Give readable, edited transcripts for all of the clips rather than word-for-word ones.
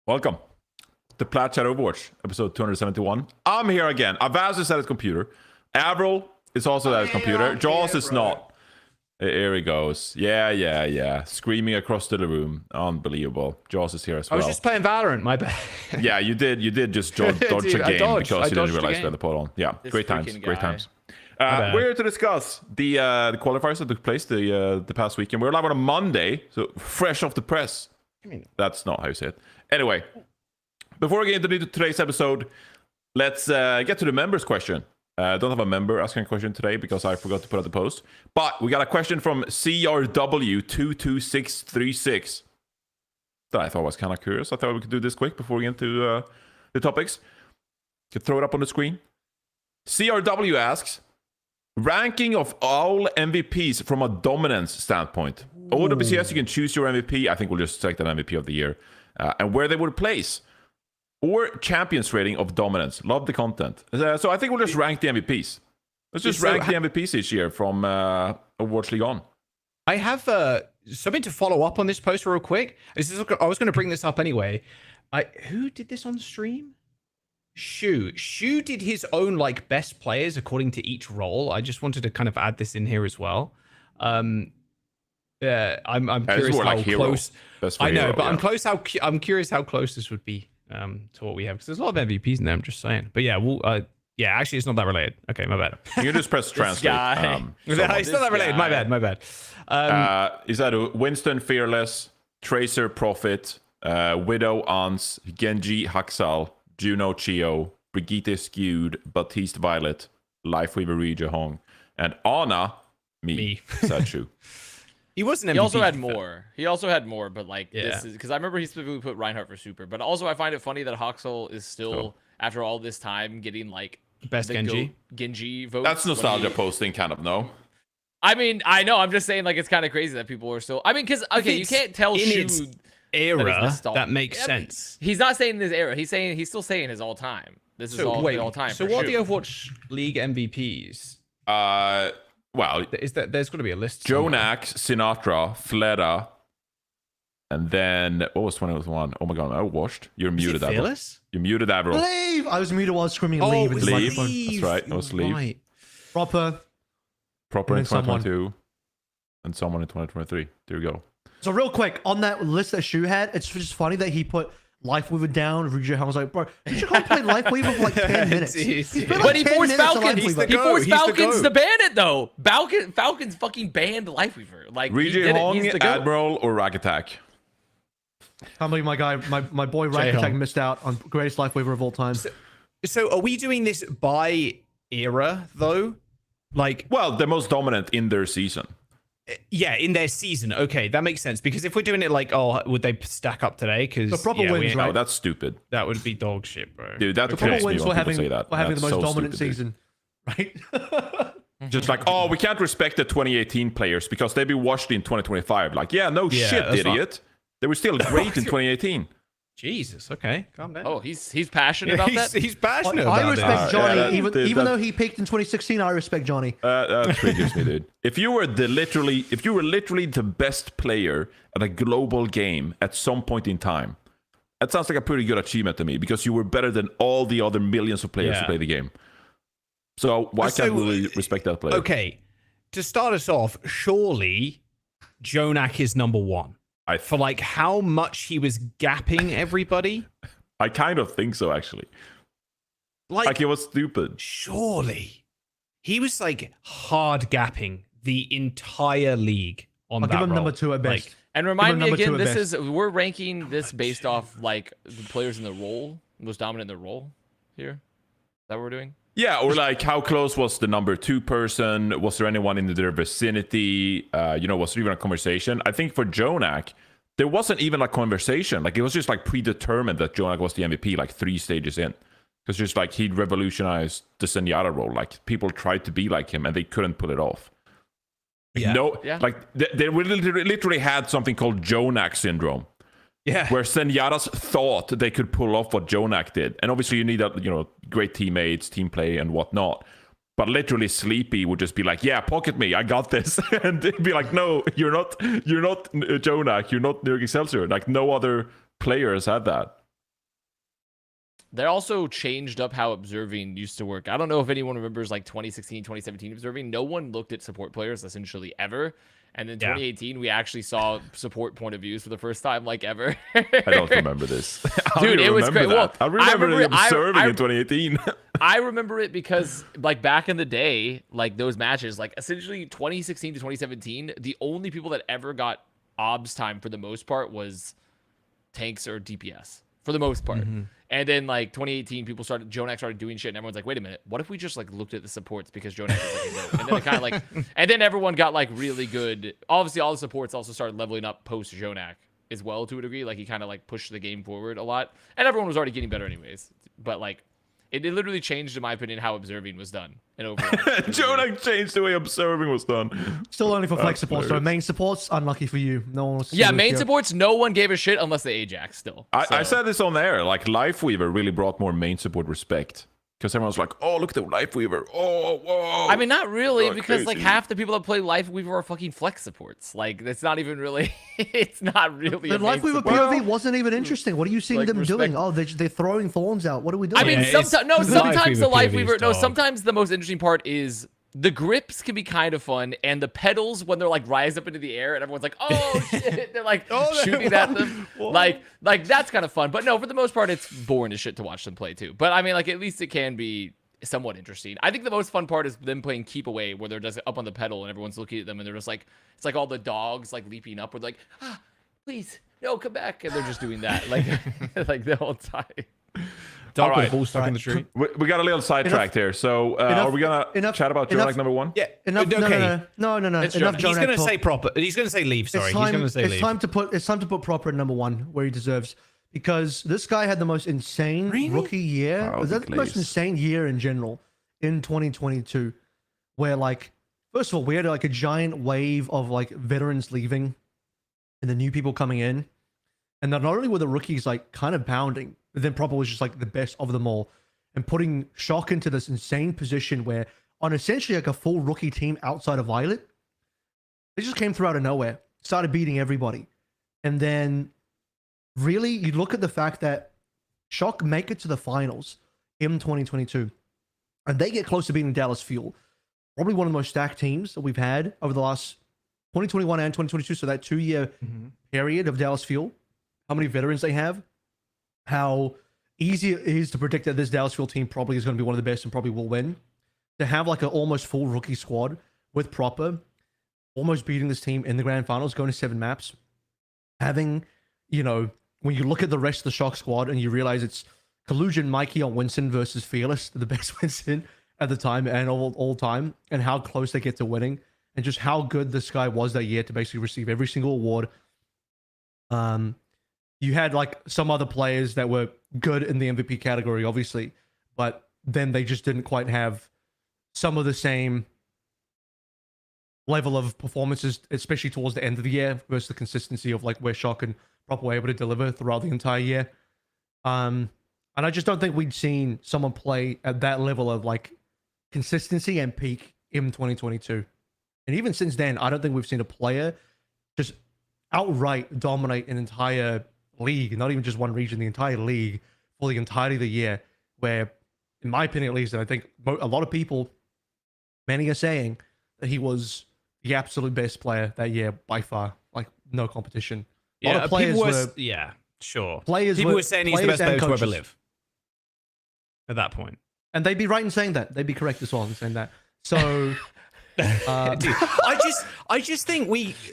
Welcome to Plat Chat Overwatch, episode 271. I'm here again. Avast is at his computer. AVRL is also at his computer. Jaws is not. Here he goes. Yeah. Screaming across to the room. Unbelievable. Jaws is here as well. I was just playing Valorant, my bad. Yeah, you did just dodge Dude, a I game dodged. because I you didn't dodged a realize game. we had the pod on. Yeah, This great times. freaking Great guy. times. bad. We're here to discuss the qualifiers that took place the past weekend. We're live on a Monday, so fresh off the press. That's not how you say it. Anyway, before we get into today's episode, let's get to the members question. I don't have a member asking a question today because I forgot to put out the post. But we got a question from CRW22636 that I thought was kind of curious. I thought we could do this quick before we get into the topics. Could throw it up on the screen. CRW asks, ranking of all MVPs from a dominance standpoint. OWCS, you can choose your MVP. I think we'll just select an MVP of the year. And where they would place. Or champions rating of dominance. Love the content. So I think we'll just rank the MVPs. Let's just rank the MVPs each year from Overwatch League on. I have something to follow up on this post real quick. I was going to bring this up anyway. Who did this on stream? Shu did his own like best players according to each role. I just wanted to kind of add this in here as well. I'm curious how close. I know, but I'm curious how close this would be to what we have because there's a lot of MVPs in there. I'm just saying. But yeah, actually, it's not that related. Okay, my bad. You can just press translate. It's not that related. My bad. Is that Winston Fearless, Tracer Prophet, Widow Ans, Genji Haksal, Juno Chio, Brigitte Skewed, Baptiste Violet, Lifeweaver Rija Hong, and Anna, me. Sachu. He wasn't MVP. He also had more. But like this is because I remember he specifically put Reinhardt for super. But also I find it funny that Hoxel is still after all this time getting like best Genji votes. That's nostalgia posting, kind of, no? I mean, I know. I'm just saying, like, it's kind of crazy that people are still. I mean, because you can't tell in its era that makes sense. He's not saying this era. He's still saying his all time. This is all time. So what are the Overwatch League MVPs? Well, there's got to be a list. Jonax, Sinatra, Fleda, and then what was 2021? Oh my god, I washed. You're muted, Avril. You're muted, Avril. Leave! I was muted while I was screaming leave. Leave. That's right. It was leave. Right. Proper in 2022, and someone in 2023. There you go. So real quick, on that list that Shu had, it's just funny that he put Lifeweaver down. Rija I was like, bro, you should play Lifeweaver for like 10 minutes. But he forced Falcons. He forced Falcons to ban it though. Falcons fucking banned Lifeweaver. Like Rija Hong, Admiral, or Rack Attack. How many my boy Rack Attack missed out on greatest Lifeweaver of all time. So are we doing this by era though? Like, well, the most dominant in their season. Yeah, in their season. Okay, that makes sense. Because if we're doing it like, would they stack up today? Because the proper wins, right? No, that's stupid. That would be dog shit, bro. Dude, that proper wins for having the most dominant season, right? Just like, we can't respect the 2018 players because they be washed in 2025. Like, shit, idiot. They were still great in 2018. Jesus, okay, calm down. Oh, he's passionate about that. He's passionate about I respect Johnny, even that, though he peaked in 2016. I respect Johnny. That triggers me, dude. If you were literally the best player at a global game at some point in time, that sounds like a pretty good achievement to me because you were better than all the other millions of players who play the game. So why can't we really respect that player? Okay, to start us off, surely Jonak is number one. For like how much he was gapping everybody. I kind of think so, actually. Like it was stupid. Surely. He was like hard gapping the entire league on that I'll give him role. number 2 at best. Like, and remind me again, we're ranking this based off like the players in the role, most dominant in the role here. Is that what we're doing? Yeah, or like how close was the number 2 person? Was there anyone in their vicinity? Was there even a conversation? I think for Jonak, there wasn't even a conversation. Like it was just like predetermined that Jonak was the MVP like 3 stages in. Because just like he revolutionized the Zenyatta role. Like people tried to be like him and they couldn't pull it off. Like they literally had something called Jonak syndrome. Yeah. Where Zenyatta's thought they could pull off what Jonak did. And obviously you need great teammates, team play and whatnot. But literally Sleepy would just be like, yeah, pocket me, I got this. And they'd be like, no, you're not Jonak, you're not Nurg Excelsior. Like no other player has had that. they also changed up how observing used to work. I don't know if anyone remembers like 2016, 2017 observing. No one looked at support players essentially ever. And then 2018, we actually saw support point of views for the first time like ever. I don't remember this. Dude, it was great. Well, I remember observing in 2018. I remember it because like back in the day, like those matches, like essentially 2016 to 2017, the only people that ever got obs time for the most part was tanks or DPS for the most part. And then like 2018, Jonak started doing shit, and everyone's like, wait a minute, what if we just like looked at the supports because Jonak is like, and then it kind of like, and then everyone got like really good. Obviously, all the supports also started leveling up post Jonak as well to a degree. Like he kind of like pushed the game forward a lot, and everyone was already getting better anyways. But like, it literally changed, in my opinion, how observing was done in Overwatch. Jonak changed the way observing was done. Still only for flex supports. So main supports, unlucky for you. No one wants to see main you. supports, no one gave a shit unless they Ajax still. I said this on air. Like Lifeweaver really brought more main support respect. Because everyone's like, oh, look at the Lifeweaver. Oh, whoa. I mean, not really, because like crazy. half the people that play Lifeweaver are fucking flex supports. Like, it's not even really, it's not really. The a main Lifeweaver support. POV wasn't even interesting. What are you seeing Like, them respect. doing? Oh, they're throwing thorns out. What are we doing? I mean, Yeah, sometimes the sometimes the Lifeweaver POV Lifeweaver, is no, dog. sometimes the most interesting part is the grips can be kind of fun, and the pedals when they're like rise up into the air, and everyone's like, "Oh shit!" They're like shooting at them, like that's kind of fun. But no, for the most part, it's boring as shit to watch them play too. But I mean, like at least it can be somewhat interesting. I think the most fun part is them playing keep away, where they're just up on the pedal and everyone's looking at them, and they're just like, it's like all the dogs like leaping up, where they're like, please, no, come back, and they're just doing that like like the whole time. Dog All with right. ball stuck in the tree. We got a little sidetracked here. So are we going to chat about Jonak number one? Yeah. Enough, Okay. no. It's Enough Jonak. He's Jonak gonna talk. say proper. He's gonna say leave. Sorry. He's gonna say leave. It's time to put Proper at number one where he deserves, because this guy had the most insane rookie year. Oh, Was that the most please. insane year in general in 2022? Where like, first of all, we had like a giant wave of like veterans leaving, and the new people coming in, and then not only were the rookies like kind of pounding, but then Proper was just like the best of them all, and putting Shock into this insane position where on essentially like a full rookie team outside of Violet, they just came through out of nowhere, started beating everybody. And then really you look at the fact that Shock make it to the finals in 2022, and they get close to beating Dallas Fuel, probably one of the most stacked teams that we've had over the last 2021 and 2022. So that 2-year period of Dallas Fuel, how many veterans they have, how easy it is to predict that this Dallas Fuel team probably is going to be one of the best and probably will win. To have like an almost full rookie squad with Proper, almost beating this team in the grand finals, going to 7 maps, having, you know, when you look at the rest of the Shock squad and you realize it's Collusion, Mikey on Winston versus Fearless, the best Winston at the time and all time, and how close they get to winning, and just how good this guy was that year to basically receive every single award. You had like some other players that were good in the MVP category, obviously, but then they just didn't quite have some of the same level of performances, especially towards the end of the year, versus the consistency of like where Shock and Proper were able to deliver throughout the entire year. And I just don't think we'd seen someone play at that level of like consistency and peak in 2022. And even since then, I don't think we've seen a player just outright dominate an entire league, not even just one region, the entire league for the entirety of the year, where, in my opinion at least, and I think a lot of people, many are saying that he was the absolute best player that year by far, like no competition. A lot of players were, yeah, sure. players People were were saying he's the players best and player to ever coaches. live. At that point. And they'd be right in saying that. They'd be correct as well in saying that. So Dude, I just think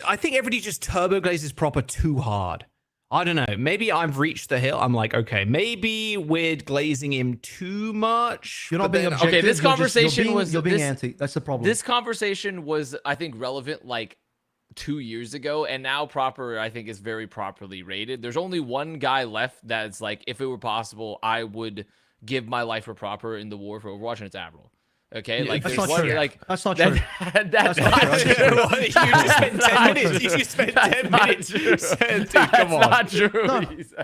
I think everybody just turbo glazes Proper too hard. I don't know. Maybe I've reached the hill. I'm like, okay, maybe we're glazing him too much. you're not but being then- objective. Okay, this conversation you're being this- anti. That's the problem. This conversation was, I think, relevant like 2 years ago, and now Proper, I think, is very properly rated. There's only one guy left that's like, if it were possible, I would give my life for Proper in the war for Overwatch, and it's AVRL. Okay, like That's there's not one true. like That's not true. that's not not true. true. You just spent 10 minutes. You just spent 10 minutes. Dude, come on. That's not true.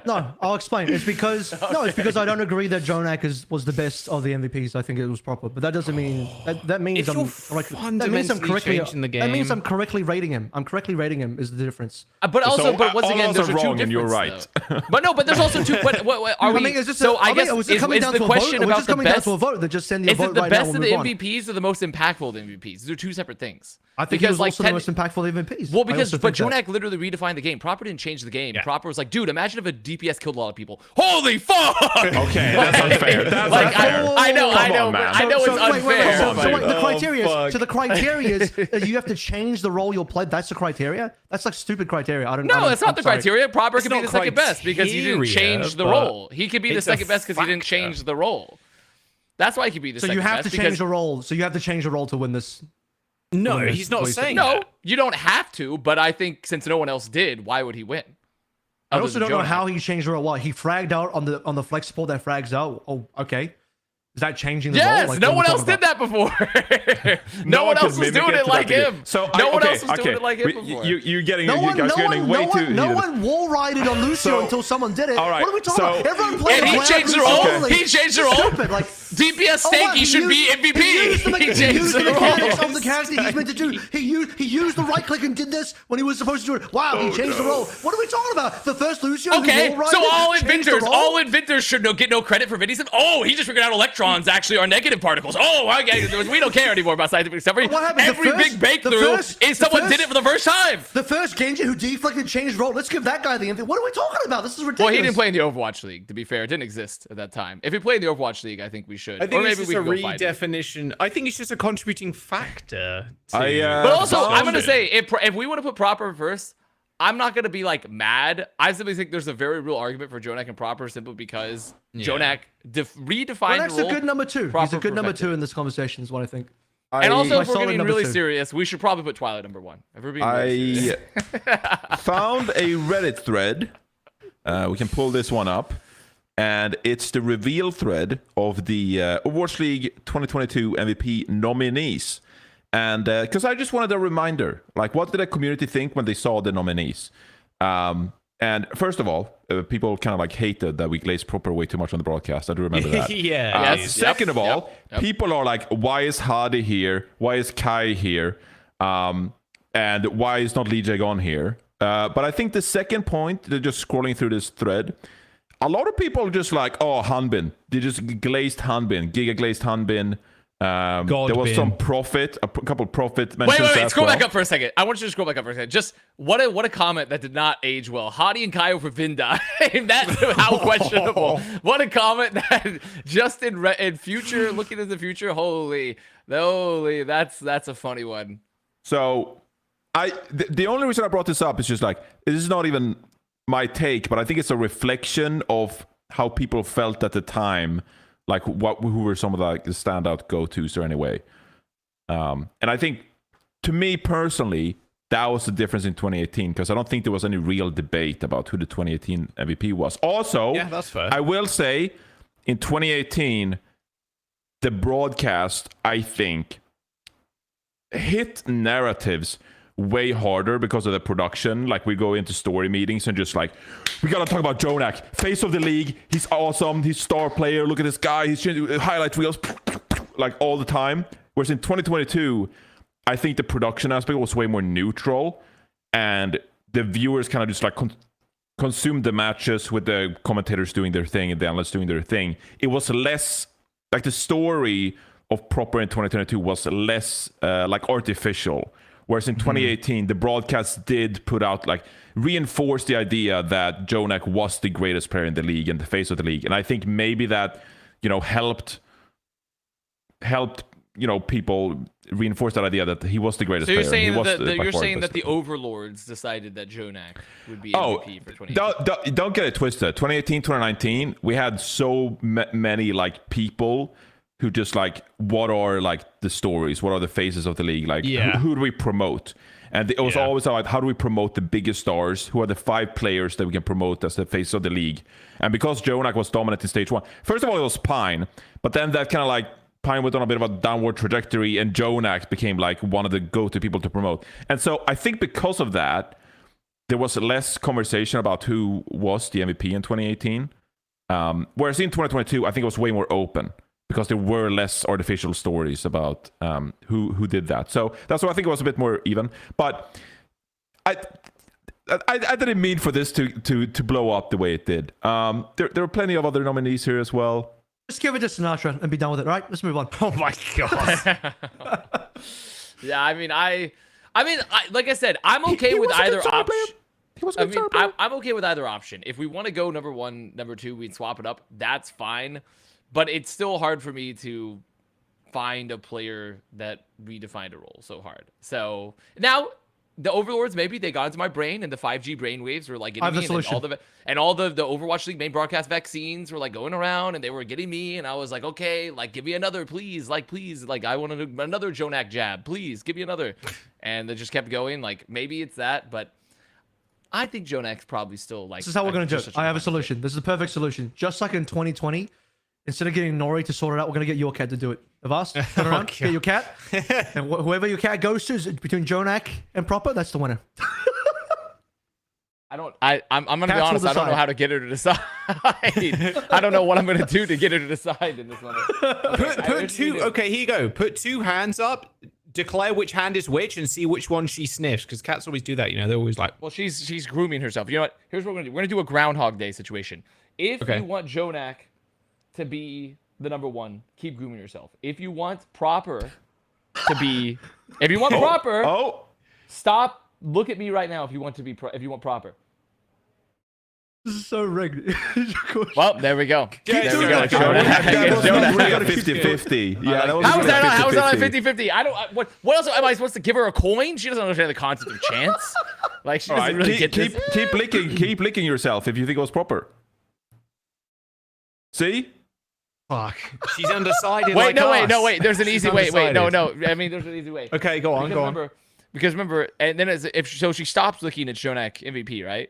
No, I'll explain. It's because it's because I don't agree that Jonak was the best of the MVPs. I think it was proper, but that doesn't mean that means If I'm you're fundamentally changing the That means game- I'm correctly rating him. I'm correctly rating him is the difference. But also, but once all again, of us those are are two wrong and you're different. right. But no, but there's also two. What are we? I mean, is this so I guess was it coming is down the to a question vote? Or about just the coming down best? to a vote? Then just send the Is vote it the right now. best We'll of the move on. MVPs or the most impactful of the MVPs? These are two separate things. I think he was also the most ten- impactful MVPs. Well, I because also but think that. Jonak literally redefined the game. Proper didn't change the game. Yeah. Proper was like, dude, imagine if a DPS killed a lot of people. Holy fuck! Okay, that's unfair. That's Like unfair. I know, Come on, man. I know it's wait, wait, unfair. so but- wait, the criteria fuck. is, so the criteria is you have to change the role you'll play. That's the criteria. That's like stupid criteria. I don't. No, that's not the I'm sorry. criteria. Proper It's could be not the second best because he didn't criteria, change the but role. He could be the it's a second best because he didn't factor. change the role. That's why he could be the So second you have best. to change the role. So you have to change the role to win this. No, Well, he's not please- saying No, that. you don't have to, but I think since no one else did, why would he win? I Other also than don't know Jonak. how he changed the role. What he fragged out on the flex support that frags out. Oh, okay. Is that changing the role? Yes, Like, no what one are we else did talking that before. no one could else was mimic doing it to like that degree. him. So no one okay, else was doing it like him before. You're getting about? you guys are getting way too no heated. one wall rided on Lucio So- until someone did it. all right, What are we talking so- about? Everyone played And he around changed the Lucio role. only. He changed the role. Stupid. Like DPS oh, Stanky what? He should be used- MVP. He used the, He he changed used the the mechanics role. of the character he's meant to do. He used the right click and did this when he was supposed to do it. Wow, he changed the role. What are we talking about? The first Lucio. who Okay, wall so rided all changed the inventors, role? all inventors should get no credit for Midseason. Oh, he just figured out electrons actually are negative particles. Oh, we don't care anymore about scientific discovery. What happened? The Every first- big the breakthrough first- is the someone first- did it for the first time. The first Genji who deflected changed role. Let's give that guy the MVP. What are we talking about? This is ridiculous. Well, he didn't play in the Overwatch League, to be fair. It didn't exist at that time. If he played in the Overwatch League, I think we should. I think or it's maybe just we a could go find him. redefinition. I think it's just a contributing factor. To But also, I'm found going to it. say, if we want to put Proper first, I'm not going to be like mad. I simply think there's a very real argument for Jonak and Proper simply because Jonak redefined Well, that's the a role. good number two. He's Proper a good number perfected. two in this conversation, is what I think. And also, My if we're solid getting number really two. serious, we should probably put Twilight number one. If we're being really serious. I found a Reddit thread. We can pull this one up. And it's the reveal thread of the Overwatch League 2022 MVP nominees. And because I just wanted a reminder, like, what did the community think when they saw the nominees? And first of all, people kind of like hated that we glazed Proper way too much on the broadcast. I do remember that. Yeah. Yes. Second of all, Yep. people are like, why is Hadi here? Why is Kai here? And why is not Lee Jag on here? But I think the second point, they're just scrolling through this thread. A lot of people are just like, oh, Hanbin. They just glazed Hanbin, Giga glazed Hanbin. There was Godbin. some profit, a couple profit Wait, mentions as scroll well. back up for a second. I want you to scroll back up for a second. Just what a comment that did not age well. Hadi and Kai over Vinda. That's how questionable. What a comment that just in future, looking at the future, holy, that's a funny one. So, the only reason I brought this up is just like, this is not even my take, but I think it's a reflection of how people felt at the time, like who were some of the standout go-tos or anyway. And I think, to me personally, that was the difference in 2018, because I don't think there was any real debate about who the 2018 MVP was. Also, Yeah, that's fair. I will say, in 2018, the broadcast, I think, hit narratives way harder because of the production. Like, we go into story meetings and just like, we gotta talk about Jonak, face of the league, he's awesome, he's star player, look at this guy, he's highlight reels like all the time. Whereas in 2022, I think the production aspect was way more neutral, and the viewers kind of just like consumed the matches with the commentators doing their thing and the analysts doing their thing. It was less like, the story of Proper in 2022 was less like artificial. Whereas in 2018, the broadcast did put out, like, reinforce the idea that Jonak was the greatest player in the league and the face of the league. And I think maybe that, helped, people reinforce that idea that he was the greatest So you're player. saying He was that by you're far saying the that the best player. overlords decided that Jonak would be MVP for 2018. Don't get it twisted. 2018, 2019, we had so many, like, people who just like, what are like the stories? What are the faces of the league? Like, who do we promote? And it was always like, how do we promote the biggest stars? Who are the 5 players that we can promote as the face of the league? And because Jonak was dominant in stage 1, first of all, it was Pine, but then that kind of like Pine went on a bit of a downward trajectory, and Jonak became like one of the go-to people to promote. And so I think because of that, there was less conversation about who was the MVP in 2018. Whereas in 2022, I think it was way more open because there were less artificial stories about who did that. So that's why I think it was a bit more even. But I didn't mean for this to blow up the way it did. There are plenty of other nominees here as well. Just give it to Sinatra and be done with it, right? Let's move on. Oh my god. Yeah, I mean, like I said, I'm okay with either option. I'm okay with either option. If we want to go number 1, number 2, we'd swap it up. That's fine. But it's still hard for me to find a player that redefined a role so hard. So now the overlords, maybe they got into my brain, and the 5G brainwaves were like getting me, and all the Overwatch League main broadcast vaccines were like going around, and they were getting me, and I was like, okay, like give me another, please, like I want another Jonak jab, please give me another, and they just kept going. Like maybe it's that, but I think Jonak's probably still like. This is how we're gonna do it. I have a solution. This is the perfect solution. Just like in 2020, instead of getting Nori to sort it out, we're gonna get your cat to do it. Avast, turn around, get your cat, and whoever your cat goes to is between Jonak and Proper. That's the winner. I'm gonna be honest. I don't know how to get her to decide. I don't know what I'm gonna do to get her to decide in this one. Put two. Okay, here you go. Put 2 hands up. Declare which hand is which, and see which one she sniffs. Because cats always do that. You know, they're always like. Well, she's grooming herself. You know what? Here's what we're gonna do. We're gonna do a Groundhog Day situation. If you want Jonak to be the number 1, keep grooming yourself. If you want Proper to be, stop. Look at me right now. If you want to be, if you want Proper. This is so rigged. Well, there we go. There we go. Jonak 50-50. Yeah, that was how was that not 50-50? I don't. What else am I supposed to give her a coin? She doesn't understand the concept of chance. Like she doesn't really get this. Keep licking yourself if you think it was proper. See? Fuck. She's undecided. Wait, wait. There's an easy way. Wait, no. I mean, there's an easy way. Okay, go on. Because remember, and then if she stops looking at Jonak MVP, right?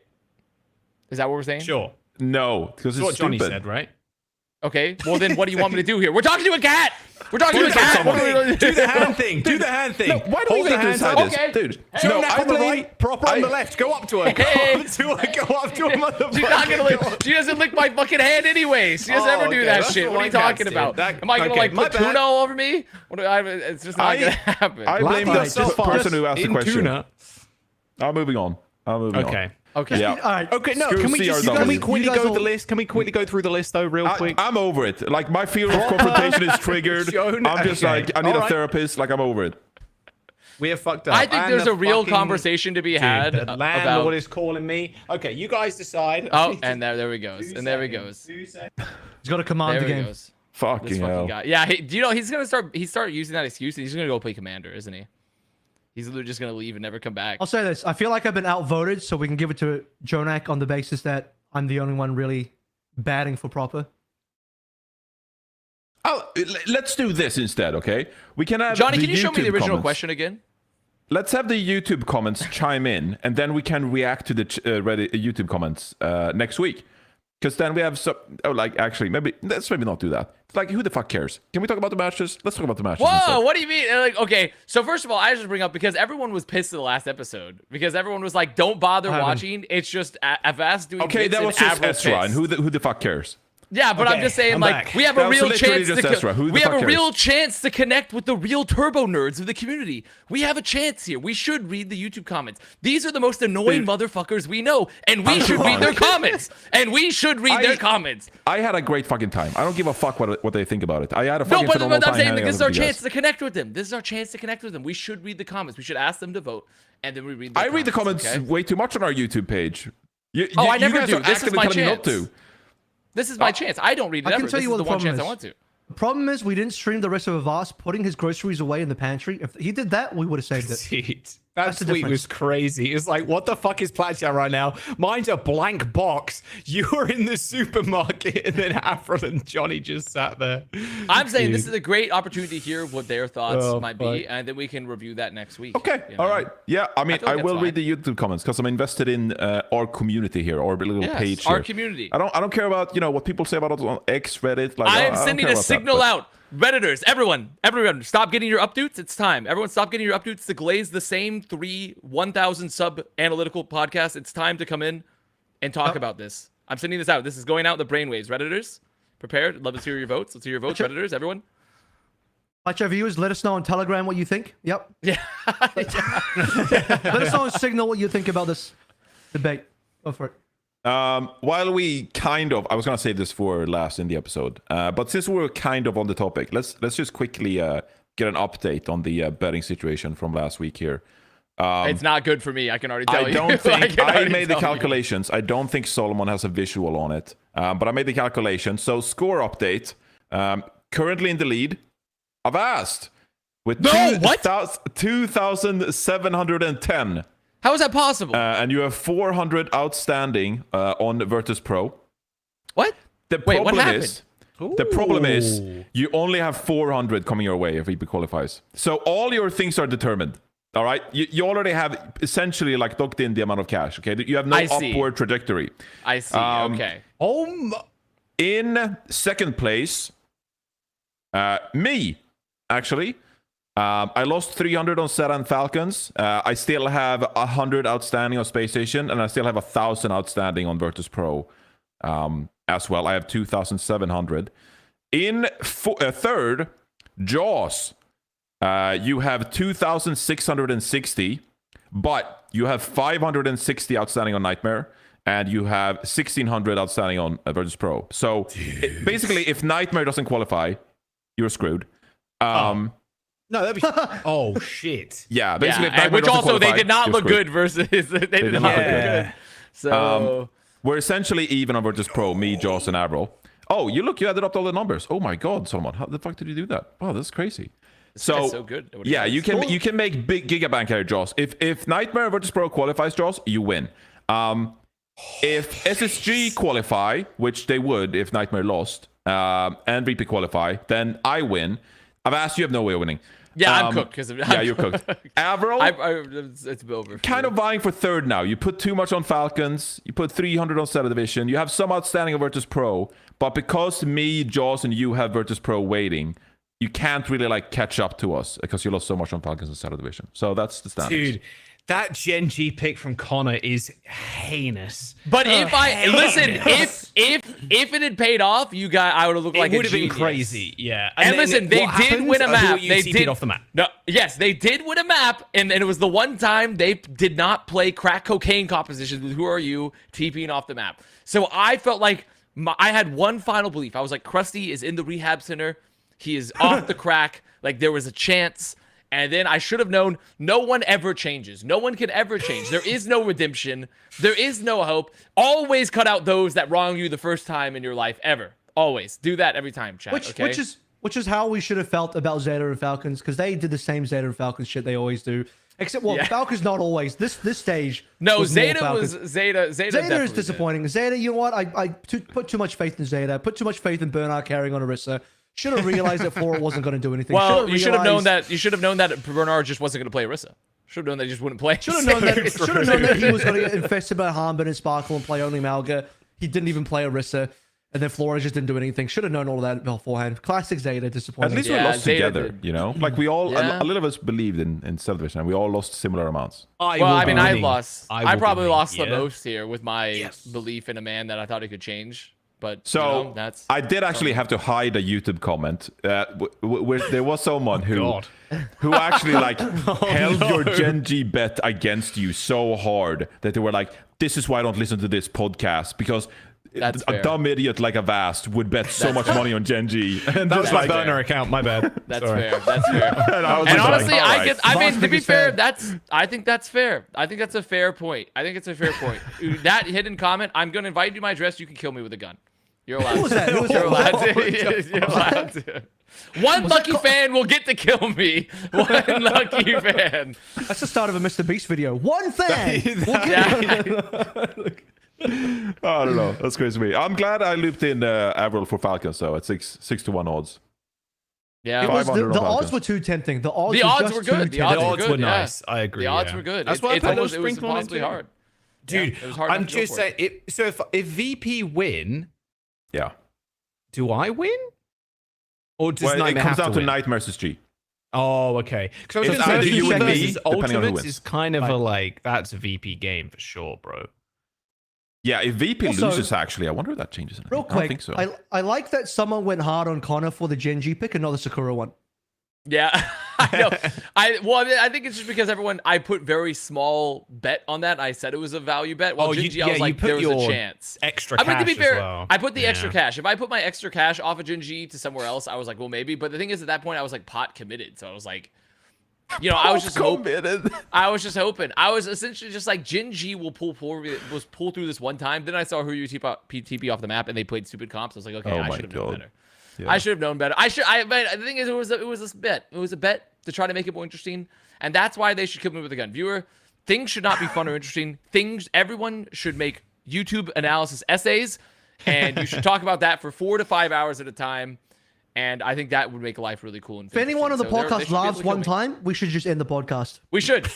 Is that what we're saying? Sure. No, because it's what Johnny stupid. said, right? Okay. Well, then what do you want me to do here? We're talking to a cat. We're talking to a cat. Do the hand thing. Do the hand thing. No, why do we get to decide this? Okay. Dude. Hey, No, on the right, Proper on the left. Go up to her. Go up to her, motherfucker. She's not gonna lick. She doesn't lick my fucking hand anyways. She doesn't ever do that shit. What are you talking about? Am I gonna put tuna all over me? It's just not gonna happen. I blame the person who asked the question. I'm moving on. Okay. Okay. Yeah. All right. Okay. No. Screw Can we CRW. quickly go the list? Can we quickly go through the list though, real quick? I'm over it. Like my fear of confrontation is triggered. I'm just like I need a therapist. Like I'm over it. We have fucked up. I think there's a real conversation to be had the landlord is calling me. Okay, you guys decide. Oh, and there he goes. And there he goes. He's got to command There the he game. goes. Fucking This hell. fucking guy. Yeah. Do you know he's gonna start? He started using that excuse, and he's gonna go play Commander, isn't he? He's literally just gonna leave and never come back. I'll say this. I feel like I've been outvoted, so we can give it to Jonak on the basis that I'm the only one really batting for Proper. Let's do this instead, okay? We can have Johnny, the can you show me the YouTube original comments. question again? Let's have the YouTube comments chime in, and then we can react to the Reddit YouTube comments next week. Because then we have some. Oh, like actually, let's maybe not do that. Like, who the fuck cares? Can we talk about the matches? Let's talk about the matches. Whoa, instead. what do you mean? Like, okay, so first of all, I just bring up because everyone was pissed at the last episode because everyone was like, "Don't bother watching." It's just Avast doing. Okay, that was just Ezra, and who the fuck cares? Yeah, but I'm just saying, like, back. we have That a was real literally chance just Ezra. Who the we have fuck a real cares? chance to connect with the real turbo nerds of the community. We have a chance here. We should read the YouTube comments. These are the most annoying motherfuckers we know, and we should read their comments. And we should read their comments. I had a great fucking time. I don't give a fuck what they think about it. I had a No, fucking but phenomenal I'm time saying hanging this is out our with you chance guys. to connect with them. This is our chance to connect with them. We should read the comments. We should ask them to vote, and then we read. I read the comments okay? way too much on our YouTube page. I never you guys do. are This is actively my telling me not chance. to. This is my chance. I don't read it I can ever. tell This you is what the the one problem chance I is. want to. The problem is we didn't stream the rest of Avast putting his groceries away in the pantry. If he did that, we would have saved it. Dude, that That's the tweet difference. was crazy. It's like, what the fuck is Plat Chat right now? Mine's a blank box. You're in the supermarket, and then Avril and Johnny just sat there. I'm saying this Dude. is a great opportunity to hear what their thoughts Oh, might fuck. be, and then we can review that next week. Okay, you know? all right. Yeah, I mean, feel I like will that's read the YouTube comments because I'm invested in our community here, our little Yes, page our here. community. I don't care about what people say about us on X, Reddit. Like, I am don't sending care a about that, signal but- out. Redditors, everyone, stop getting your updates. It's time. Everyone, stop getting your updates to glaze the same 1,000 sub analytical podcast. It's time to come in and talk about this. I'm sending this out. This is going out in the brainwaves. Redditors, prepared. Love to hear your votes. Let's hear your votes. Redditors, everyone. Watch our viewers. Let us know on Telegram what you think. Yep. Yeah. Let us know on Signal what you think about this debate. Go for it. While we I was gonna say this for last in the episode, but since we're kind of on the topic, let's just quickly get an update on the betting situation from last week here. It's not good for me. I can already tell you. I don't think I made the calculations. I don't think Solomon has a visual on it, but I made the calculation. So score update. Currently in the lead, Avast with 2,710. How is that possible? And you have 400 outstanding on Virtus Pro. What? Wait, what happened? The problem is you only have 400 coming your way if VP qualifies. So all your things are determined. All right, you already have essentially like locked in the amount of cash. Okay, you have no upward trajectory. I see. Okay. In second place, me actually. I lost 300 on Zeta and Falcons. I still have 100 outstanding on Space Station, and I still have 1,000 outstanding on Virtus Pro as well. I have 2,700. In third, Jaws, you have 2,660, but you have 560 outstanding on Nightmare, and you have 1,600 outstanding on Virtus Pro. So basically, if Nightmare doesn't qualify, you're screwed. No, that'd be. Oh shit. Yeah, basically. Yeah, which also they did not look good versus. They did not look good. So we're essentially even on Virtus Pro. Me, Joss, and AVRL. Oh, you added up all the numbers. Oh my God, Solomon, how the fuck did you do that? Wow, that's crazy. So good. Yeah, you can make big gigabank here, Joss. If Nightmare and Virtus Pro qualifies, Joss, you win. If SSG qualify, which they would if Nightmare lost, and VP qualify, then I win. I've asked you have no way of winning. Yeah, I'm cooked. Yeah, you're cooked. AVRL, it's over. Kind of vying for third now. You put too much on Falcons. You put 300 on Zeta Division. You have some outstanding on Virtus Pro. But because me, Jaws, and you have Virtus Pro waiting, you can't really like catch up to us because you lost so much on Falcons and Zeta Division. So that's the standard. Dude, that Gen G pick from Connor is heinous. But if it had paid off, you guys, I would have looked like it would a have been genius. crazy. Yeah. And listen, they did win a map. They did off the map. No, yes, they did win a map, and it was the one time they did not play crack cocaine compositions with Who Are You TPing off the map. So I felt like I had one final belief. I was like, Krusty is in the rehab center. He is off the crack. Like there was a chance. And then I should have known no one ever changes. No one can ever change. There is no redemption. There is no hope. Always cut out those that wrong you the first time in your life ever. Always. Do that every time, chat. Which is how we should have felt about Zeta and Falcons, because they did the same Zeta and Falcons shit they always do. Except, Falcons not always. This stage. No, was Zeta is disappointing. Did. Zeta, you know what? I put too much faith in Zeta. Put too much faith in Bernard carrying on Orisa. Should have realized that Flora wasn't going to do anything. Well, you should have known that. You should have known that Bernard just wasn't going to play Orisa. Should have known that he just wouldn't play. Should have known that he was going to get infested by Harmbin and Sparkle and play only Malga. He didn't even play Orisa. And then Flora just didn't do anything. Should have known all of that beforehand. Classic Zeta, disappointing. At least we lost together, you know? Like we all, a little of us believed in Celebration, and we all lost similar amounts. I probably lost the most here with my belief in a man that I thought he could change. But so I did actually have to hide a YouTube comment where there was someone who actually like held your Gen G bet against you so hard that they were like, this is why I don't listen to this podcast, because a dumb idiot like Avast would bet so much money on Gen G. And that was my burner account. My bad. That's fair. That's fair. And honestly, like, I mean, to be fair, I think that's fair. I think that's a fair point. That hidden comment, I'm going to invite you to my address. You can kill me with a gun. You're allowed. You're allowed to. One lucky fan will get to kill me. One lucky fan. That's the start of a Mr. Beast video. One fan. I don't know. That's crazy to me. I'm glad I looped in AVRL for Falcons, though, at 6-1 odds. Yeah, the odds were too tempting. The odds were good. The odds were nice. I agree. The odds were good. That's why it was impossibly hard. Dude, it was hard. I'm just saying. So if VP win, yeah, do I win? Or does Well, it Nightmare comes have down to to win? Nightmare versus G. Oh, okay. Because It's either you and me, versus depending on who Ultimates wins. is kind of a like that's a VP game for sure, bro. Yeah, if VP Also- loses, actually, I wonder if that changes anything. Real I don't quick, think so. I like that someone went hard on Connor for the Gen G pick and not the Sakura one. Yeah, I know. I think it's just because I put very small bet on that. I said it was a value bet. Well, Gingy, I was like, there was a chance. Extra I mean, to be cash fair, as well. I put the extra Yeah. cash. If I put my extra cash off of Gingy to somewhere else, I was like, well, maybe. But the thing is, at that point, I was like pot committed. So I was like, you know, I was just hoping. I was just hoping. I was essentially just like, Gingy will pull through this one time. Then I saw who you TP off the map, and they played stupid comps. I was like, okay, Oh I my should have known God. better. Yeah. I should have known better. But the thing is, it was a bet. It was a bet to try to make it more interesting, and that's why they should kill me with a gun. Viewer, things should not be fun or interesting. Everyone should make YouTube analysis essays, and you should talk about that for 4 to 5 hours at a time. And I think that would make life really cool. And If anyone on the interesting. So they podcast should be able laughs to kill one me. time, we should just end the podcast. We should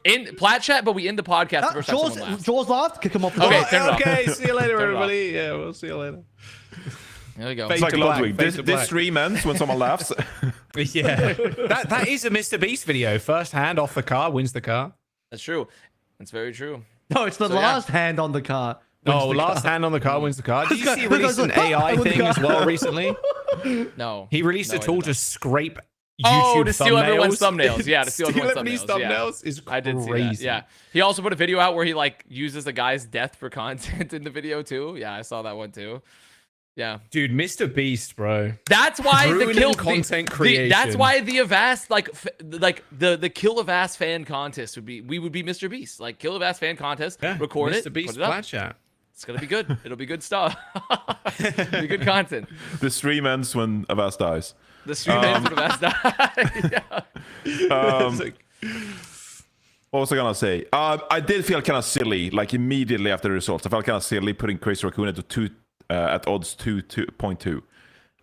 in Plat Chat, but we end the podcast the first time someone laughs. Jaws laughed, kick him off the Okay, podcast. turn it off. Okay, see you later, Turn it off. everybody. Yeah, we'll see you later. There we go. It's like to black, Ludwig. fade This to black. stream ends when someone laughs. Yeah, that is a Mr. Beast video. First hand off the car wins the car. That's true. That's very true. No, it's the So, yeah. last hand on the car. wins Oh, the last car. hand on the car wins the car. Did you see he Because released an the car AI wins the thing as car. well recently? No. He released No, a I tool did to not. scrape YouTube Oh, to steal everyone's thumbnails. thumbnails. Yeah, to steal everyone's everybody's thumbnails. Yeah. thumbnails is I did see that. crazy. Yeah. He also put a video out where he like uses a guy's death for content in the video too. Yeah, I saw that one too. Yeah. Dude, Mr. Beast, bro. That's why the Ruining kill content that's creation. why the Avast like the kill Avast fan contest would be Mr. Beast. Like kill Avast fan contest, record Mr. it, Beast put it up. Plat Chat. It's gonna be good. It'll be good stuff. It'll be good content. The stream ends when Avast dies. The stream ends with Avast yeah. What was I gonna say? I did feel kind of silly, like immediately after the results. I felt kind of silly putting Crazy Raccoon at odds 2.2.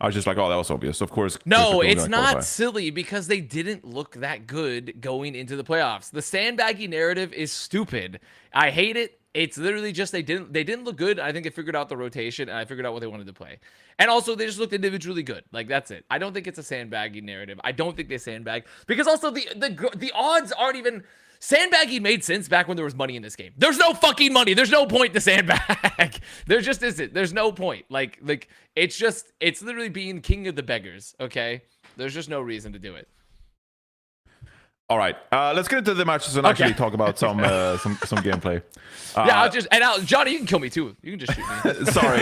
I was just like, oh, that was obvious. Of course. No, Chris Raccoon it's gonna not qualify. silly because they didn't look that good going into the playoffs. The sandbaggy narrative is stupid. I hate it. It's literally just they didn't look good. I think they figured out the rotation and I figured out what they wanted to play. And also they just looked individually good. Like that's it. I don't think it's a sandbaggy narrative. I don't think they sandbag because also the odds aren't even sandbagging made sense back when there was money in this game. There's no fucking money. There's no point to sandbag. There just isn't. There's no point. Like it's literally being king of the beggars, okay? There's just no reason to do it. All right, let's get into the matches and Okay. actually talk about some gameplay. Yeah, Johnny, you can kill me too. You can just shoot me. Sorry,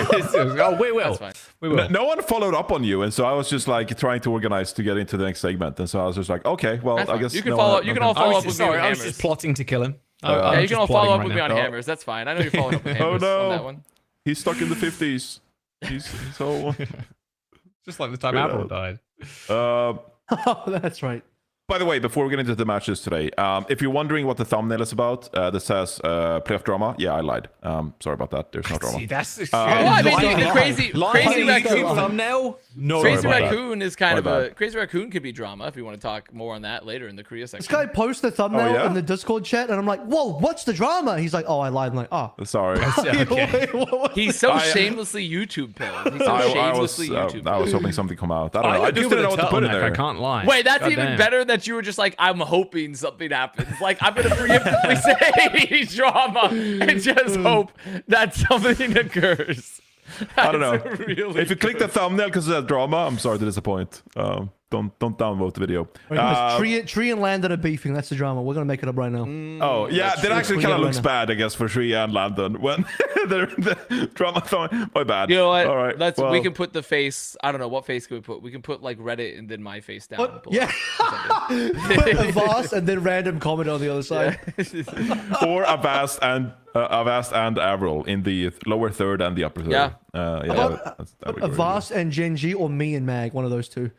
Oh, we will. That's fine. We will. no one followed up on you, and so I was just like trying to organize to get into the next segment, and so I was just like, okay, well, That's I fine. guess You can no follow- one- you can no all one- follow I up was with me just, with sorry, I was hammers. just plotting to kill him. Yeah, you can all follow up with me on now. hammers. That's fine. I know you're following up with Oh hammers on that no, one. he's stuck in the 50s. He's so. Just like the time Straight Avril up. died. Oh, that's right. By the way, before we get into the matches today, if you're wondering what the thumbnail is about, that says playoff drama. Yeah, I lied. Sorry about that. There's no drama. See, that's the I mean, the crazy raccoon. thumbnail. No, Crazy about that. Raccoon is kind My of a bad. Crazy Raccoon could be drama if you want to talk more on that later in the Korea section. This guy posted the thumbnail Oh, yeah? in the Discord chat, and I'm like, whoa, what's the drama? He's like, oh, I lied. I'm like, oh. Sorry. Okay. He's so shamelessly YouTube pilled. He's so I shamelessly was YouTube I was pilled. hoping something come out. I don't know. I look just good didn't know with what a to put in turtleneck, there. I can't lie. Wait, that's God even damn. better that you were just like, I'm hoping something happens. Like, I'm going to preemptively say drama and just hope that something occurs. I don't know. That's really If you click the thumbnail because of that drama, I'm sorry to disappoint. Don't downvote the video. Tree and Landon are beefing. That's the drama. We're gonna make it up right now. Oh yeah, that actually Tree kind of and looks Landon. bad, I guess, for Tree and Landon when the drama thumb. My bad. You know what? All right. We well, can put the face. I don't know what face can we put. We can put like Reddit and then my face down. What? below. Yeah. Put Avast and then random comment on the other side. or Avast and AVRL in the lower third and the upper third. Yeah. That'd be great. Avast and Gen G or me and Mag, one of those two.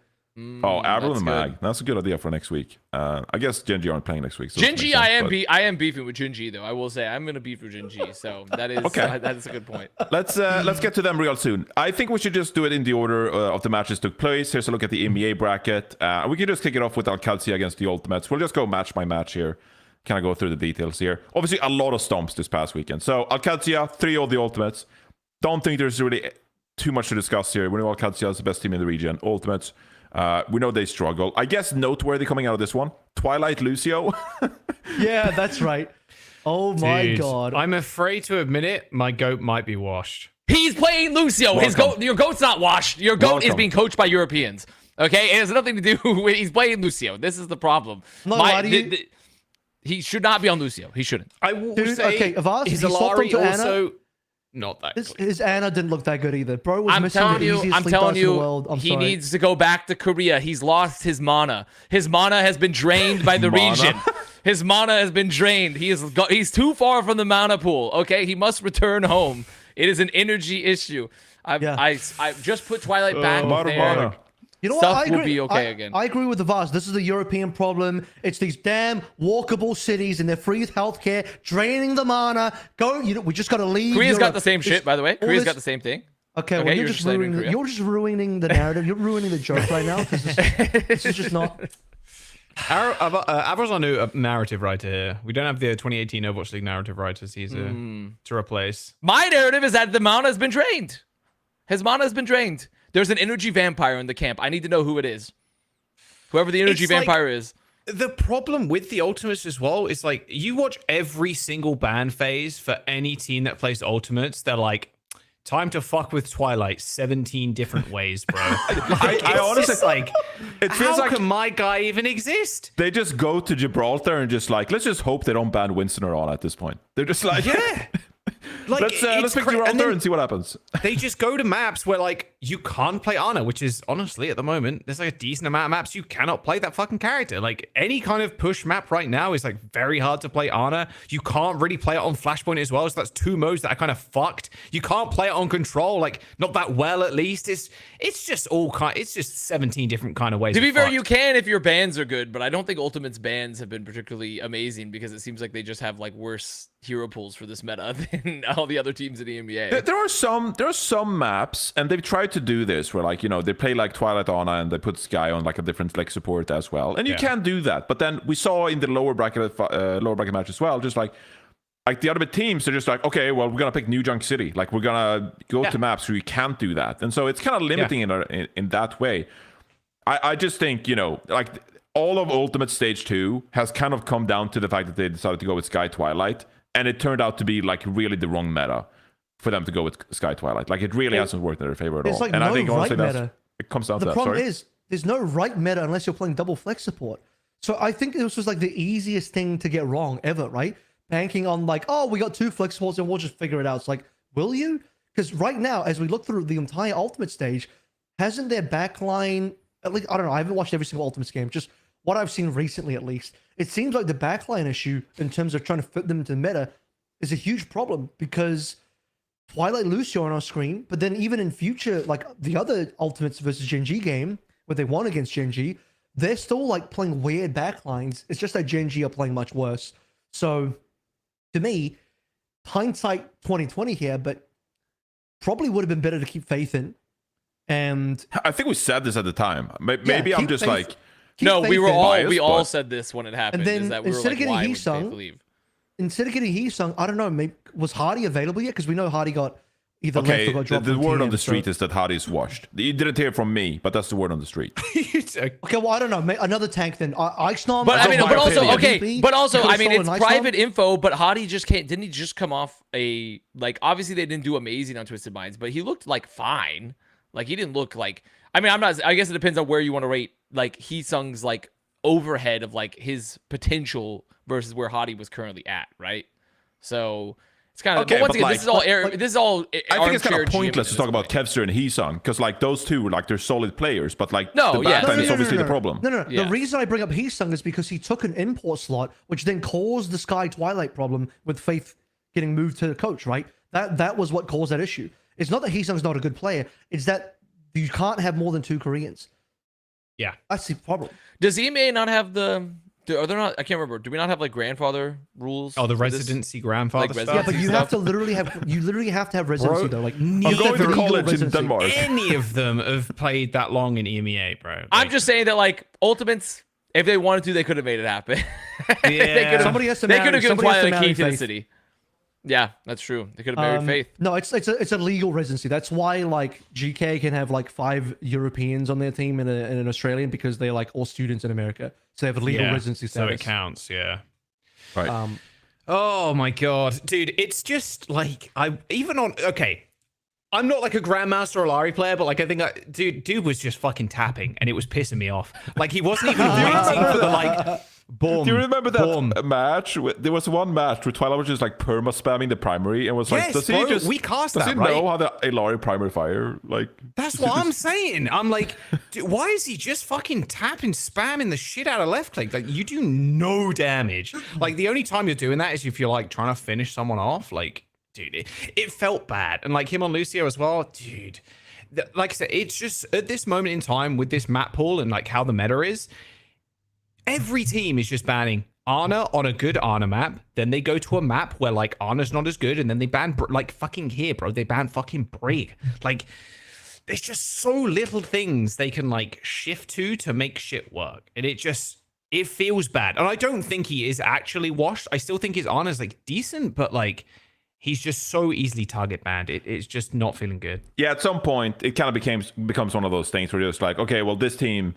Oh, Avril that's and good. Mag. That's a good idea for next week. I guess Genji aren't playing next week. So it Gingy, makes sense, but I am beefing with Gingy though. I will say I'm gonna beef with Gingy. So that is Okay. that is a good point. Let's get to them real soon. I think we should just do it in the order of the matches took place. Here's a look at the EMEA bracket. We can just kick it off with Alcalcia against the Ultimates. We'll just go match by match here. Kind of go through the details here. Obviously, a lot of stomps this past weekend. So Alcalcia, 3-0 the Ultimates. Don't think there's really too much to discuss here. We know Alcalcia is the best team in the region. Ultimates We know they struggle. I guess noteworthy coming out of this one, Twilight Lucio. Yeah, that's right. Oh my Dude, god. I'm afraid to admit it. My goat might be washed. He's playing Lucio. His Welcome. goat, your goat's not washed. Your goat is Welcome. being coached by Europeans. Okay, it has nothing to do with he's playing Lucio. This is the problem. No, why do you- He should not be on Lucio. He shouldn't. I will Dude, say, okay, Avast, his he swapped Alari onto Ana. also not that good. His Ana didn't look that good either. Bro was I'm missing telling the you, easiest I'm sleep telling dust in the you, world. I'm he sorry. needs to go back to Korea. He's lost his mana. His mana has been drained by the Mana? region. His mana has been drained. He's too far from the mana pool. Okay, he must return home. It is an energy issue. I just put Twilight back Mana, there. mana. You know Stuff what? I will agree. be okay again. I agree with the Avast. This is a European problem. It's these damn walkable cities and their free healthcare draining the mana. We just got to leave. Korea's Europe. got the same It's shit, by the way. all Korea's this- got the same thing. Okay, well, Okay, you're you're just just blaming ruining. Korea. You're just ruining the narrative. You're ruining the joke right now because this is just not. Avril's our new narrative writer here. We don't have the 2018 Overwatch League narrative writers. He's to replace. My narrative is that the mana has been drained. His mana has been drained. There's an energy vampire in the camp. I need to know who it is. Whoever the energy It's like- vampire is. The problem with the Ultimates as well is like you watch every single ban phase for any team that plays Ultimates. They're like, time to fuck with Twilight 17 different ways, bro. I honestly like, it feels how like can my guy even exist? they just go to Gibraltar and just like, let's just hope they don't ban Winston or on at this point. They're just like, Yeah. Like, let's it's pick cra- Gibraltar and then and see what happens. they just go to maps where like you can't play Ana, which is honestly at the moment there's like a decent amount of maps you cannot play that fucking character. Like any kind of push map right now is like very hard to play Ana. You can't really play it on Flashpoint as well, so that's two modes that are kind of fucked. You can't play it on Control, like not that well at least. It's just all kind. It's just 17 different kind of ways. To be of fair, fucked. you can if your bans are good, but I don't think Ultimate's bans have been particularly amazing because it seems like they just have like worse hero pools for this meta than all the other teams in the EMEA. There are some maps, and they've tried to do this where like, they play like Twilight Ana and they put Sky on like a different like support as well, and you can do that. But then we saw in the lower bracket match as well, just like the other teams are just like, okay, well, we're gonna pick New Junk City, like we're gonna go to maps where you can't do that, and so it's kind of limiting in that way. I just think like all of Ultimate Stage 2 has kind of come down to the fact that they decided to go with Sky Twilight, and it turned out to be like really the wrong meta for them to go with Sky Twilight. Like it really hasn't worked in their favor at all. It's like And no I think honestly right meta. it comes down The to that. problem Sorry. is there's no right meta unless you're playing double flex support. So I think this was like the easiest thing to get wrong ever, right? Banking on like, oh, we got two flex supports and we'll just figure it out. It's like, will you? Because right now, as we look through the entire Ultimate stage, hasn't their backline, at least, I don't know, I haven't watched every single Ultimate game, just what I've seen recently at least, it seems like the backline issue in terms of trying to fit them into meta is a huge problem because Twilight Lucio on our screen, but then even in future, like the other Ultimates versus Gen G game, where they won against Gen G, they're still like playing weird backlines. It's just that Gen G are playing much worse. So to me, hindsight 2020 here, but probably would have been better to keep faith in. And I think we said this at the time. Maybe I'm keep just faith- like, keep No, faith we were in. all biased, we all but- said this when it happened. And then is that we were instead like, of getting why would Heesung, they leave? instead of getting Heesung, I don't know, maybe was Hardy available yet? Because we know Hardy got either left okay, or got dropped. the from word on TM, the street so- is that Hardy's washed. You didn't hear it from me, but that's the word on the street. Okay, well, I don't know. Another tank then. Icestorm. But I mean, my but also opinion. okay, but also I mean, it's Icestorm. private info. But Hadi just can't. Didn't he just come off a like? Obviously, they didn't do amazing on Twisted Minds, but he looked like fine. Like he didn't look like. I mean, I'm not. I guess it depends on where you want to rate like Heesung's like overhead of like his potential versus where Hadi was currently at, right? So it's kind of. Okay, but once but again, like- this is all. like- This is all. I think it's kind armchair of pointless GMing to talk at about this Kevster and Heesung because like those two, like they're solid players, but like No, the yeah. backline No, is obviously the problem. No. Yeah. The reason I bring up Heesung is because he took an import slot, which then caused the Sky Twilight problem with Faith getting moved to the coach, right? That was what caused that issue. It's not that Heesung's not a good player. It's that you can't have more than two Koreans. Yeah. That's the problem. Does EMEA not have the? Are there not? I can't remember. Do we not have like grandfather rules? Oh, the for this? residency grandfather like, stuff. Yeah, but Residency you have stuff? to literally have residency though. Like I'm neither going to legal college in residency. Denmark. Any of them have played that long in EMEA, bro. I'm Like, just saying that like Ultimates, if they wanted to, they could have made it happen. They Yeah. could've- Somebody has to They marry- could have given somebody has to Twilight a marry key to the Faith. city. Yeah, that's true. They could have buried Faith. No, it's a legal residency. That's why like GK can have like 5 Europeans on their team and an Australian, because they're like all students in America, so they have a legal residency So status. it counts, yeah. Right. Oh my god, dude, it's just like I'm not like a Grandmaster or Lari player, but like I think dude was just fucking tapping and it was pissing me off. Like he wasn't even waiting for the like boom. Do you remember that boom. match? There was one match where Twilight was just like perma spamming the primary and was like, Yes, does he bro, just we cast does that, he right? know how the Ilari primary fire? Like That's does he what I'm just- saying. I'm like, dude, why is he just fucking tapping, spamming the shit out of left click? Like, you do no damage. Like, the only time you're doing that is if you're like trying to finish someone off. Like, dude, it felt bad. And like him on Lucio as well, dude. Like I said, it's just at this moment in time with this map pool and like how the meta is, every team is just banning Ana on a good Ana map. Then they go to a map where like Ana's not as good, and then they ban like fucking here, bro. They ban fucking Brig. Like, there's just so little things they can like shift to make shit work, and it feels bad. And I don't think he is actually washed. I still think his Ana's like decent, but like he's just so easily target banned. It's just not feeling good. Yeah, at some point it kind of becomes one of those things where you're just like, okay, well this team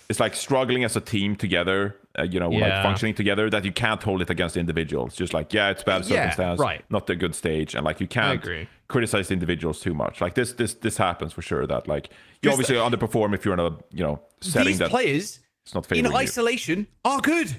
is like struggling as a team together, like functioning together, that you can't hold it against individuals. Just like, yeah, it's bad circumstance, right. not a good stage, and like you can't criticize the individuals too much. Like this happens for sure. That like you obviously underperform if you're in a setting these that players it's not in favoring you. isolation are good.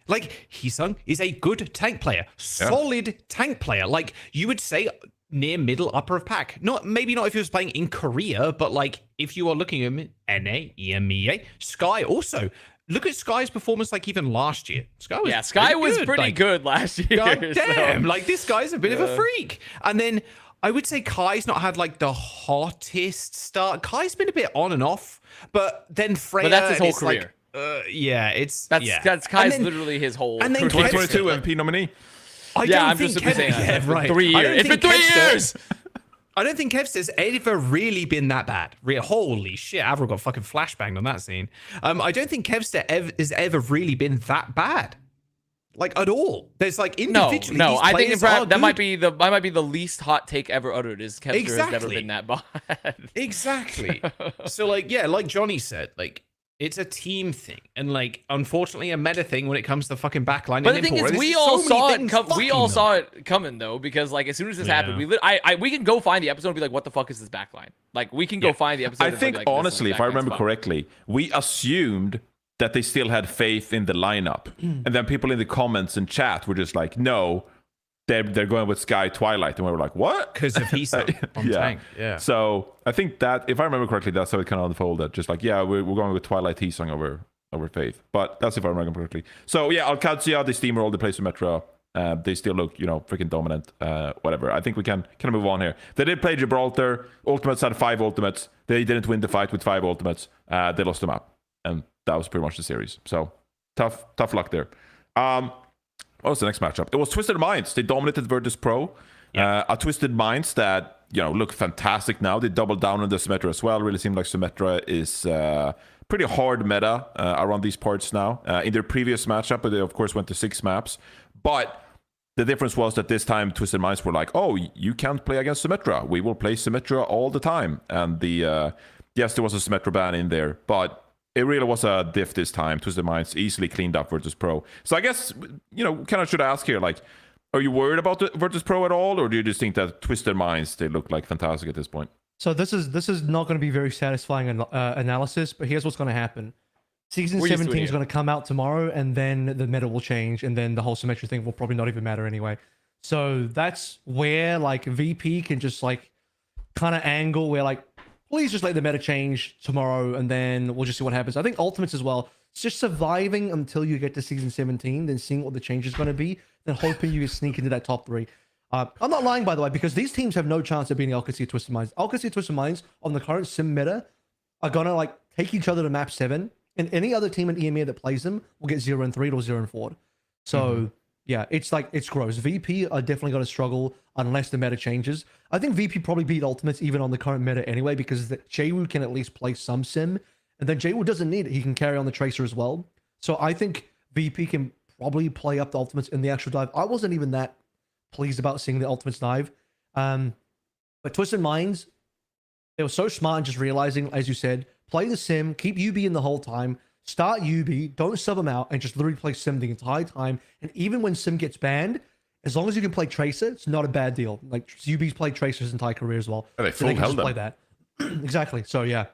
Like Hisung is a good tank player, solid tank player. Like you would say near middle upper of pack. Maybe not if he was playing in Korea, but like if you are looking at him, NA, EMEA, Sky also. Look at Sky's performance like even last year. Sky was pretty good last year. God damn, so. like this guy's a bit of a freak. And then I would say Kai's not had like the hottest start. Kai's been a bit on and off, but then Freya. But that's his whole it's career. That's Kai's literally his whole. And then career. 2022 MP nominee. I I'm don't just think saying Kev, that. right. 3 years. It's been 3 years. I don't think Kev's ever really been that bad. Holy shit, Avril got fucking flashbanged on that scene. I don't think Kev's has ever really been that bad. Like at all. There's like individually. No. These I think players that are might be the least hot take ever uttered. Is Kevster has never been that bad. Exactly. So like, yeah, like Johnny said, like it's a team thing, and like unfortunately a meta thing when it comes to fucking backline. But the thing is, we all saw it coming though, because like as soon as this happened, we can go find the episode and be like, what the fuck is this backline? Like we can go find the episode. I think like, honestly, if I remember correctly, we assumed that they still had faith in the lineup, and then people in the comments and chat were just like, no, they're going with Sky Twilight, and we were like, what? Because of Hisung on tank. Yeah. So I think that if I remember correctly, that's how it kind of unfolded. Just like, yeah, we're going with Twilight Hisung over Faith, but that's if I remember correctly. So yeah, Alcazia, they steamrolled, they play Symmetra. They still look, freaking dominant. Whatever. I think we can kind of move on here. They did play Gibraltar. Ultimates had 5 ultimates. They didn't win the fight with 5 ultimates. They lost them up, and that was pretty much the series. So tough luck there. What was the next matchup? It was Twisted Minds. They dominated Virtus Pro. A Twisted Minds that look fantastic now. They doubled down on the Symmetra as well. Really seemed like Symmetra is pretty hard meta around these parts now. In their previous matchup, they of course went to 6 maps, but the difference was that this time Twisted Minds were like, oh, you can't play against Symmetra. We will play Symmetra all the time. And yes, there was a Symmetra ban in there, but it really was a diff this time. Twisted Minds easily cleaned up Virtus Pro. So I guess, kind of should ask here, like, are you worried about the Virtus Pro at all? Or do you just think that Twisted Minds, they look like fantastic at this point? So this is not going to be very satisfying analysis, but here's what's going to happen. Season 17 is going to come out tomorrow, and then the meta will change, and then the whole Symmetra thing will probably not even matter anyway. So that's where, like, VP can just, like, kind of angle where, like, please just let the meta change tomorrow, and then we'll just see what happens. I think Ultimates as well. It's just surviving until you get to Season 17, then seeing what the change is going to be, then hoping you can sneak into that top 3. I'm not lying, by the way, because these teams have no chance of beating LKC Twisted Minds. LKC Twisted Minds on the current Sim meta are going to, like, take each other to map 7, and any other team in EMEA that plays them will get 0-3 or 0-4. So, yeah, it's like, it's gross. VP are definitely going to struggle unless the meta changes. I think VP probably beat Ultimates even on the current meta anyway, because Jwoo can at least play some Sim, and then Jwoo doesn't need it. He can carry on the Tracer as well. So I think VP can probably play up the Ultimates in the actual dive. I wasn't even that pleased about seeing the Ultimates dive. But Twisted Minds, they were so smart in just realizing, as you said, play the sim, keep UB in the whole time, start UB, don't sub them out, and just literally play sim the entire time. And even when sim gets banned, as long as you can play Tracer, it's not a bad deal. Like, UB's played Tracer his entire career as well. Yeah, they so full can held just play them. that. Exactly. So, yeah.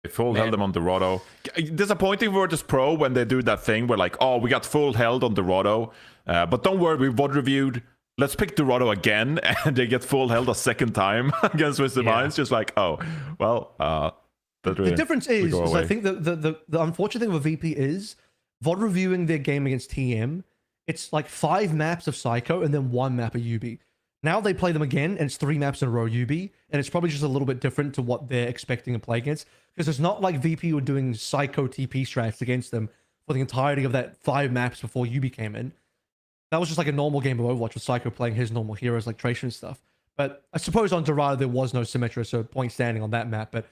They full held them on Dorado. Disappointing for this pro when they do that thing where like, oh, we got full held on Dorado. But don't worry, we VOD reviewed. Let's pick Dorado again. And they get full held a second time against Twisted Minds. Just like, oh, well, that really, the difference is I think the unfortunate thing with VP is VOD reviewing their game against TM. It's like 5 maps of Psycho and then 1 map of UB. Now they play them again and it's 3 maps in a row UB. And it's probably just a little bit different to what they're expecting to play against. Because it's not like VP were doing Psycho TP strats against them for the entirety of that 5 maps before UB came in. That was just like a normal game of Overwatch with Psycho playing his normal heroes like Tracer and stuff. But I suppose on Dorado there was no Symmetra, so point standing on that map. But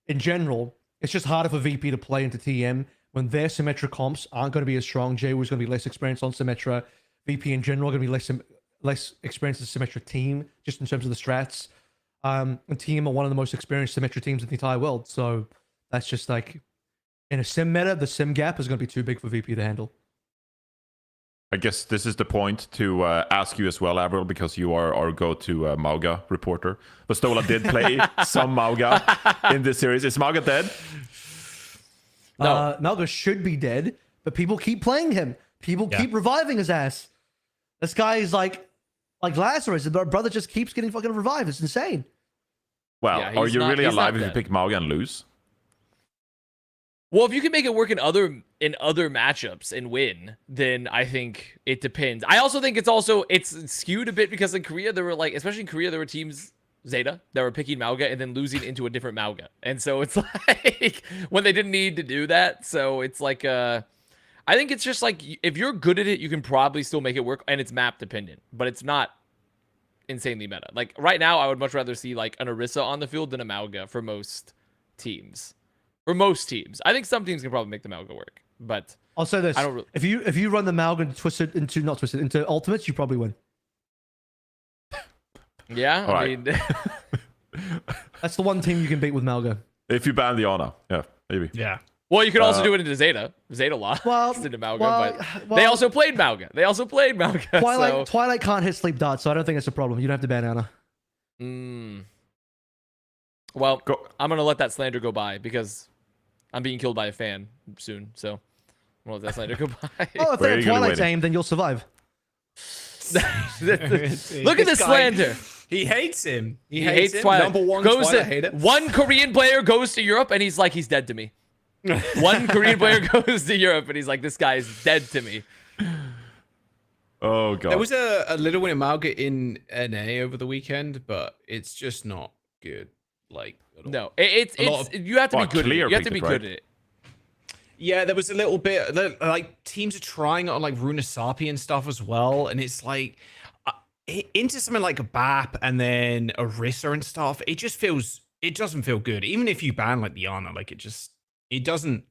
in general, it's just harder for VP to play into TM when their Symmetra comps aren't going to be as strong. JWoo's going to be less experienced on Symmetra. VP in general going to be less experienced as a Symmetra team, just in terms of the strats. And team are one of the most experienced Symmetra teams in the entire world. So that's just like, in a sim meta, the sim gap is going to be too big for VP to handle. I guess this is the point to ask you as well, AVRL, because you are our go-to Mauga reporter. But Stola did play some Mauga in this series. Is Mauga dead? No. Mauga should be dead, but people keep playing him. People keep reviving his ass. This guy is like Lazarus. The brother just keeps getting fucking revived. It's insane. Well, Yeah, are you really he's alive not if you dead. pick Mauga and lose? Well, if you can make it work in other matchups and win, then I think it depends. I also think it's skewed a bit because in Korea there were especially in Korea there were teams Zeta that were picking Mauga and then losing into a different Mauga, and so it's like when they didn't need to do that. So it's like I think it's just like if you're good at it, you can probably still make it work, and it's map dependent, but it's not insanely meta. Like right now, I would much rather see like an Orisa on the field than a Mauga for most teams. For most teams, I think some teams can probably make the Mauga work, but I'll say this: I don't really... if you run the Mauga into ultimates, you probably win. Yeah, All I right. mean, That's the one team you can beat with Mauga. If you ban the Ana, yeah, maybe. Yeah. well, you could also do it into Zeta. Zeta lost into Mauga, but they also played Mauga. Twilight can't hit sleep darts, so I don't think it's a problem. You don't have to ban Ana. Well, I'm gonna let that slander go by because I'm being killed by a fan soon. So I'm gonna let that slander go by. Oh, if Where are they you have gonna Twilight's win? aim, then you'll survive. Look at this slander. He hates him. He hates him. Twilight. Number one Goes Twilight to, hater. one Korean player goes to Europe and he's like, he's dead to me. One Korean player goes to Europe and he's like, this guy is dead to me. Oh god. There was a little win in Mauga in NA over the weekend, but it's just not good. Like at all. No, it's you have to be good at it. You have to be good at it. Yeah, there was a little bit like teams are trying it on like Runa Sapi and stuff as well, and it's like into something like a BAP and then a Orisa and stuff. It doesn't feel good. Even if you ban like the Ana, like it doesn't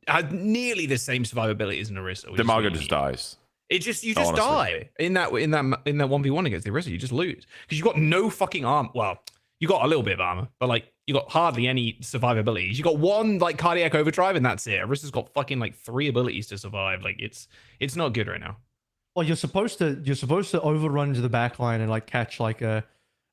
have nearly the same survivability as an Orisa. the Mauga just dies. You just Honestly. die in that 1v1 against the Orisa. You just lose because you got no fucking armor. Well, you got a little bit of armor, but like you got hardly any survivability. You got one like cardiac overdrive and that's it. Orisa's got fucking like 3 abilities to survive. Like it's not good right now. Well, you're supposed to overrun to the back line and like catch like a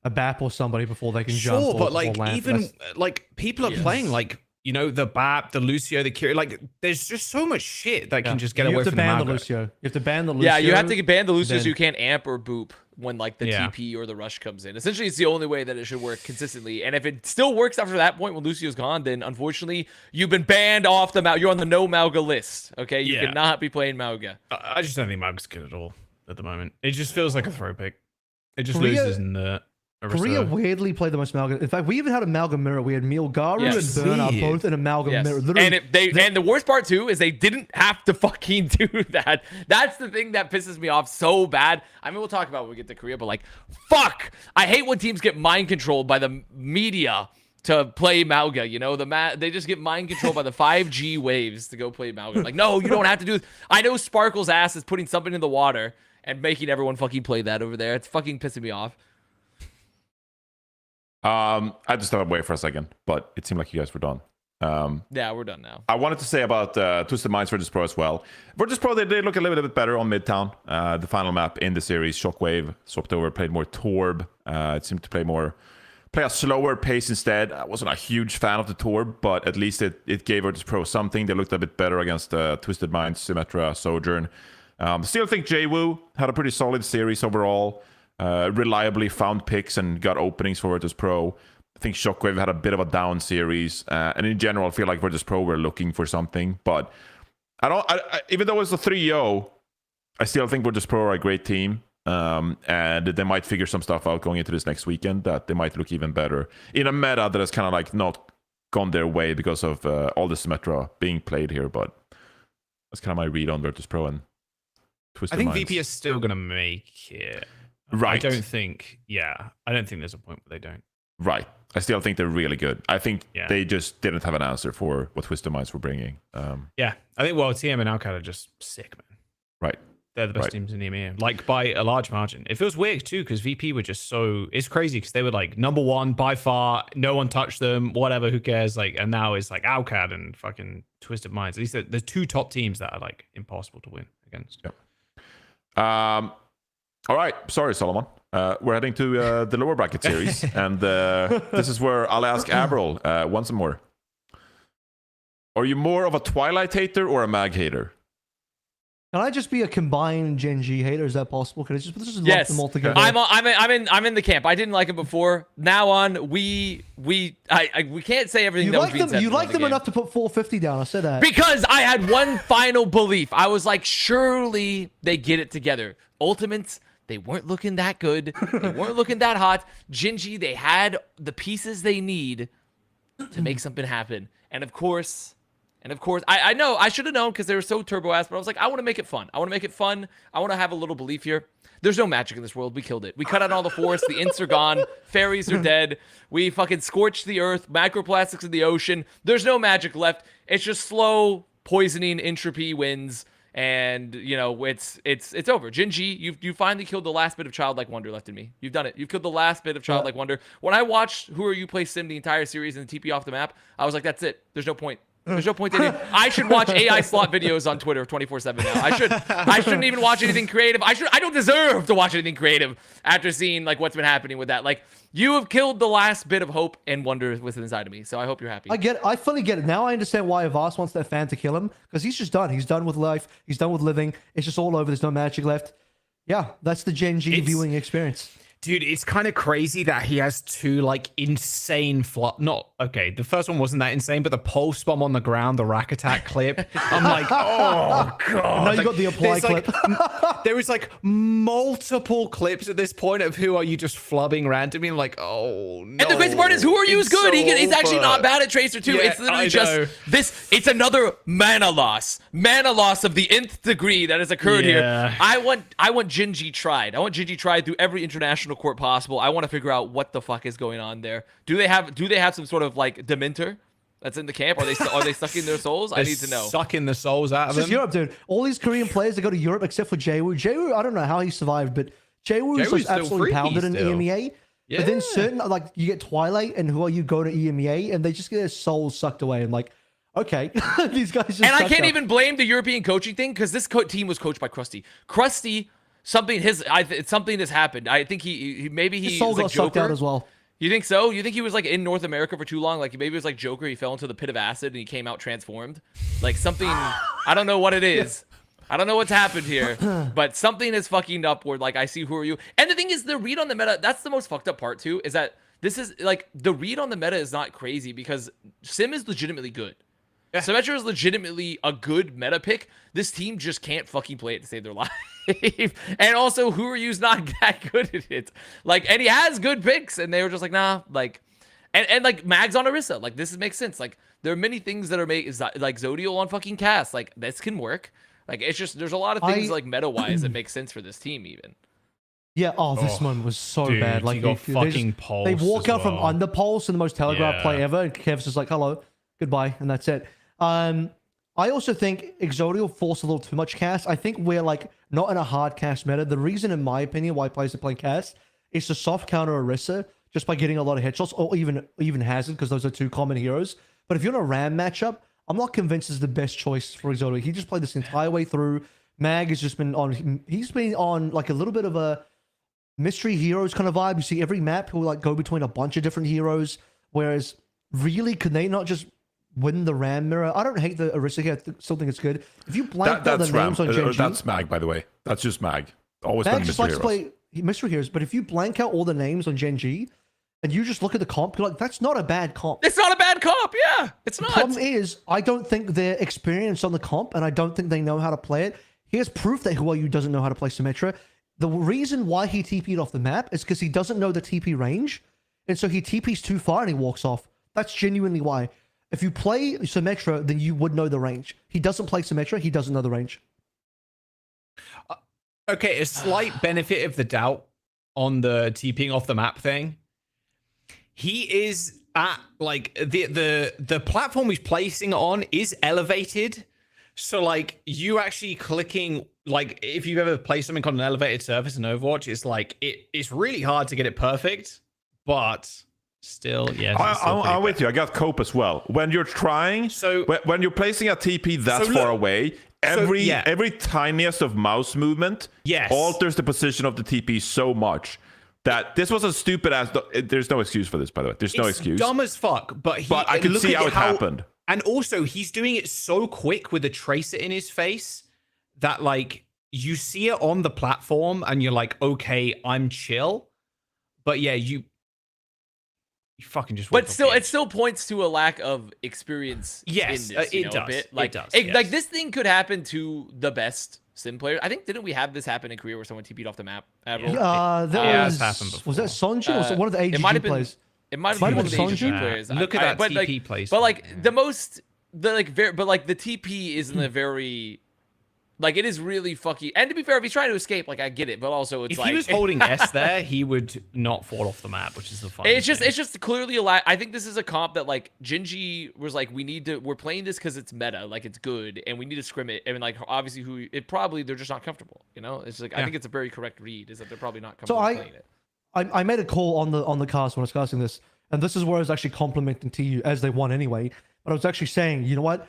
BAP or somebody before they can jump. Sure, or but like land. even That's- like people are playing like the BAP, the Lucio, the Kiri. Like there's just so much shit that can just get you away have to from ban the the Mauga. Lucio. You have to ban the Lucio. Yeah, you have to ban the Lucios. then- So you can't amp or boop when like the Yeah. TP or the rush comes in. Essentially, it's the only way that it should work consistently. And if it still works after that point when Lucio's gone, then unfortunately you've been banned off the Mauga. You're on the no Mauga list. Okay, you Yeah. cannot be playing Mauga. I just don't think Mauga's good at all at the moment. It just feels like a throw pick. It just Korea- loses in the Korea weirdly played the most Mauga. In fact, we even had a Mauga mirror. We had Milgaru Yes. and Burnout Weird. both in a Mauga Yes. mirror. Literally, And the worst part too is they didn't have to fucking do that. That's the thing that pisses me off so bad. I mean, we'll talk about it when we get to Korea, but like, fuck! I hate when teams get mind controlled by the media to play Mauga. You know, they just get mind controlled by the 5G waves to go play Mauga. Like, no, you don't have to do this. I know Sparkle's ass is putting something in the water, and making everyone fucking play that over there. It's fucking pissing me off. I just stepped away for a second, but it seemed like you guys were done. Yeah, we're done now. I wanted to say about Twisted Minds Virtus Pro as well. Virtus Pro, they did look a little bit better on Midtown. The final map in the series, Shockwave swapped over, played more Torb. It seemed to play a slower pace instead. I wasn't a huge fan of the Torb, but at least it gave Virtus Pro something. They looked a bit better against Twisted Minds, Symmetra, Sojourn. Still think JWoo had a pretty solid series overall. Reliably found picks and got openings for Virtus Pro. I think Shockwave had a bit of a down series, and in general, I feel like Virtus Pro were looking for something. But even though it's a 3-0, I still think Virtus Pro are a great team, and they might figure some stuff out going into this next weekend that they might look even better in a meta that has kind of like not gone their way because of all the Symmetra being played here. But that's kind of my read on Virtus Pro and Twisted I think Minds. VP is still going to make it. Right. I don't think there's a point where they don't. Right. I still think they're really good. I think they just didn't have an answer for what Twisted Minds were bringing. Yeah, I think TM and Alcad are just sick, man. Right. They're the best teams in the EMEA, like by a large margin. It feels weird too because VP were just so. It's crazy because they were like number one by far. No one touched them. Whatever, who cares? Like, and now it's like Alcad and fucking Twisted Minds. At least the two top teams that are like impossible to win against. Yep. All right. Sorry, Solomon. We're heading to the lower bracket series, and this is where I'll ask AVRL once more. Are you more of a Twilight hater or a Mag hater? Can I just be a combined Gen G hater? Is that possible? Can I just lump Yes, them all together? I'm in the camp. I didn't like him before. Now on, we can't say everything You that was like being them. said You from like the them game. enough to put 450 down. I said that. Because I had one final belief. I was like, surely they get it together. Ultimates, they weren't looking that good. They weren't looking that hot. Gingy, they had the pieces they need to make something happen. And of course, I know I should have known because they were so turbo ass, but I was like, I want to make it fun. I want to have a little belief here. There's no magic in this world. We killed it. We cut out all the forests. The ints are gone. Fairies are dead. We fucking scorched the earth. Microplastics in the ocean. There's no magic left. It's just slow poisoning. Entropy wins. And it's over. Gingy, you finally killed the last bit of childlike wonder left in me. You've done it. You've killed the last bit of childlike wonder. When I watched Who Are You play Sim the entire series and TP off the map, I was like, that's it. There's no point. There's no point. I should watch AI slot videos on Twitter 24/7 now. I shouldn't even watch anything creative. I don't deserve to watch anything creative after seeing like what's been happening with that. Like, you have killed the last bit of hope and wonder within inside of me. So I hope you're happy. I fully get it. Now I understand why Avast wants their fan to kill him, because he's just done. He's done with life. He's done with living. It's just all over. There's no magic left. Yeah, that's the Gen G viewing experience. Dude, it's kind of crazy that he has two like insane the first one wasn't that insane, but the pulse bomb on the ground, the rack attack clip, I'm like, oh god. Now you got the apply clip. There was like multiple clips at this point of Who Are You just flubbing randomly. I'm like, oh no. And the crazy part is, Who Are You is good. So he's actually not bad at Tracer too. Yeah, It's literally just this. It's another mana loss of the nth degree that has occurred here. I want Gingy tried. I want Gingy tried through every international court possible. I want to figure out what the fuck is going on there. Do they have some sort of like Dementor that's in the camp? Are they sucking their souls? I need to know. Sucking the souls out of them. It's Europe, dude. All these Korean players that go to Europe except for JWoo. JWoo, I don't know how he survived, but JWoo is like absolutely pounded in EMEA. Yeah. But then certain, like, you get Twilight and Who Are You go to EMEA and they just get their souls sucked away and like, okay, these guys just. And I can't even blame the European coaching thing because this team was coached by Krusty. Something has happened. I think he his soul got sucked out as well. You think so? You think he was like in North America for too long? Like maybe it was like Joker. He fell into the pit of acid and he came out transformed. Like something. I don't know what it is. I don't know what's happened here, but something is fucking up. Where like I see Who Are You, and the thing is the read on the meta. That's the most fucked up part too. Is that this is like the read on the meta is not crazy because Sim is legitimately good. Yeah. Symmetra is legitimately a good meta pick. This team just can't fucking play it to save their life. And also, Who Are You's not that good at it. Like, and he has good picks, and they were just like, nah, like, and like Mags on Orisa. Like, this makes sense. Like, there are many things that are like Zodial on fucking Cass. Like, this can work. Like, it's just there's a lot of things like meta wise that make sense for this team even. Yeah, this one was so bad. Like, got fucking pulse. They walk out from under pulse and the most telegraphed play ever, and Kev's just like, hello, goodbye, and that's it. I also think Exodial forced a little too much cast. I think where like not in a hard cast meta. The reason, in my opinion, why players are playing cast is to soft counter Orisa just by getting a lot of headshots, or even Hazard, because those are two common heroes. But if you're in a Ram matchup, I'm not convinced is the best choice for Exotic. He just played this entire way through. Mag has just been on. He's been on like a little bit of a mystery heroes kind of vibe. You see every map he'll like go between a bunch of different heroes. Whereas really, could they not just win the Ram mirror? I don't hate the Orisa here. I still think it's good. If you blank out the names on Gen G, that's Mag, by the way. That's just Mag. Always Mag been just mystery likes to heroes. play mystery heroes. But if you blank out all the names on Gen G and you just look at the comp, you're like, that's not a bad comp. It's not a bad comp. Yeah, it's The not. problem is, I don't think they're experienced on the comp, and I don't think they know how to play it. Here's proof that Who Are You doesn't know how to play Symmetra. The reason why he TP'd off the map is because he doesn't know the TP range, and so he TP's too far and he walks off. That's genuinely why. If you play Symmetra, then you would know the range. He doesn't play Symmetra, he doesn't know the range. Okay, a slight benefit of the doubt on the TPing off the map thing. He is at like the platform he's placing on is elevated. So like you actually clicking, like if you've ever played something on an elevated surface in Overwatch, it's like it's really hard to get it perfect, but still, yes. I'm with you. I got cope as well. When you're trying, when you're placing a TP that far away, every tiniest of mouse movement alters the position of the TP so much that this was a stupid ass. There's no excuse for this, by the way. There's no excuse. Dumb as fuck, but I could see how it happened. And also, he's doing it so quick with a tracer in his face that like you see it on the platform and you're like, okay, I'm chill. But yeah, you fucking just. But still, it still points to a lack of experience. Yes, in this, it does. A bit. Like, it does. Like this thing could happen to the best sim player. I think didn't we have this happen in Korea where someone TP'd off the map? That happened before. Was that Sonjin or one of the AGG players? It might have been one of the AGG players. Look at that but TP place. But like the TP isn't a very like it is really fucky. And to be fair, if he's trying to escape, like I get it, but also it's if like he was holding S there, he would not fall off the map, which is the fun. It's just clearly a lot. I think this is a comp that like Gingy was like, we're playing this because it's meta, like it's good, and we need to scrim it. And like obviously, they're just not comfortable. You know, it's like I think it's a very correct read is that they're probably not comfortable playing it. I made a call on the cast when I was casting this, and this is where I was actually complimenting TU as they won anyway. But I was actually saying, you know what?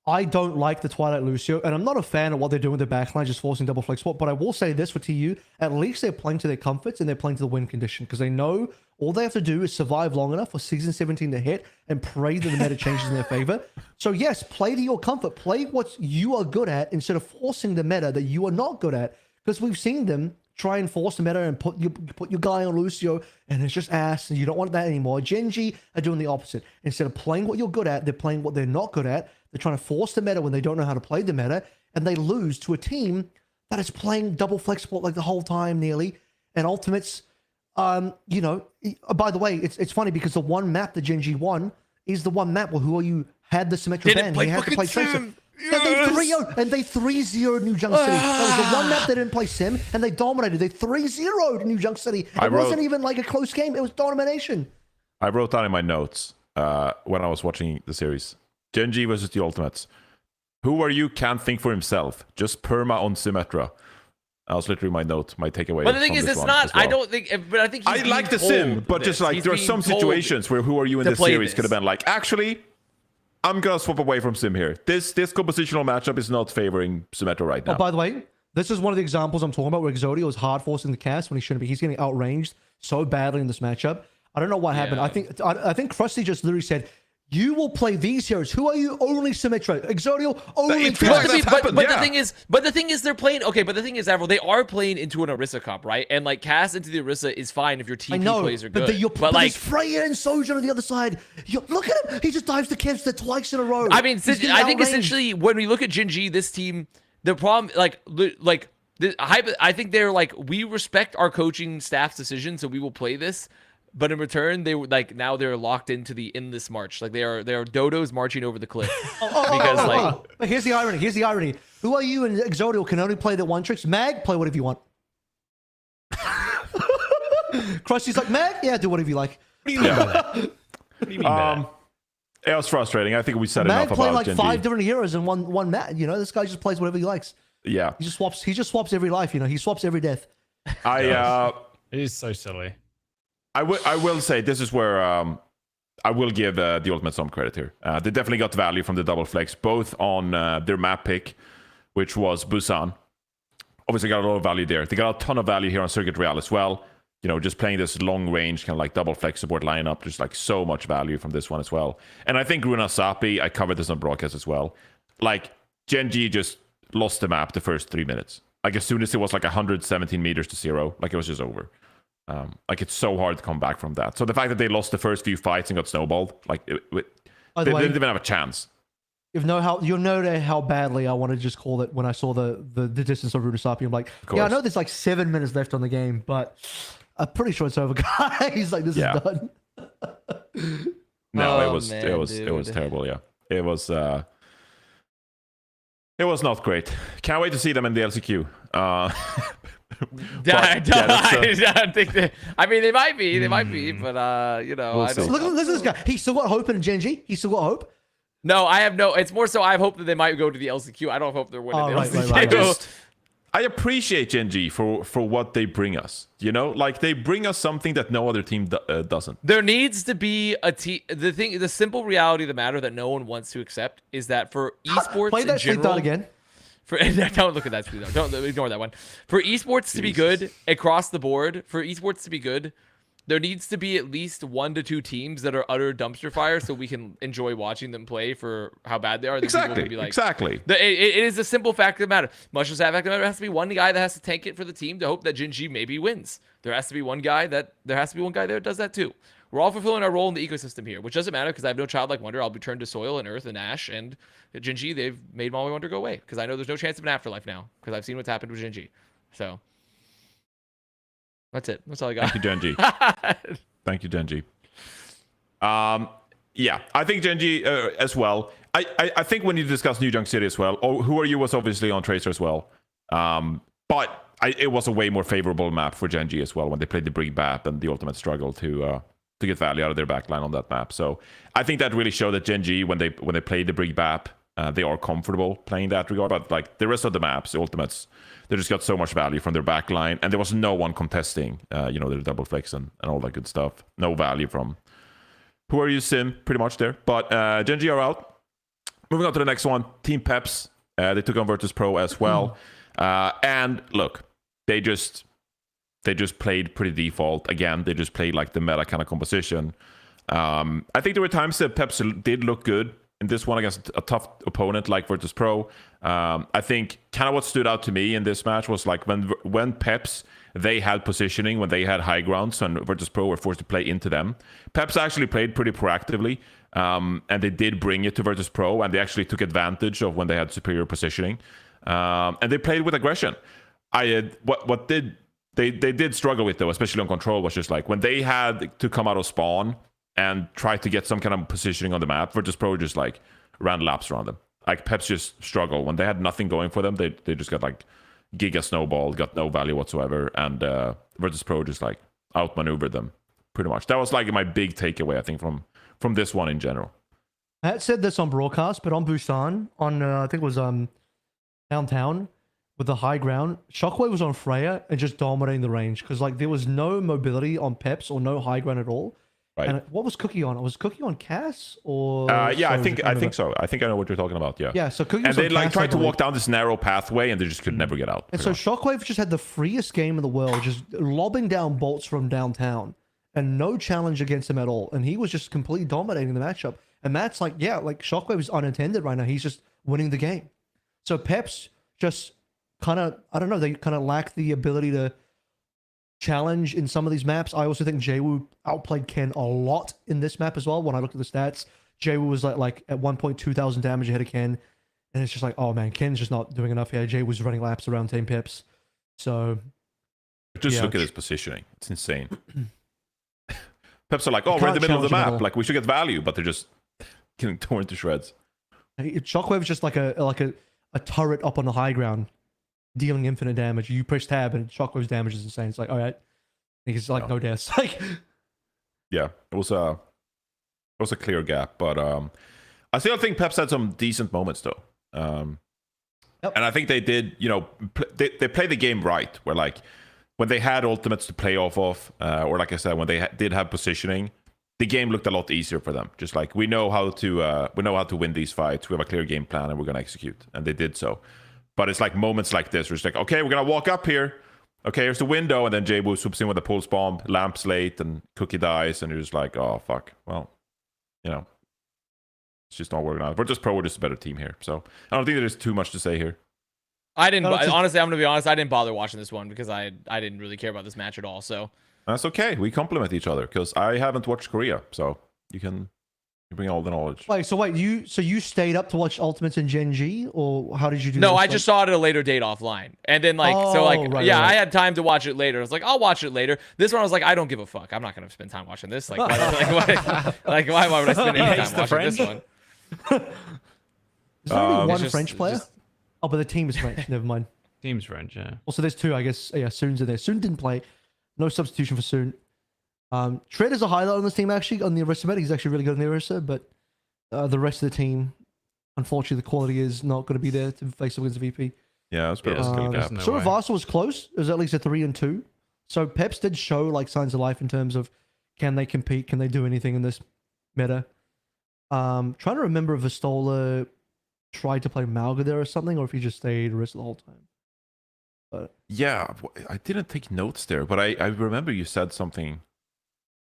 I don't like the Twilight Lucio, and I'm not a fan of what they're doing with their backline, just forcing double flex spot. But I will say this for TU, at least they're playing to their comforts and they're playing to the win condition, because they know all they have to do is survive long enough for Season 17 to hit and pray that the meta changes in their favor. So yes, play to your comfort. Play what you are good at instead of forcing the meta that you are not good at, because we've seen them try and force the meta and put your guy on Lucio, and it's just ass, and you don't want that anymore. Gen G are doing the opposite. Instead of playing what you're good at, they're playing what they're not good at. They're trying to force the meta when they don't know how to play the meta, and they lose to a team that is playing double flex support like the whole time nearly. And Ultimates, by the way, it's funny because the one map that Gen G won is the one map where Who Are You had the Symmetra ban. They had to play Tracer. And they 3-0'd New Junk City. That was the one map they didn't play Sim, and they dominated. They 3-0'd New Junk City. It wasn't even like a close game. It was domination. I wrote down in my notes when I was watching the series. Gen G versus the Ultimates. Who Are You can't think for himself. Just perma on Symmetra. That was literally my note, my takeaway. But the thing is, it's not. Well. I don't think. But I think I like the sim, but just like there are some situations where Who Are You in this series could have been like, actually, I'm gonna swap away from sim here. This compositional matchup is not favoring Symmetra right now. Oh, by the way, this is one of the examples I'm talking about where Exodio was hard forcing the cast when he shouldn't be. He's getting outranged so badly in this matchup. I don't know what happened. I think Krusty just literally said, "You will play these heroes. Who are you? Only Symmetra. Exodio only." But the thing is, they're playing. Okay, but the thing is, Avril, they are playing into an Orisa comp, right? And like cast into the Orisa is fine if your TP plays are good. But like Freya and Sojourn on the other side. Look at him. He just dives the camps twice in a row. I mean, I think essentially when we look at Gen G, this team, the problem, I think they're like, we respect our coaching staff's decision, so we will play this. But in return, they like now they're locked into the endless march. Like they are dodos marching over the cliff. But here's the irony. Who Are You and Exodio can only play the one tricks. Mag, play whatever you want. Krusty's like, Mag, yeah, do whatever you like. What do you mean by that? What do you mean by that? It was frustrating. I think we said Mag enough play about like Gen 5 G. different heroes in one mat. You know, this guy just plays whatever he likes. Yeah. He just swaps every life, you know. He swaps every death. I It is so silly. I will say this is where I will give the Ultimate some credit here. They definitely got value from the double flex, both on their map pick, which was Busan. Obviously got a lot of value there. They got a ton of value here on Circuit Real as well. You know, just playing this long range kind of like double flex support lineup. There's like so much value from this one as well. And I think Runa Sapi, I covered this on broadcast as well. Like Gen.G just lost the map the first 3 minutes. Like as soon as it was like 117 meters to 0, like it was just over. Like it's so hard to come back from that. So the fact that they lost the first few fights and got snowballed, like they didn't even have a chance. You'll know how badly I want to just call it when I saw the distance of Rudisapi. I'm like, yeah, I know there's like 7 minutes left on the game, but I'm pretty sure it's over, guys. Like this is done. No, Oh, it was man, it was dude. terrible. Yeah, it was not great. Can't wait to see them in the LCQ. I don't think they. I mean, they might be, but you know, We'll I see. don't. Look at this guy. He's still got hope in Gen.G. He's still got hope. No, I have no. It's more so I hope that they might go to the LCQ. I don't hope they're winning the Right, LCQ. I appreciate Gen.G for what they bring us. You know, like they bring us something that no other team doesn't. There needs to be a team. The simple reality of the matter that no one wants to accept is that for esports Play in that sleep general, down again. don't look at that screen. Don't ignore that one. For esports to be good across the board, for esports to be good, there needs to be at least 1 to 2 teams that are utter dumpster fire, so we can enjoy watching them play for how bad they are. Exactly. It is a simple fact of the matter. Much as that fact of the matter, there has to be one guy that has to tank it for the team to hope that Gen.G maybe wins. There has to be one guy there that does that too. We're all fulfilling our role in the ecosystem here, which doesn't matter because I have no childlike wonder. I'll be turned to soil and earth and ash, and Gen.G, they've made Molly Wonder go away because I know there's no chance of an afterlife now because I've seen what's happened with Gen.G. So that's it. That's all I got. Thank you, Gen.G. Thank you, Gen.G. Yeah, I think Gen.G as well. I think when you discuss New Junk City as well, Who Are You was obviously on Tracer as well. But it was a way more favorable map for Gen.G as well when they played the Brig Bap and the Ultimate struggle to get value out of their backline on that map. So I think that really showed that Gen.G when they play the Brig Bap, they are comfortable playing that regard. But like the rest of the maps, the Ultimates, they just got so much value from their backline, and there was no one contesting, their double flex and all that good stuff. No value from Who Are You Sim, pretty much there. But Gen.G are out. Moving on to the next one, Team Peps. They took on Virtus Pro as well. And look, they just played pretty default. Again, they just played like the meta kind of composition. I think there were times that Peps did look good in this one against a tough opponent like Virtus Pro. I think kind of what stood out to me in this match was like when Peps, they had positioning, when they had high grounds, and Virtus Pro were forced to play into them. Peps actually played pretty proactively, and they did bring it to Virtus Pro, and they actually took advantage of when they had superior positioning. And they played with aggression. They did struggle with though, especially on control, was just like when they had to come out of spawn and try to get some kind of positioning on the map, Virtus Pro just like ran laps around them. Like Peps just struggled when they had nothing going for them. They just got like giga snowball, got no value whatsoever, and Virtus Pro just like outmaneuvered them pretty much. That was like my big takeaway, I think, from this one in general. I had said this on broadcast, but on Busan, on I think it was downtown with the high ground, Shockwave was on Freya and just dominating the range because like there was no mobility on Peps or no high ground at all. Right. And what was Cookie on? Was Cookie on Cass or? Yeah, I think so. I think I know what you're talking about. Yeah. Yeah. So Cookie and was they on like Cass, tried I to believe. walk down this narrow pathway, and they just could never get out. And so Shockwave just had the freest game in the world, just lobbing down bolts from downtown, and no challenge against him at all. And he was just completely dominating the matchup. And Matt's like, yeah, like Shockwave is unattended right now. He's just winning the game. So Peps just kind of, I don't know, they kind of lack the ability to challenge in some of these maps. I also think Jwoo outplayed Ken a lot in this map as well. When I looked at the stats, Jwoo was like at 1,200 damage ahead of Ken. And it's just like, oh man, Ken's just not doing enough here. Jay was running laps around Team Peps. So just yeah. look at his positioning. It's insane. Peps are like, oh, You we're in the can't middle of the challenge him at map. all. Like we should get value, but they're just getting torn to shreds. Shockwave is just like a turret up on the high ground, dealing infinite damage. You press tab and Shockwave's damage is insane. It's like, all right, it's like no deaths. Like, Yeah, it was a clear gap, but I still think Peps had some decent moments though. Yep. And I think they did, they played the game right, where like when they had ultimates to play off of, or like I said, when they did have positioning, the game looked a lot easier for them. Just like we know how to win these fights. We have a clear game plan, and we're gonna execute, and they did so. But it's like moments like this where it's like, okay, we're gonna walk up here. Okay, here's the window, and then Jaybu swoops in with a pulse bomb, lamps late, and Cookie dies, and you're just like, oh fuck. Well, it's just not working out. We're just a better team here. So I don't think there's too much to say here. I didn't No, it's just- honestly. I'm gonna be honest. I didn't bother watching this one because I didn't really care about this match at all. So That's okay. We complement each other because I haven't watched Korea, so you bring all the knowledge. Wait, you stayed up to watch Ultimates in Gen G, or how did you do no, this? I just saw it at a later date offline, and then right. Right. I had time to watch it later. I was like, I'll watch it later. This one, I was like, I don't give a fuck. I'm not gonna spend time watching this. Like, why would I spend any time watching this one? Is there only one just- French player? Oh, but the team is French. Never mind. Team's French, yeah. Also, there's two, I guess. Yeah, Soon's in there. Soon didn't play. No substitution for Soon. Tread is a highlight on this team, actually, on the Arista meta. He's actually really good on the Arista, but the rest of the team, unfortunately, the quality is not going to be there to face up against VP. Yeah, it's a bit of a skill gap. no So way. Avast was close. It was at least a 3-2. So Peps did show like signs of life in terms of can they compete? Can they do anything in this meta? Trying to remember if Vistola tried to play Malga there or something, or if he just stayed Arista the whole time. Yeah, I didn't take notes there, but I remember you said something,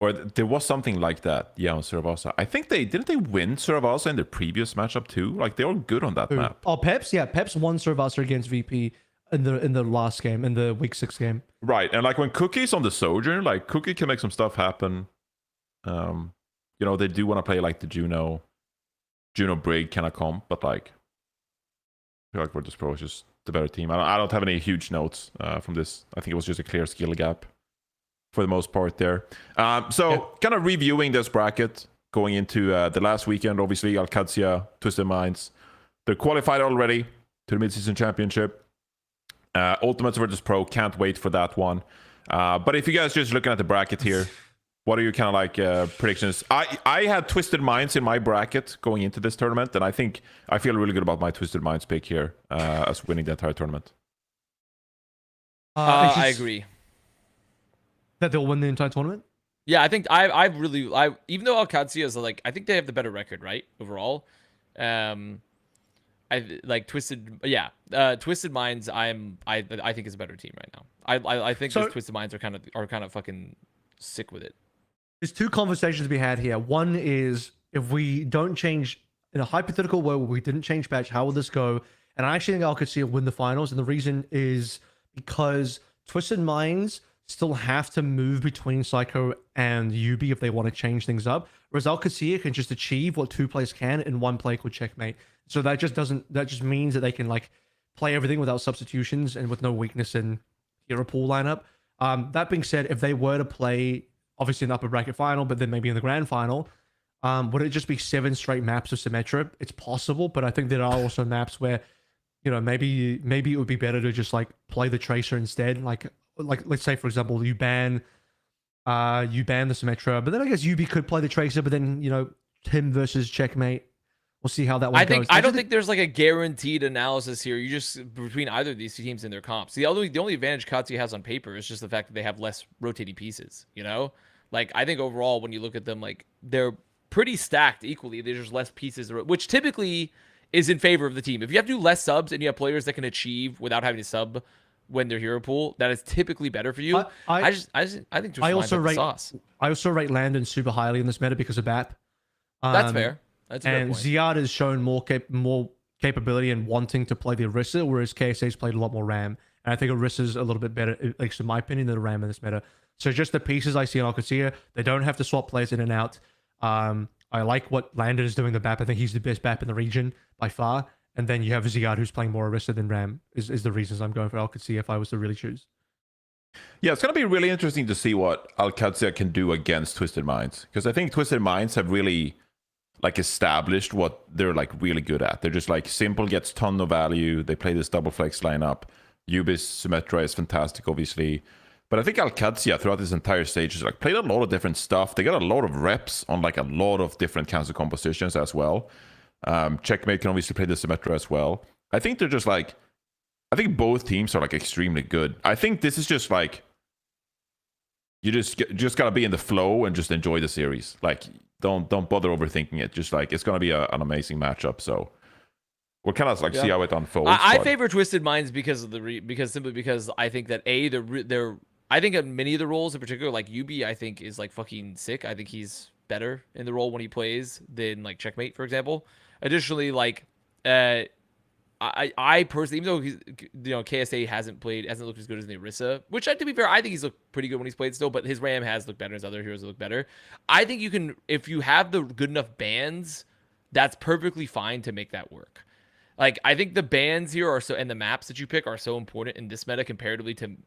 or there was something like that. Yeah, on Suravasa. I think didn't they win Suravasa in the previous matchup too? Like they were good on that map. Oh, Peps? Yeah, Peps won Suravasa against VP in the last game, in the week 6 game. Right, and like when Cookie's on the Sojourn, like Cookie can make some stuff happen. They do want to play like the Juno Brig kind of comp, but like I feel like Virtus Pro is just the better team. I don't have any huge notes from this. I think it was just a clear skill gap for the most part there. Kind of reviewing this bracket going into the last weekend. Obviously, Alcadzia, Twisted Minds, they're qualified already to the Midseason Championship. Ultimates Virtus Pro, can't wait for that one. But if you guys just looking at the bracket here, what are your kind of like predictions? I had Twisted Minds in my bracket going into this tournament, and I feel really good about my Twisted Minds pick here as winning the entire tournament. I agree. That they'll win the entire tournament? Yeah, I think I really even though Alcadzia is like, I think they have the better record, right, overall. I like Twisted Minds. I think is a better team right now. I think those Twisted Minds are kind of fucking sick with it. There's two conversations to be had here. One is if we don't change in a hypothetical world where we didn't change patch, how will this go? And I actually think Alcadzia win the finals, and the reason is because Twisted Minds still have to move between Psycho and Yubi if they want to change things up, whereas Alcadzia can just achieve what two players can in one play called checkmate. So that just means that they can like play everything without substitutions and with no weakness in hero pool lineup. That being said, if they were to play obviously in the upper bracket final, but then maybe in the grand final, would it just be 7 straight maps of Symmetra? It's possible, but I think there are also maps where, maybe it would be better to just like play the Tracer instead. Like let's say for example you ban the Symmetra, but then I guess Yubi could play the Tracer, but then him versus checkmate. We'll see how that one goes. I don't think there's like a guaranteed analysis here. You just between either of these two teams in their comps. The only advantage Katsuya has on paper is just the fact that they have less rotating pieces. Like I think overall when you look at them, like they're pretty stacked equally. There's just less pieces, which typically is in favor of the team. If you have to do less subs and you have players that can achieve without having to sub when they're hero pool, that is typically better for you. I think I also rate sauce. I also rate Landon super highly in this meta because of BAP. That's fair. That's a fair and point. Ziad has shown more capability in wanting to play the Orisa, whereas KSA's played a lot more Ram. And I think Orisa's a little bit better, at least in my opinion, than Ram in this meta. So just the pieces I see on Alcadzia, they don't have to swap players in and out. I like what Landon is doing the BAP. I think he's the best BAP in the region by far. And then you have Ziad who's playing more Orisa than Ram is the reasons I'm going for Alcadzia if I was to really choose. Yeah, it's going to be really interesting to see what Alcadzia can do against Twisted Minds. Because I think Twisted Minds have really like established what they're like really good at. They're just like simple, gets ton of value. They play this double flex lineup. Yubi's Symmetra is fantastic, obviously. But I think Alcadzia throughout this entire stage has like played a lot of different stuff. They got a lot of reps on like a lot of different kinds of compositions as well. Checkmate can obviously play the Symmetra as well. I think they're just like, I think both teams are like extremely good. I think this is just like, you just gotta be in the flow and just enjoy the series. Like, don't bother overthinking it. Just like, it's gonna be an amazing matchup. So we'll kind of like see how it unfolds. I but- favor Twisted Minds because of simply because I think that they're I think in many of the roles in particular, like Yubi, I think is like fucking sick. I think he's better in the role when he plays than like Checkmate, for example. Additionally, like I personally, even though he's, KSA hasn't looked as good as the Orisa, which to be fair, I think he's looked pretty good when he's played still, but his Ram has looked better, his other heroes look better. I think you can, if you have the good enough bans, that's perfectly fine to make that work. Like, I think the bans here are and the maps that you pick are so important in this meta comparatively to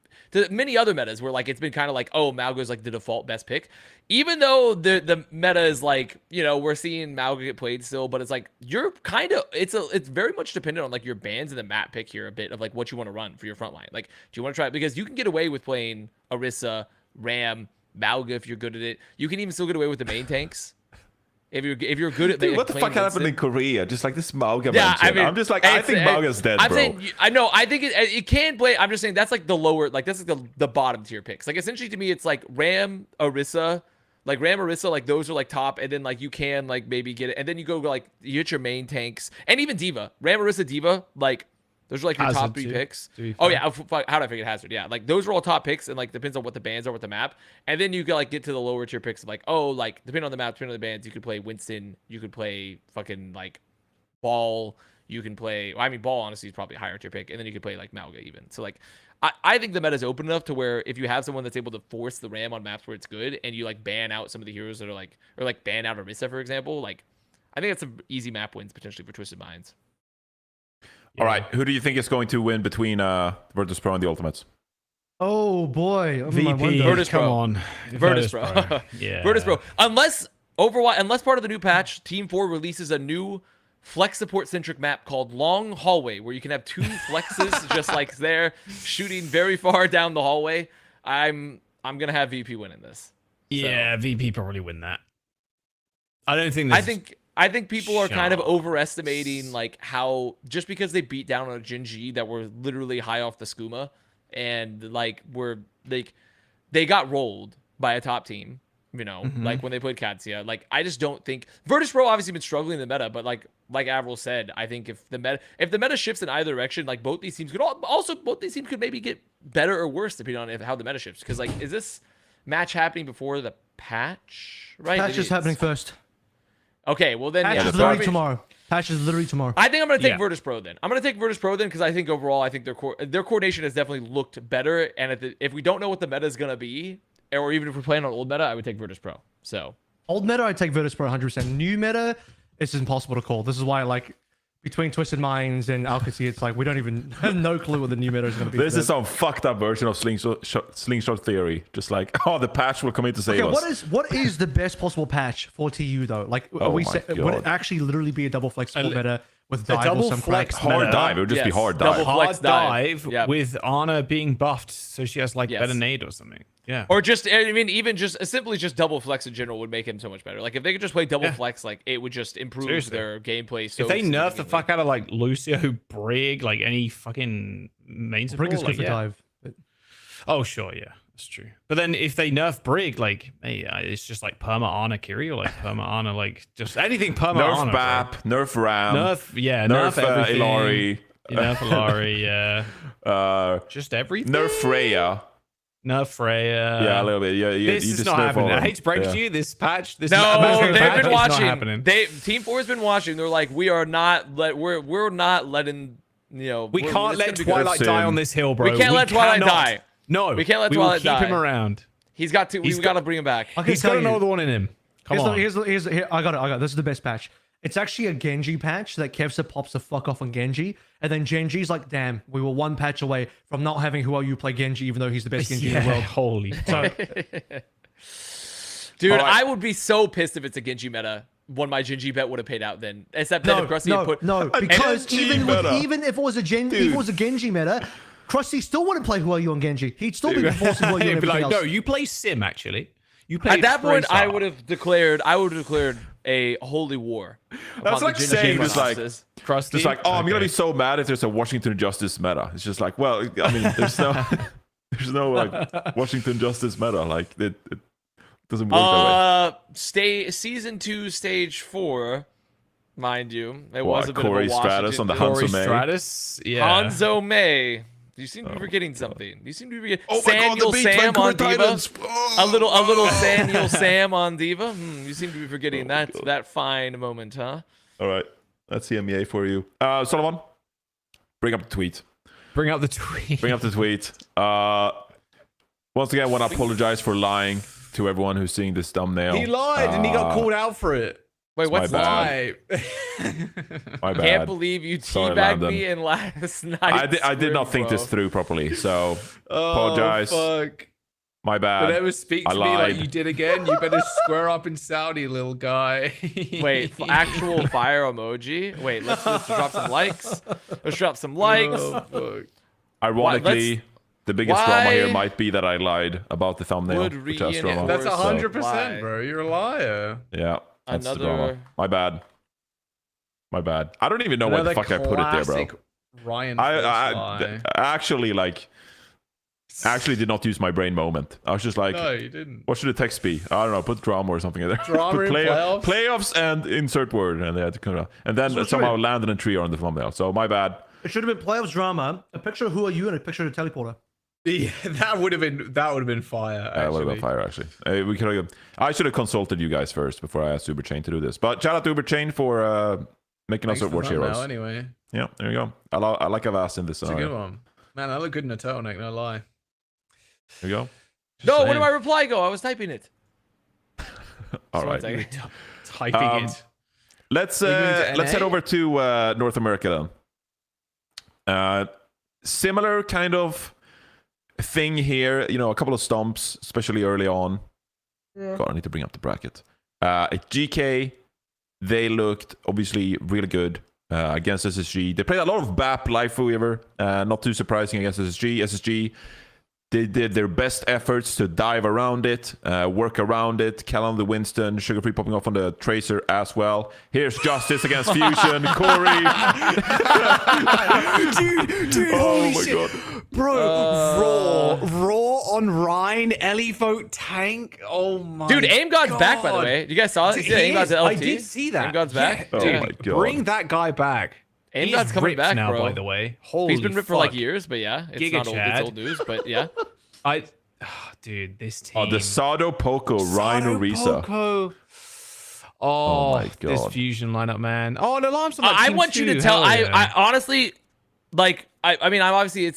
many other metas where, like, it's been kind of like, oh, Malga's like the default best pick. Even though the meta is like, we're seeing Malga get played still, but it's like, you're kind of, it's very much dependent on, like, your bans and the map pick here a bit of, like, what you want to run for your front line. Like, do you want to try it? Because you can get away with playing Orisa, Ram, Malga if you're good at it. You can even still get away with the main tanks. If you're good at Dude, what the fuck happened in Korea? Just like this Malga yeah, mention. I mean, I'm just like, I think Malga's dead, I'm bro. saying, I know, I think it can play. I'm just saying that's like the lower, like that's like the bottom tier picks. Like essentially to me, it's like Ram, Orisa, like those are like top, and then like you can like maybe get it, and then you go like you hit your main tanks, and even Diva, Ram, Orisa, Diva, like those are like your Hazard top 3 too, picks. to be Oh fair. yeah, how did I figure Hazard? Yeah, like those are all top picks, and like depends on what the bans are with the map, and then you can like get to the lower tier picks of like, oh, like depending on the map, depending on the bans, you could play Winston, you could play fucking like Ball, you can play. Well, I mean, Ball honestly is probably a higher tier pick, and then you could play like Malga even. So like, I think the meta is open enough to where if you have someone that's able to force the Ram on maps where it's good, and you like ban out some of the heroes that are like, or like ban out Orisa for example, like I think that's some easy map wins potentially for Twisted Minds. All right, who do you think is going to win between Virtus Pro and the Ultimates? Oh boy, VP, Virtus come Pro. on. Virtus Pro. Yeah. Virtus Pro. Unless part of the new patch, Team 4 releases a new flex support centric map called Long Hallway, where you can have 2 flexes just like there, shooting very far down the hallway. I'm gonna have VP winning this. Yeah, VP probably win that. I don't think. I think people are kind of Shot. overestimating like how just because they beat down on a Genji that were literally high off the skooma and like were like they got rolled by a top team, like when they played Katsia. Like I just don't think Virtus Pro obviously been struggling in the meta, but like AVRL said, I think if the meta shifts in either direction, like both these teams could maybe get better or worse depending on how the meta shifts. Because like, is this match happening before the patch? Right, Patch is happening first. Okay, well then, Patch yeah. is literally tomorrow. Patch is literally tomorrow. I think I'm gonna take Yeah. Virtus Pro then. I'm gonna take Virtus Pro then because I think overall, I think their coordination has definitely looked better. And if we don't know what the meta is gonna be, or even if we're playing on old meta, I would take Virtus Pro. So Old meta, I take Virtus Pro 100%. New meta, it's impossible to call. This is why, like, between Twisted Minds and OWCS, it's like we don't even have no clue what the new meta is going to be. This is some fucked up version of slingshot theory. Just like, oh, the patch will come in to save us. What is the best possible patch for TU though? Like, Oh my would it God. actually literally be a double flexible meta with a dive double or some flex cracks? Hard meta. dive. It would just be Yes, hard double dive. flex Hard dive Yep. with Ana being buffed, so she has like Yes. better nade or something. Yeah. or just even just simply just double flex in general would make him so much better. Like if they could just play double flex, like it would just improve Seriously. their gameplay. So if they nerf the significantly. fuck out of like Lucio, Brig, like any fucking main support, Brig is good like, for yeah. dive. Oh sure, yeah, that's true. But then if they nerf Brig, like, hey, it's just like perma Ana Kiri or like perma Ana, like just anything perma Nerf Ana. BAP, nerf RAM, Nerf, yeah, nerf everything. Ilari, You nerf Ilari, yeah. Just everything. nerf Freya. Nerf Freya. Yeah, a little bit. Yeah, This you is just not nerf happening. all I of hate to break it them. to you, this patch, this No, patch they've is been not watching. happening. Team 4 has been watching. They're like, we're not letting We can't let it's gonna be good. Twilight die on this hill, bro. We can't let Twilight cannot. die. No, We can't let we Twilight will keep die. him around. He's got to. He's We got to bring him back. I can He's tell got you. another one in him. Come on. Here, I got it. This is the best patch. It's actually a Genji patch that Kevsa pops the fuck off on Genji, and then Genji's like, "Damn, we were one patch away from not having who you play Genji, even though he's the best Genji in the world." Holy. So Dude, All right. I would be so pissed if it's a Genji meta. When my Genji bet would have paid out then. Except that if Krusty had put because Genji even meta. even if it was a Genji meta, Krusty still wouldn't play who you on Genji. He'd still be forcing who you and He'd be everything like, else. no, you play Sim actually. You play at that point, Tracer. I would have declared a holy war. That's upon like the saying Jin just like, Justice. Krusty? just like, oh, I'm gonna Okay. be so mad if there's a Washington Justice meta. It's just like, well, I mean, there's no, there's no like Washington Justice meta. Like it doesn't work that way. Season 2, stage 4, mind you. It What, was a bit Corey of a Stratus on the Corey Hanzo May? Stratus? Yeah. Hanzo May. You seem to be Oh forgetting something. You seem to be forgetting Oh my god, Samuel the beat Sam on Vancouver Diva. Titans. A little Samuel Sam on Diva. You seem to be forgetting that fine moment, huh? All right, that's the EMEA for you. Solomon, bring up the tweet. Bring up the tweet. Bring up the tweet. Once again, I want to apologize for lying to everyone who's seeing this thumbnail. He lied and he got called out for it. Wait, my what's bad. that? My bad. Can't believe you Sorry, teabagged Landon. me in last night. I did not think this through properly, so apologize. Fuck. My bad. Don't ever speak I to me like lied. you did again. You better square up in Saudi, little guy. Wait, actual fire emoji? Wait, let's drop some likes. Let's drop some likes. Oh, fuck. Ironically, the biggest why drama here might be that I lied about the thumbnail. would Which that's reinforce- wrong. That's So, 100%, why? bro. You're a liar. Yeah, that's the drama. Another- My bad. My bad. I don't even know where the Another fuck I put it there, bro. classic Ryan I actually actually did not use my brain moment. I was just like, no, you didn't. what should the text be? I don't know. Put drama or something in there. Drama Put in playoffs? playoffs and insert word, and they had to come out. And then So somehow sorry. landed and tree on the thumbnail. So my bad. It should have been playoffs drama, a picture of who are you, and a picture of the teleporter. Yeah, that would have been fire. That would have Actually. been fire, actually. We could have. I should have consulted you guys first before I asked Uberchain to do this. But shout out to Uberchain for making Thanks us for watch that, Mel, heroes. anyway, Yeah, there you go. I like Avast in this it's a good scenario. one. Man, I look good in a turtleneck. No lie. There you go. Just No, where saying. did my reply go? I was typing it. All One right. second. Typing it. Let's Moving to let's head NA? over to North America then. Similar kind of thing here. You know, a couple of stomps, especially early on. God, I need to bring up the bracket. At GK, they looked obviously really good against SSG. They played a lot of BAP Life Weaver. Not too surprising against SSG. SSG, they did their best efforts to dive around it, work around it. Callum the Winston, Sugar Free popping off on the Tracer as well. Here's Justice against Fusion. Corey. dude, Oh holy my shit. god. Bro, raw on Rhine, Ellie vote tank. Oh my Dude, Aim God's back, by the God. way. You guys saw it? You see that Aim He God's is. at LT? I did see that. Aim God's back. Oh Dude, my God. bring that guy back. Aim He's God's coming ripped back, now, bro. by the way. Holy He's been ripped for like fuck. years, but yeah, it's Giga not old. Chad. It's old news, but yeah. Dude, this team. Oh, the Sado Poco, Ryan Sado Orisa. Poco. Oh Oh, my this God. fusion lineup, man. Oh, and Alarm's on that I team want you too. to tell. Hell yeah. I honestly, like, I mean, I'm obviously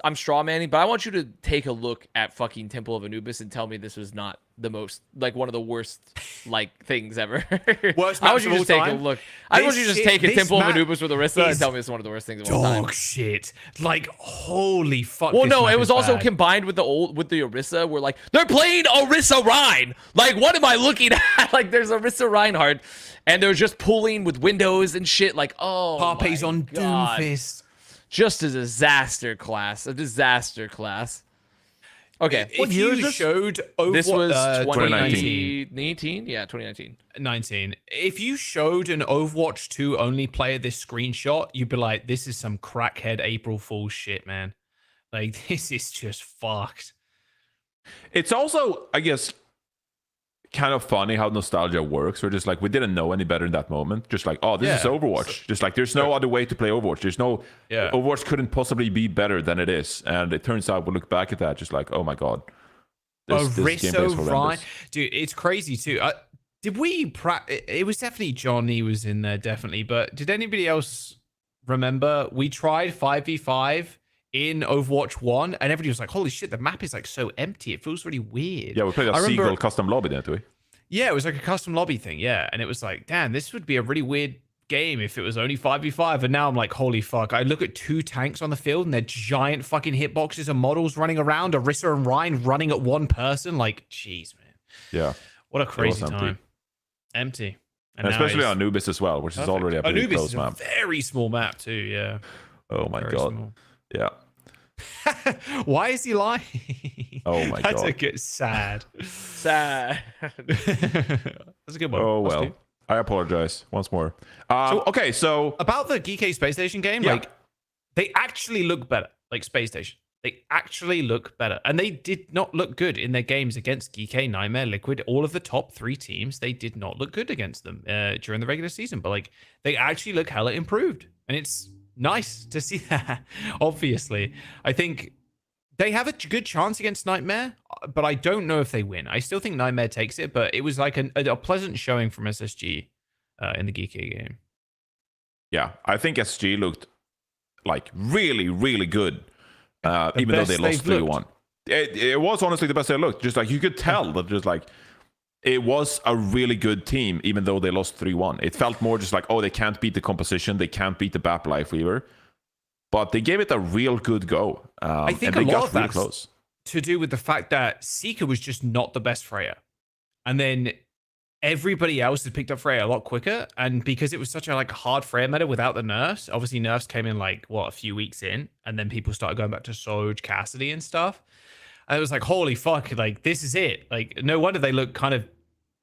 I'm straw manning, but I want you to take a look at fucking Temple of Anubis and tell me this was not the most, like, one of the worst, like, things ever. Worst I match want you of to just all take a time? look. I want This you to just shit- take a this Temple of map Anubis with Orisa and is tell me it's one of the worst things of all time. Dog shit. Like, holy fuck. Well, this no, map it was is also bad. combined with the Orisa. Where like they're playing Orisa Rhine. Like, what am I looking at? Like, there's Orisa Reinhardt, and they're just pulling with windows and shit. Like, oh, Parpey's my on God. Doomfist. Just a disaster class. A disaster class. Okay, If What year you is this? showed this was 2019. 2019. Yeah, 2019. 19. If you showed an Overwatch 2 only player this screenshot, you'd be like, this is some crackhead April Fool's shit, man. Like, this is just fucked. It's also, I guess, kind of funny how nostalgia works. We're just like, we didn't know any better in that moment. Just like, oh, this is Yeah. Overwatch. Just like, there's no other way to play Overwatch. There's no, Yeah. Overwatch couldn't possibly be better than it is. And it turns out we look back at that, just like, oh my god, this gameplay is Ariso Ryan. horrendous. Dude, it's crazy too. Did we it was definitely Johnny was in there, definitely. But did anybody else remember we tried 5v5 in Overwatch 1 and everybody was like, holy shit, the map is like so empty. It feels really weird. Yeah, we played a I remember- Seagull custom lobby, didn't we? Yeah, it was like a custom lobby thing. Yeah. And it was like, damn, this would be a really weird game if it was only 5v5. And now I'm like, holy fuck. I look at two tanks on the field and they're giant fucking hitboxes and models running around, Orisa and Ryan running at one person. Like, jeez, man. Yeah. What a crazy empty. time. Empty. And now especially it's on Anubis as well, which is already a pretty Anubis close is a map. very small map too, yeah. Oh my Very god. small. Yeah. Why is he lying? Oh my That's God. a good sad. Sad. That's a good one. Oh That's well. good. I apologize once more. Okay, so About the GK Space Station game, Yeah. like they actually look better. Like Space Station, they actually look better, and they did not look good in their games against GK, Nightmare, Liquid. All of the top 3 teams, they did not look good against them during the regular season. But like they actually look hella improved, and it's nice to see that. Obviously, I think they have a good chance against Nightmare, but I don't know if they win. I still think Nightmare takes it, but it was like a pleasant showing from SSG in the GK game. yeah, I think SG looked like really, really good, even though they best lost they've looked. 3-1. It was honestly the best they looked. Just like you could tell that, just like it was a really good team, even though they lost 3-1. It felt more just like, oh, they can't beat the composition, they can't beat the BAP Lifeweaver, but they gave it a real good go. I think and a they lot got of really that's close. to do with the fact that Seeker was just not the best Freya. And then everybody else had picked up Freya a lot quicker. And because it was such a like hard Freya meta without the nerfs, obviously nerfs came in like a few weeks in, and then people started going back to Soj, Cassidy and stuff. And it was like, holy fuck, like this is it. Like no wonder they look kind of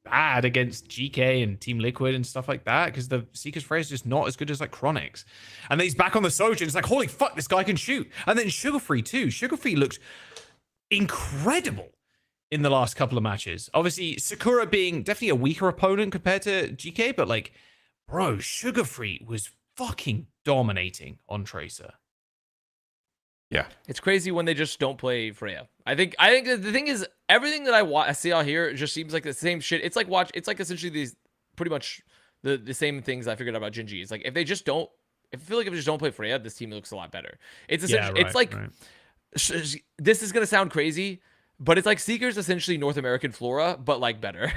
bad against GK and Team Liquid and stuff like that, because the Seeker's Freya is just not as good as like Chronix. And then he's back on the Soj and it's like, holy fuck, this guy can shoot. And then Sugarfree too. Sugarfree looked incredible in the last couple of matches. Obviously, Sakura being definitely a weaker opponent compared to GK, but like, bro, Sugarfree was fucking dominating on Tracer. Yeah. It's crazy when they just don't play Freya. I think the thing is, everything that I see out here just seems like the same shit. It's like it's like essentially these pretty much the same things I figured out about Genji. It's like if they just don't, I feel like if they just don't play Freya, this team looks a lot better. It's essentially, it's like this is gonna sound crazy, but it's like Seeker's essentially North American Flora, but like better.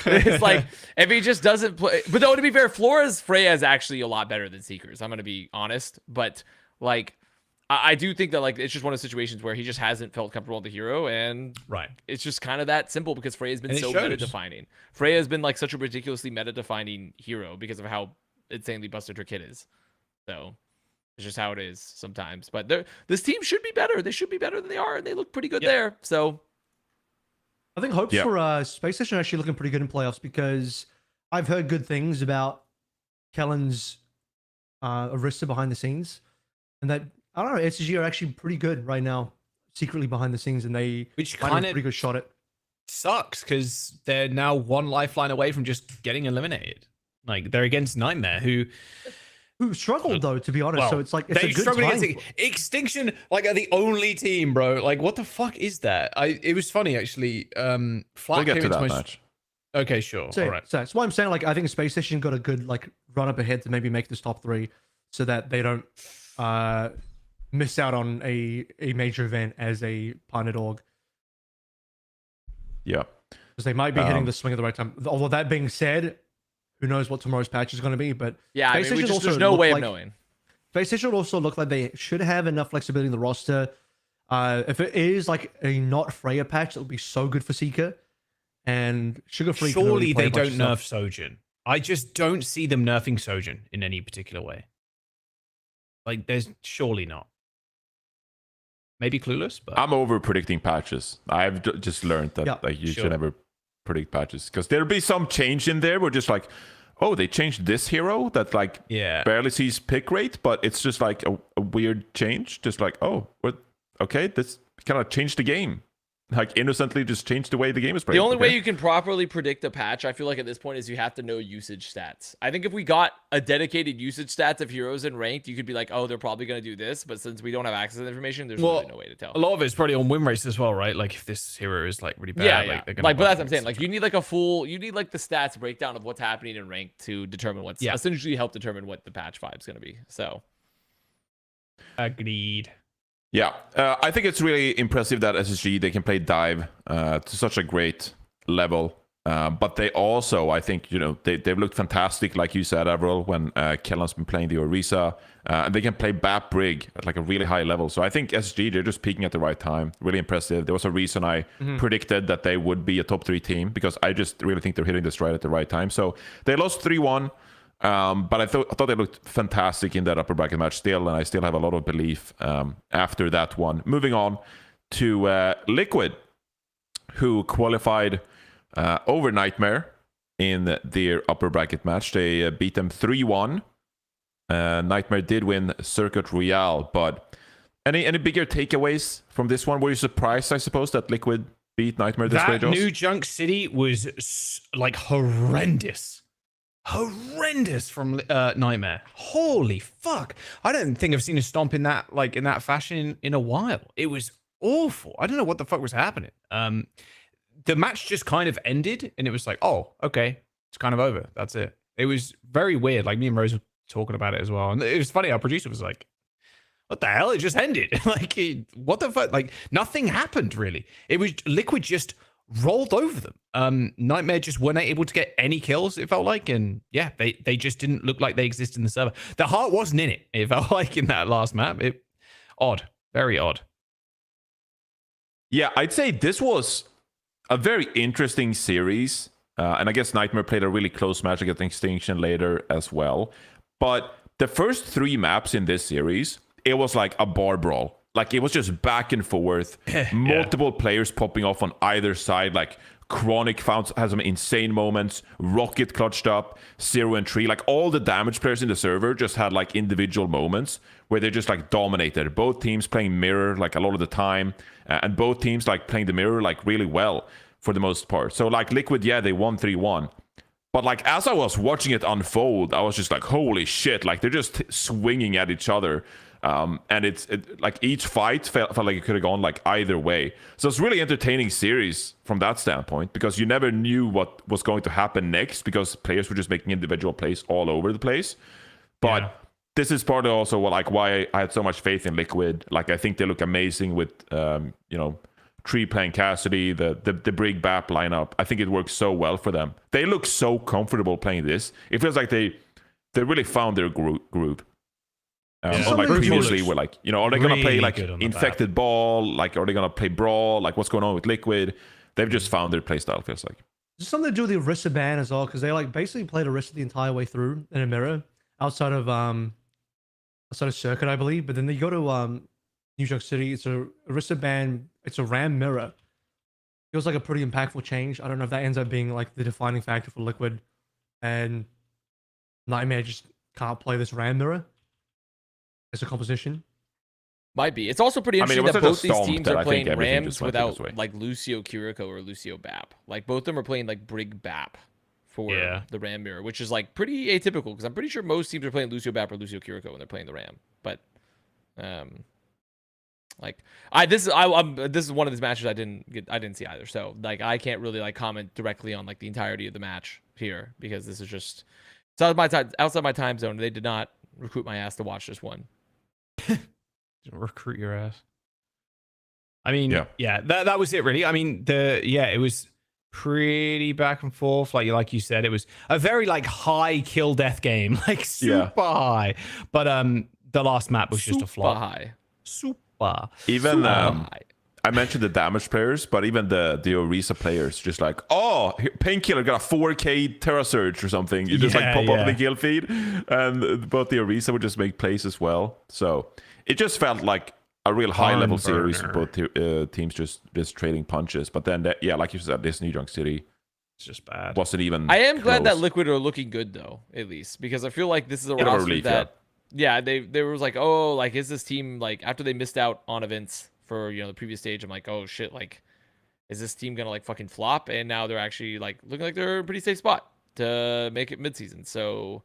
It's like if he just doesn't play. But though, to be fair, Flora's Freya is actually a lot better than Seeker's. I'm gonna be honest, but like I do think that like it's just one of those situations where he just hasn't felt comfortable with the hero, and it's just kind of that simple because Freya's been so meta defining. Freya has been like such a ridiculously meta defining hero because of how insanely busted her kit is. So it's just how it is sometimes. But this team should be better. They should be better than they are, and they look pretty good there. So I think hopes for Space Station are actually looking pretty good in playoffs, because I've heard good things about Kellen's Arista behind the scenes, and that I don't know, SG are actually pretty good right now, secretly behind the scenes, and they might have a pretty good shot at. Sucks because they're now one lifeline away from just getting eliminated. Like they're against Nightmare, who struggled though, to be honest. Well, so it's like it's they a good struggled time. against Extinction. Like are the only team, bro. Like what the fuck is that? It was funny actually. Flat We'll get came to into that my match. Okay, sure. So, All right. so that's why I'm saying, like, I think Space Station got a good like run up ahead to maybe make this top 3, so that they don't miss out on a major event as a partnered org, Yeah. because they might be hitting the swing at the right time. Although that being said, who knows what tomorrow's patch is going to be? But yeah, Space Station also there's no look way like, of knowing. Space Station also look like they should have enough flexibility in the roster. If it is like a not Freya patch, it would be so good for Seeker and Sugarfree. Surely they don't nerf Sojourn. I just don't see them nerfing Sojourn in any particular way. Like, there's surely not. Maybe Clueless, but I'm over predicting patches. I've just learned that like you should never predict patches, because there'll be some change in there. We're just like, oh, they changed this hero that like barely sees pick rate, but it's just like a weird change. Just like, oh, okay, this kind of changed the game. Like innocently just changed the way the game is played. The only way you can properly predict a patch, I feel like at this point, is you have to know usage stats. I think if we got a dedicated usage stats of heroes in ranked, you could be like, oh, they're probably going to do this. But since we don't have access to the information, there's really no way to tell. A lot of it's probably on win rates as well, right? Like if this hero is like really bad, like they're gonna but that's what I'm saying. Like you need like you need like the stats breakdown of what's happening in ranked to determine what's essentially help determine what the patch vibe is going to be. So agreed. Yeah, I think it's really impressive that SSG, they can play dive to such a great level. But they also, I think, they've looked fantastic, like you said, AVRL, when Kellen's been playing the Orisa. And they can play BAP Brig at like a really high level. So I think SSG, they're just peaking at the right time. Really impressive. There was a reason I predicted that they would be a top 3 team, because I just really think they're hitting this right at the right time. So they lost 3-1. But I thought they looked fantastic in that upper bracket match still, and I still have a lot of belief after that one. Moving on to Liquid, who qualified over Nightmare in their upper bracket match. They beat them 3-1. Nightmare did win Circuit Royale, but any bigger takeaways from this one? Were you surprised, I suppose, that Liquid beat Nightmare this way, That Joss? New Junk City was like horrendous from Nightmare. Holy fuck! I don't think I've seen a stomp in that fashion in a while. It was awful. I don't know what the fuck was happening. The match just kind of ended, and it was like, oh, okay, it's kind of over. That's it. It was very weird. Like me and Rose were talking about it as well, and it was funny. Our producer was like, "What the hell? It just ended. Like, what the fuck? Like, nothing happened really. It was Liquid just rolled over them. Nightmare just weren't able to get any kills, it felt like, and yeah, they just didn't look like they existed in the server. The heart wasn't in it. It felt like in that last map. Odd, very odd. Yeah, I'd say this was a very interesting series. And I guess Nightmare played a really close match against Extinction later as well. But the first 3 maps in this series, it was like a bar brawl. Like, it was just back and forth. Multiple players popping off on either side. Like, Chronic has some insane moments. Rocket clutched up. 0 and 3. Like, all the damage players in the server just had, like, individual moments where they just, like, dominated. Both teams playing mirror, like, a lot of the time. And both teams, like, playing the mirror, like, really well for the most part. So, like, Liquid, yeah, they won 3-1. But, like, as I was watching it unfold, I was just like, holy shit. Like, they're just swinging at each other. And it's like each fight felt like it could have gone like either way. So it's really entertaining series from that standpoint, because you never knew what was going to happen next, because players were just making individual plays all over the place. But this is part of also like why I had so much faith in Liquid. Like, I think they look amazing with Tree playing Cassidy, the Brig Bap lineup. I think it works so well for them. They look so comfortable playing this. It feels like they really found their groove. Like previously, we're like, are they going to play like Infected Ball? Like, are they going to play Brawl? Like, what's going on with Liquid? They've just found their playstyle, feels like. There's something to do with the Orisa ban as well, because they like basically played Orisa the entire way through in a mirror outside of Circuit, I believe. But then they go to New York City. It's a Orisa ban. It's a Ram mirror. Feels like a pretty impactful change. I don't know if that ends up being like the defining factor for Liquid, and Nightmare just can't play this Ram mirror as a composition. Might be. It's also pretty interesting that both these teams are playing Rams without like Lucio Kiriko or Lucio Bap. Like, both of them are playing like Brig Bap for the Ram mirror, which is like pretty atypical, because I'm pretty sure most teams are playing Lucio Bap or Lucio Kiriko when they're playing the Ram. But this is one of these matches I didn't see either. So like, I can't really like comment directly on like the entirety of the match here, because this is just outside my time zone. They did not recruit my ass to watch this one. Recruit your ass. I mean, that was it really. I mean, it was pretty back and forth. Like you said, it was a very like high kill death game, like super high. But the last map was just a flop. Super. Even I mentioned the damage players, but even the Orisa players, just like, Painkiller got a 4K Terra Surge or something. You just like pop up the kill feed, and both the Orisa would just make plays as well. So it just felt like a real high level series with both teams just trading punches. But then, like you said, this New York City, it's just bad. Wasn't even. I am glad that Liquid are looking good though, at least, because I feel like this is a roster that. Yeah, they were like, is this team like, after they missed out on events for the previous stage, I'm like, oh shit, like, is this team gonna like fucking flop? And now they're actually like looking like they're in a pretty safe spot to make it midseason. So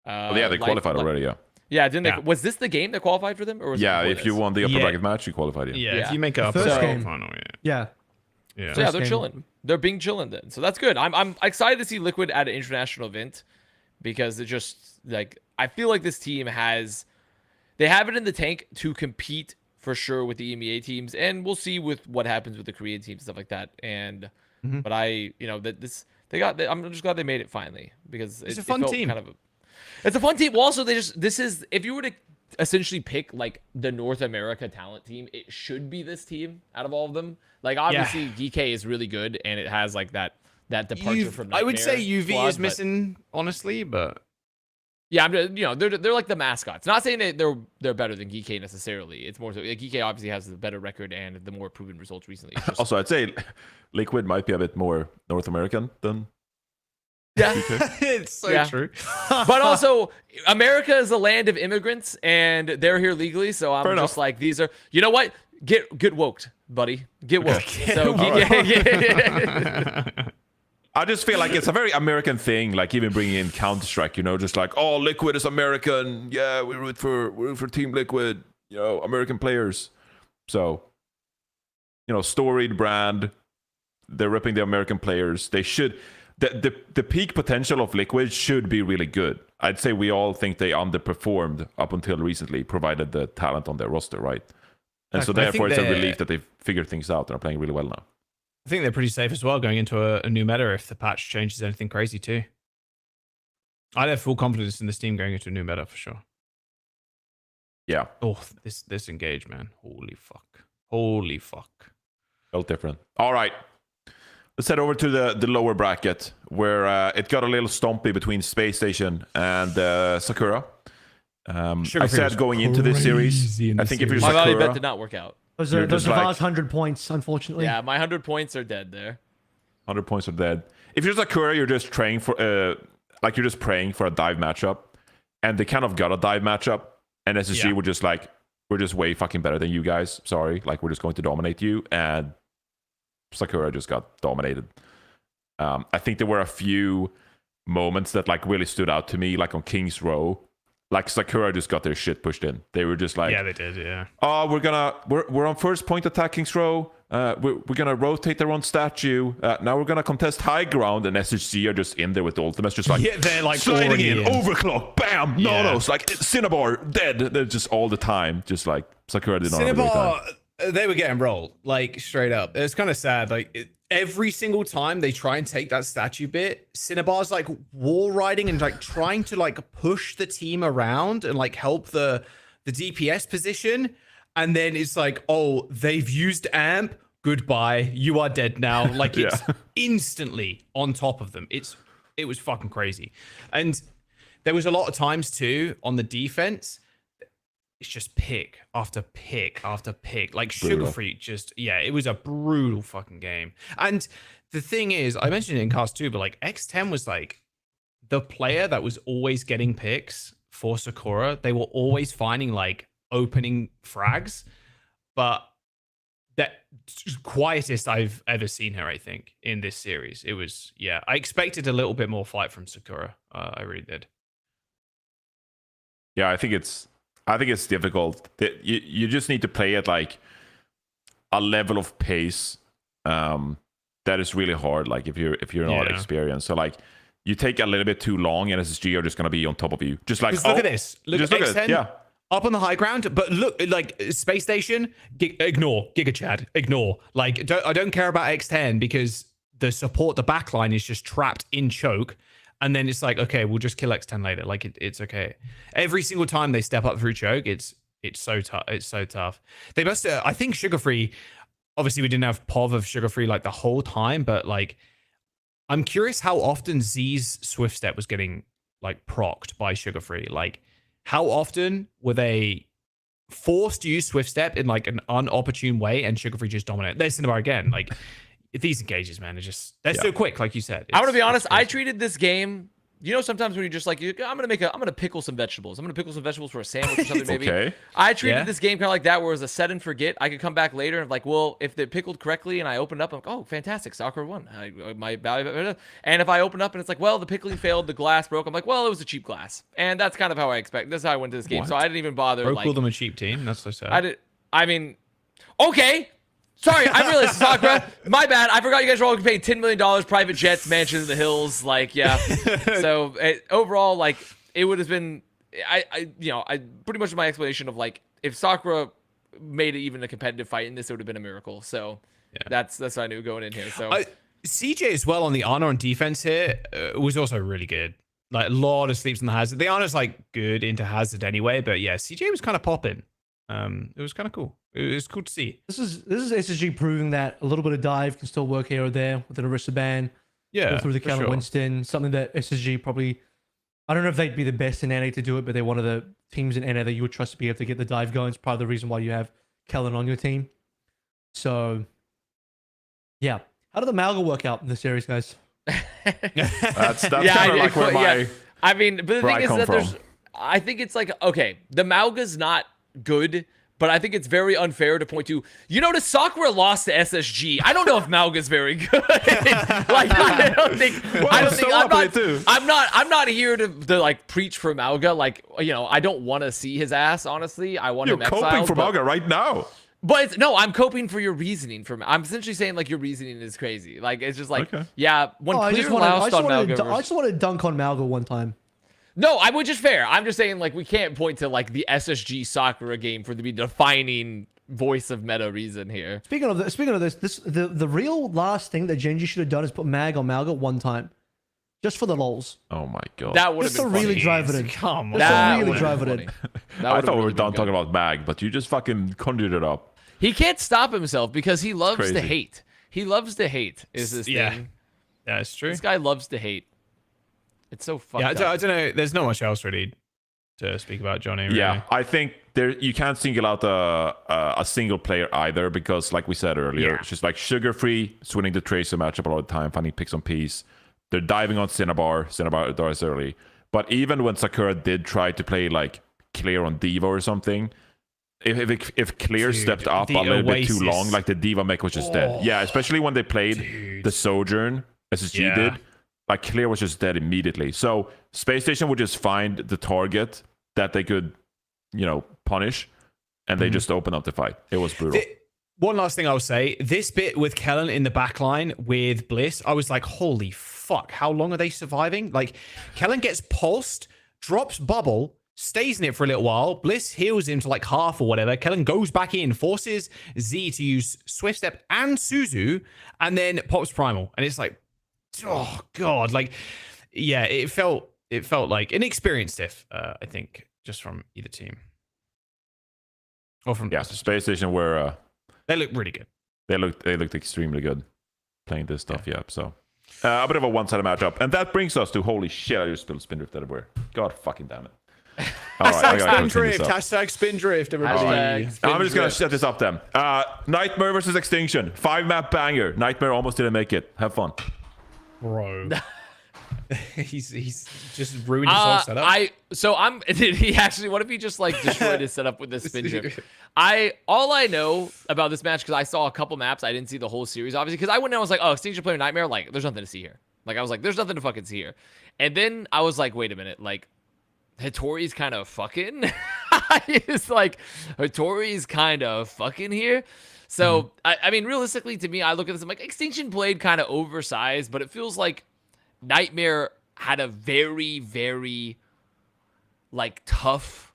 they qualified already. Didn't they? Was this the game that qualified for them, or was it if you won the upper bracket match, you qualified. If you make a first game final, yeah. So they're chilling. They're being chilling then. So that's good. I'm excited to see Liquid at an international event, because it just like, I feel like this team they have it in the tank to compete for sure with the EMEA teams, and we'll see with what happens with the Korean teams and stuff like that. And but I'm just glad they made it finally, because it's a fun team. It's a fun team. Well, also if you were to essentially pick like the North America talent team, it should be this team out of all of them. Like, obviously DK is really good, and it has like that departure from Nightmare I would say UV squad, is missing, honestly, but Yeah, I'm just, they're like the mascots. Not saying that they're better than GK necessarily. It's more so like GK obviously has the better record and the more proven results recently. It's just- Also, I'd say Liquid might be a bit more North American than yeah, It's so Yeah. true. but also America is a land of immigrants and they're here legally. So I'm Fair just enough. like, these are, you know what? Get woked, buddy. Get woke. So I just feel like it's a very American thing, like even bringing in Counter-Strike, just like, oh, Liquid is American. Yeah, we root for Team Liquid, American players. So, storied brand. They're ripping the American players. They should, the peak potential of Liquid should be really good. I'd say we all think they underperformed up until recently, provided the talent on their roster, right? And so I think therefore it's a they're- relief that they've figured things out and are playing really well now. I think they're pretty safe as well going into a new meta if the patch changes anything crazy too. I'd have full confidence in this team going into a new meta for sure. Yeah, Oh, this engage, man. Holy fuck. felt different. All right. Let's head over to the lower bracket where it got a little stompy between Space Station and Sakura. I said going into this series, I think if you're my value bet Sakura, did not work out. Those You're are those just are like- last 100 points, unfortunately. Yeah, my 100 points are dead there. 100 points are dead. If you're Sakura, you're just praying for you're just praying for a dive matchup, and they kind of got a dive matchup, and SSG Yeah. were just like, we're just way fucking better than you guys. Sorry, like we're just going to dominate you, and Sakura just got dominated. I think there were a few moments that like really stood out to me, like on King's Row. Like Sakura just got their shit pushed in. They were just like, Yeah, they did, yeah. oh, we're on first point attack King's Row. We're gonna rotate their own statue. Now we're gonna contest high ground, and SHG are just in there with the ultimates, just like Yeah, they're like sliding already in, in. overclock, bam, Yeah. no, like Cinnabar dead. They're just all the time, just like Sakura did not have a great time. Cinnabar, they were getting rolled, like straight up. It's kind of sad. Like every single time they try and take that statue bit, Cinnabar's like wall riding and like trying to like push the team around and like help the DPS position. And then it's like, oh, they've used amp. Goodbye. You are dead now. Like it's instantly on top of them. It was fucking crazy. And there was a lot of times too on the defense. It's just pick after pick after pick. Like Brutal. Sugar Free it was a brutal fucking game. And the thing is, I mentioned it in cast 2, but like X10 was like the player that was always getting picks for Sakura. They were always finding like opening frags, but that quietest I've ever seen her, I think, in this series. It was, I expected a little bit more fight from Sakura. I really did. Yeah, I think it's difficult. You just need to play at like a level of pace that is really hard. Like if you're not experienced, so like you take a little bit too long, and SSG are just gonna be on top of you. Just like Look at this. Look at X10. X10. Yeah. Up on the high ground, but look, like Space Station, ignore Giga Chad, ignore. Like, I don't care about X10 because the backline is just trapped in choke, and then it's like, okay, we'll just kill X10 later. Like, it's okay. Every single time they step up through choke, it's so tough. It's so tough. They must. I think Sugar Free. Obviously, we didn't have POV of Sugar Free like the whole time, but like, I'm curious how often Z's Swift Step was getting like procced by Sugar Free, like. How often were they forced to use Swift Step in like an unopportune way and Sugar Free just dominate? There's Cinnabar again. Like these engages, man, they're so quick, like you said. I'm gonna be honest. it's I crazy. treated this game. Sometimes when you're just like, I'm gonna pickle some vegetables. I'm gonna pickle some vegetables for a sandwich or something. Maybe. Okay. I treated Yeah. this game kind of like that, where it was a set and forget. I could come back later and like, well, if they pickled correctly and I opened up, I'm like, oh, fantastic, Sakura won. And if I opened up and it's like, well, the pickling failed, the glass broke. I'm like, well, it was a cheap glass, and that's kind of how I expect. That's how I went to this game. So I didn't even bother. Bro like, called them a cheap team. That's so sad. I did. I mean, okay. Sorry, I realized Sakura. My bad. I forgot you guys were all paying $10 million, private jets, mansions in the hills. Like, yeah. So overall, like, it would have been. I pretty much my explanation of like, if Sakura made it even a competitive fight in this, it would have been a miracle. So that's what I knew going in here. So CJ as well on the honor on defense here was also really good. Like a lot of sleeps on the hazard. The honor's like good into hazard anyway, but yeah, CJ was kind of popping. It was kind of cool. It was cool to see. This is SSG proving that a little bit of dive can still work here or there with an Arista ban. Yeah, Go through the for counter sure. Winston, something that SSG probably I don't know if they'd be the best in NA to do it, but they're one of the teams in NA that you would trust to be able to get the dive going. It's part of the reason why you have Kellen on your team. So, yeah. How did the Malga work out in the series, guys? That's kind of like where my. I mean, but the where thing I is come that from. I think it's like, okay, the Malga's not good, but I think it's very unfair to point to, you notice Sakura lost to SSG. I don't know if Malga's very good. Like, I don't think, I'm not here to like preach for Malga. Like, you know, I don't want to see his ass, honestly. I want You're him exiled. coping for Malga right now. But it's, no, I'm coping for your reasoning. I'm essentially saying like your reasoning is crazy. Like it's just like, yeah, when Clear lost on Malga. I just want to dunk on Malga one time. No, which is fair. I'm just saying like we can't point to like the SSG Sakura game for the defining voice of meta reason here. Speaking of this, the real last thing that Genji should have done is put Mag on Malga one time, just for the lols. Oh my god. That would have Just been to really funny. drive it in. Come on. Just to That really would've drive it been in. funny. I thought we were done talking about Mag, but you just fucking conjured it up. He can't stop himself because he loves to crazy. hate. He loves to hate. Is this Yeah. thing? Yeah, it's true. This guy loves to hate. It's so fucked Yeah, up. I don't know. There's not much else really to speak about, Johnny. Really. Yeah, I think you can't single out a single player either because, like we said earlier, Yeah. it's just like Sugar Free, is winning the Tracer matchup a lot of the time, finding picks on piece. They're diving on Cinnabar. Cinnabar dies early. But even when Sakura did try to play like Clear on Diva or something, if Clear stepped up a little bit too long, like the Diva mech was just dead. Yeah, especially when they played the Sojourn, SSG did. Like Clear was just dead immediately. So Space Station would just find the target that they could, punish, and they just open up the fight. It was brutal. One last thing I'll say. This bit with Kellen in the backline with Bliss, I was like, holy fuck, how long are they surviving? Like, Kellen gets pulsed, drops bubble, stays in it for a little while. Bliss heals him to like half or whatever. Kellen goes back in, forces Z to use Swift Step and Suzu, and then pops Primal. And it's like, oh god, like, yeah, it felt like an experienced diff, I think, just from either team. Or from Space Station were they look really good. They looked extremely good playing this stuff. Yeah, so a bit of a one-sided matchup, and that brings us to holy shit! I just spilled spin drift everywhere. God fucking damn it! All right, I gotta clean this up. Hashtag spin drift, everybody. I'm just gonna set this up then. Nightmare versus Extinction, 5-map banger. Nightmare almost didn't make it. Have fun, Bro. he's just ruined his whole setup. Did he actually, what if he just like destroyed his setup with this spin drift? All I know about this match, because I saw a couple maps, I didn't see the whole series obviously, because I went and I was like, oh, Extinction player Nightmare, like there's nothing to see here. Like I was like, there's nothing to fucking see here. And then I was like, wait a minute, like Hattori's kind of fucking. It's like Hattori's kind of fucking here. So I mean, realistically, to me, I look at this, I'm like, Extinction played kind of oversized, but it feels like Nightmare had a very, very like tough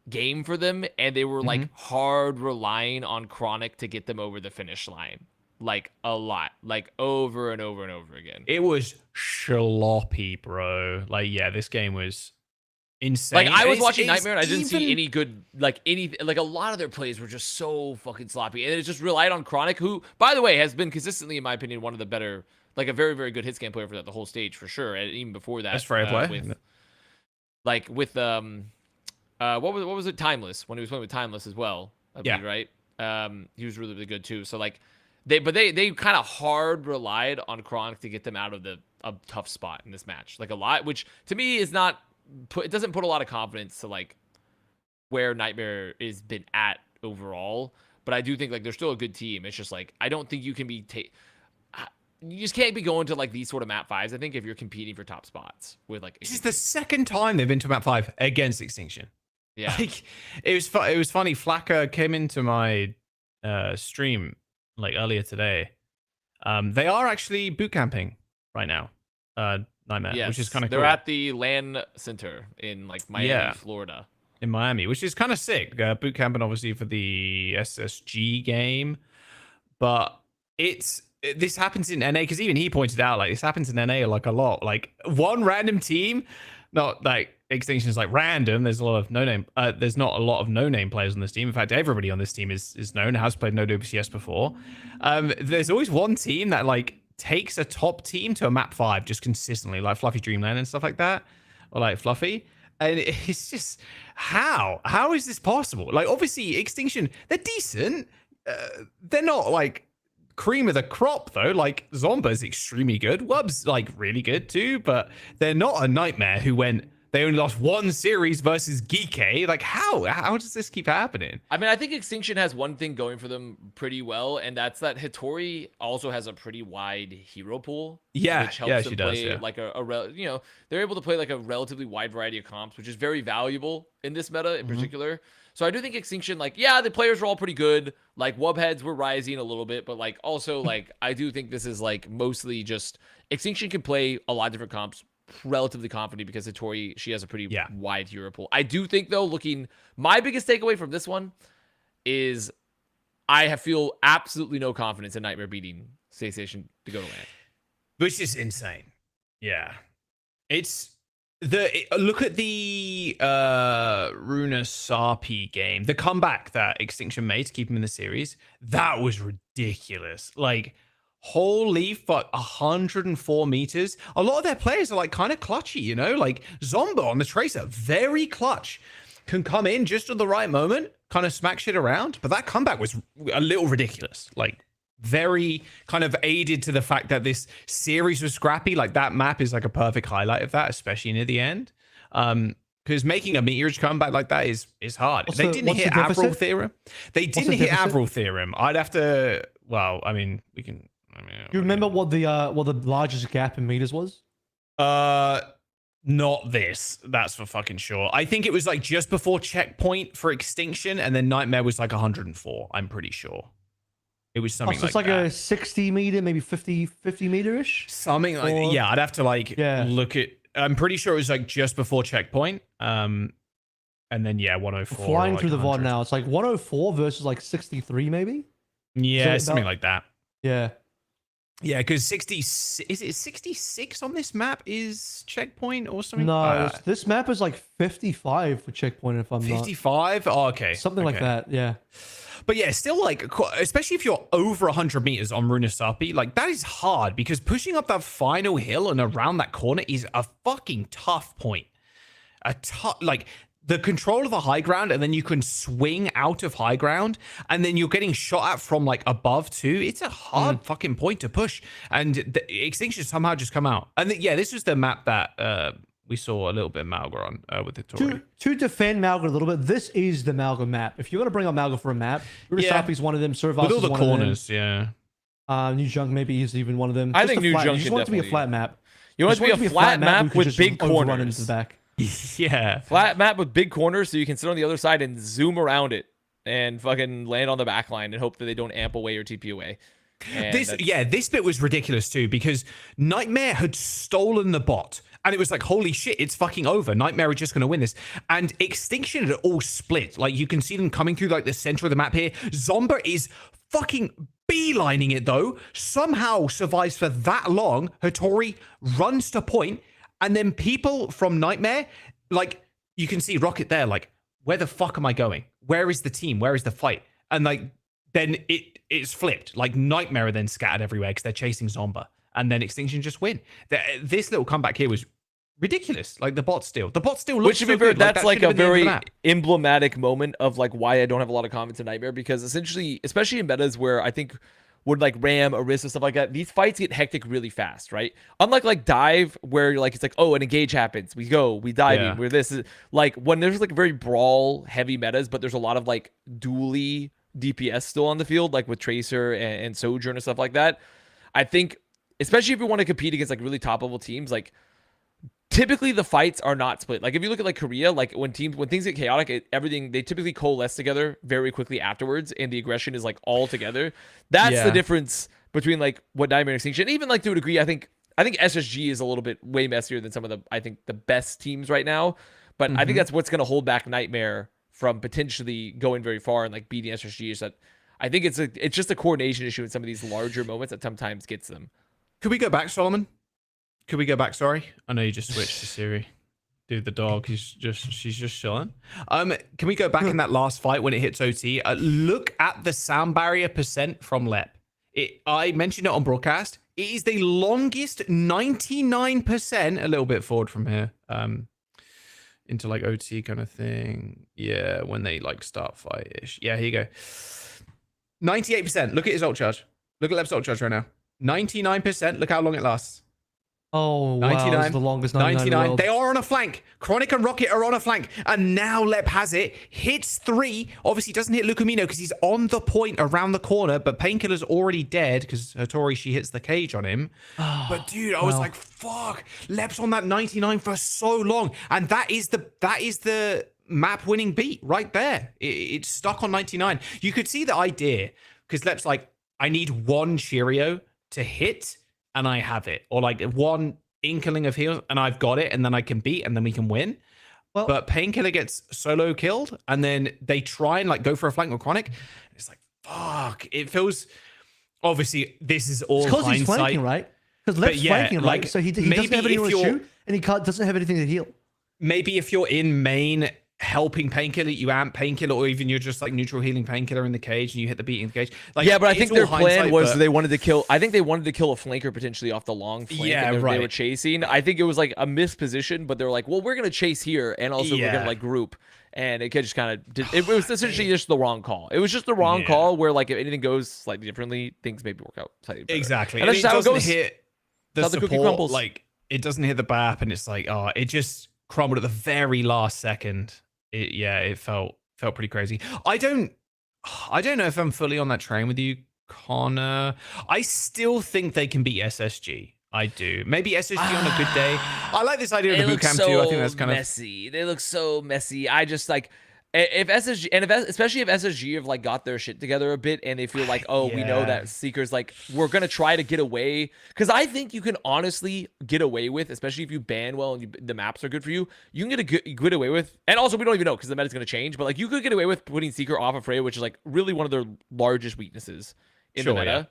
game for them, and they were like hard relying on Chronic to get them over the finish line, like a lot, like over and over and over again. It was sloppy, bro. Like, yeah, this game was insane. Like I was watching Nightmare and I didn't see any good, like anything, like a lot of their plays were just so fucking sloppy, and it just relied on Chronic, who, by the way, has been consistently, in my opinion, one of the better, like a very, very good hit scan player for the whole stage for sure, and even before that. That's fair play. What was it? Timeless, when he was playing with Timeless as well. I believe, right? He was really, really good too. So like, they kind of hard relied on Chronic to get them out of a tough spot in this match, like a lot, which to me is not. It doesn't put a lot of confidence to like where Nightmare is been at overall, but I do think like they're still a good team. It's just like I don't think you can be you just can't be going to like these sort of map 5s. I think if you're competing for top spots with like this is the second time they've been to map 5 against Extinction. Yeah, like it was funny. Flacker came into my stream like earlier today. They are actually boot camping right now. Nightmare, which is kind of cool. They're at the LAN center in like Miami, Florida. In Miami, which is kind of sick. Boot camping obviously for the SSG game, but this happens in NA, because even he pointed out like this happens in NA like a lot. Like one random team, not like Extinction is like random. There's a lot of no-name. There's not a lot of no-name players on this team. In fact, everybody on this team is known, has played no OWCS before. There's always one team that like takes a top team to a map 5 just consistently, like Fluffy Dreamland and stuff like that. or like Fluffy. And it's just, how is this possible? Like, obviously, Extinction, they're decent. They're not like cream of the crop though. Like, Zomba's extremely good. Wub's like really good too, but they're not a Nightmare who they only lost one series versus Geekay. Like, how does this keep happening? I mean, I think Extinction has one thing going for them pretty well, and that's that Hitori also has a pretty wide hero pool. Yeah, which helps them she play does. Yeah. like they're able to play like a relatively wide variety of comps, which is very valuable in this meta in particular. So I do think Extinction, like, yeah, the players were all pretty good. Like, Wubheads were rising a little bit, but like also like I do think this is like mostly just Extinction can play a lot of different comps relatively confident because Hitori, she has a pretty wide hero pool. I do think though, my biggest takeaway from this one is I feel absolutely no confidence in Nightmare beating Station to go to land. Which is insane. Yeah. Look at the Runa Sarpi game, the comeback that Extinction made to keep him in the series. That was ridiculous. Like, holy fuck, 104 meters. A lot of their players are like kind of clutchy, you know, like Zomba on the Tracer, very clutch, can come in just at the right moment, kind of smack shit around. But that comeback was a little ridiculous, like very kind of aided to the fact that this series was scrappy. Like, that map is like a perfect highlight of that, especially near the end. Because making a meteorage comeback like that is hard. They didn't hit AVRL theorem. They didn't hit AVRL theorem. I'd have to. Well, I mean, we can. You remember what the largest gap in meters was? Not this. That's for fucking sure. I think it was like just before checkpoint for Extinction, and then Nightmare was like 104. I'm pretty sure. It was something so it's like a 60 meter, maybe 50 meter-ish? Something like yeah, I'd have to look at. I'm pretty sure it was like just before checkpoint. And then 104. Flying through the VOD now. It's like 104 versus like 63 maybe? Yeah, something like that. Yeah. Yeah, because 60 is it 66 on this map is checkpoint or something? No, this map is like 55 for checkpoint if I'm 55? Oh, okay. Something like that, yeah. But yeah, still like, especially if you're over 100 meters on Runa Sarpi, like that is hard because pushing up that final hill and around that corner is a fucking tough point. Like the control of the high ground, and then you can swing out of high ground, and then you're getting shot at from like above too. It's a hard fucking point to push, and the Extinction somehow just come out. And this was the map that we saw a little bit of Malga on with the Tory. To defend Malga a little bit, this is the Malga map. If you're going to bring up Malga for a map, Urasapi's one of them, Servas with all is the one corners, of them. New Junk maybe is even one of them. I think New Junk you just want it to be a flat map. You want it to be a flat map with big corners. Into the back. Yeah. Flat map with big corners so you can sit on the other side and zoom around it and fucking land on the back line and hope that they don't amp away or TP away. This bit was ridiculous too because Nightmare had stolen the bot. And it was like, holy shit, it's fucking over. Nightmare are just going to win this. And Extinction had all split. Like, you can see them coming through, like, the center of the map here. Zomba is fucking beelining it, though. Somehow survives for that long. Hitori runs to point. And then people from Nightmare, like, you can see Rocket there, like, where the fuck am I going? Where is the team? Where is the fight? And, like, then it's flipped. Like, Nightmare are then scattered everywhere because they're chasing Zomba. And then Extinction just win. This little comeback here was ridiculous. Like the bot still looks Which, to be so fair, good. that's like a very emblematic moment of like why I don't have a lot of confidence in Nightmare, because essentially, especially in metas where I think would like Ram, Orisa, stuff like that, these fights get hectic really fast, right? Unlike like Dive, where you're like, it's like, oh, an engage happens, we dive, where this is like when there's like very brawl heavy metas, but there's a lot of like dually DPS still on the field, like with Tracer and Sojourn and stuff like that. I think, especially if you want to compete against like really top level teams, like typically the fights are not split. Like if you look at like Korea, like when things get chaotic, they typically coalesce together very quickly afterwards, and the aggression is like all together. That's the difference between like what Nightmare and Extinction. Even like to a degree, I think SSG is a little bit way messier than some of the best teams right now. But I think that's what's going to hold back Nightmare from potentially going very far and like beating SSG, is that I think it's just a coordination issue in some of these larger moments that sometimes gets them. Could we go back, Solomon? Could we go back? Sorry, I know you just switched to Siri. Dude, the dog, she's just chilling. Can we go back in that last fight when it hits OT? Look at the sound barrier percent from Lep. I mentioned it on broadcast. It is the longest 99%, a little bit forward from here. into like OT kind of thing. Yeah, when they like start fight-ish. Yeah, here you go. 98%. Look at his ult charge. Look at Leb's ult charge right now. 99%. Look how long it lasts. Oh, wow. 99. This is the longest 99 in the world. They are on a flank. Chronic and Rocket are on a flank. And now Leb has it. Hits 3. Obviously doesn't hit Lucamino because he's on the point around the corner. But Painkiller's already dead because Hattori, she hits the cage on him. But dude, I was like, fuck. Leb's on that 99 for so long. And that is the map winning beat right there. It's stuck on 99. You could see the idea because Leb's like, I need one Cheerio to hit and I have it, or like one inkling of heals and I've got it, and then I can beat and then we can win. Well, but Painkiller gets solo killed and then they try and like go for a flank with Chronic. It's like, fuck. It feels, obviously this is all because hindsight. he's flanking, right? Because Leb's flanking, right? Like, So he doesn't have anything to shoot and he doesn't have anything to heal. Maybe if you're in main helping Painkiller, you amp Painkiller, or even you're just like neutral healing Painkiller in the cage and you hit the beat in the cage. Like, yeah, but I think their plan was but... they wanted to kill. I think they wanted to kill a flanker potentially off the long flank. Yeah, and right. They were chasing. I think it was like a misposition, but they were like, well, we're gonna chase here, and also we're gonna like group. And it just kind of it was essentially just the wrong call. It was just the wrong call where like if anything goes slightly differently, things maybe work out slightly better. Exactly. And that's just how it goes. Hit the how the cookie support, crumbles. like it doesn't hit the BAP, and it's like, oh, it just crumbled at the very last second. It felt pretty crazy. I don't know if I'm fully on that train with you, Connor. I still think they can beat SSG. I do. Maybe SSG on a good day. I like this idea of the boot camp too. I think that's kind of messy. They look so messy. I just like if SSG and especially if SSG have like got their shit together a bit and they feel like, oh, we know that Seeker's like, we're gonna try to get away, because I think you can honestly get away with, especially if you ban well and the maps are good for you, you can get away with, and also we don't even know because the meta's gonna change, but like you could get away with putting Seeker off of Freya, which is like really one of their largest weaknesses in the meta.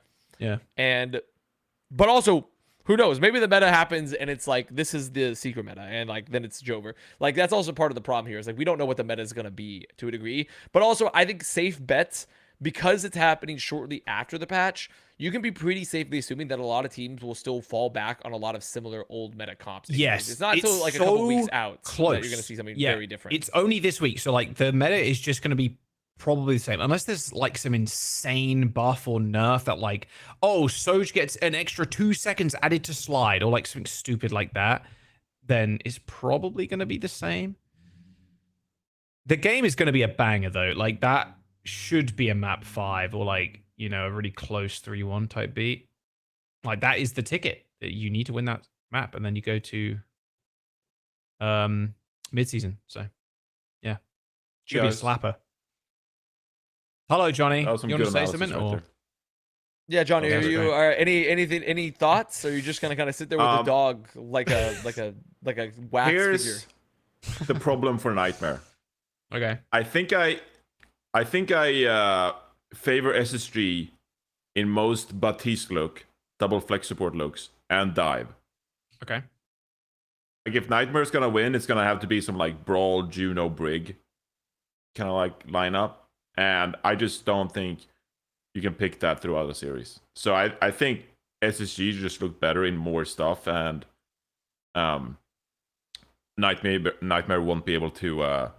But also, who knows? Maybe the meta happens and it's like, this is the secret meta, and like then it's Jover. Like that's also part of the problem here. Is like we don't know what the meta is gonna be to a degree. But also, I think safe bets, because it's happening shortly after the patch, you can be pretty safely assuming that a lot of teams will still fall back on a lot of similar old meta comps. Yes, it's not until like a couple weeks out that you're gonna see something very different. It's only this week, so like the meta is just gonna be probably the same, unless there's like some insane buff or nerf that like, oh, Soj gets an extra 2 seconds added to slide, or like something stupid like that, then it's probably going to be the same. The game is going to be a banger though. Like that should be a map 5 or like, you know, a really close 3-1 type beat. Like that is the ticket that you need to win that map, and then you go to mid-season. So yeah, should be a slapper. Hello, Johnny. You want to say something? Or? Yeah, Johnny. Are you any thoughts? Or are you just gonna kind of sit there with the dog like a wax Here's figure? the problem for Nightmare. Okay. I think I favor SSG in most Baptiste look, double flex support looks, and dive. Okay. Like if Nightmare's gonna win, it's gonna have to be some like Brawl, Juno, Brig kind of like lineup. And I just don't think you can pick that throughout the series. So I think SSG just looked better in more stuff, and Nightmare won't be able to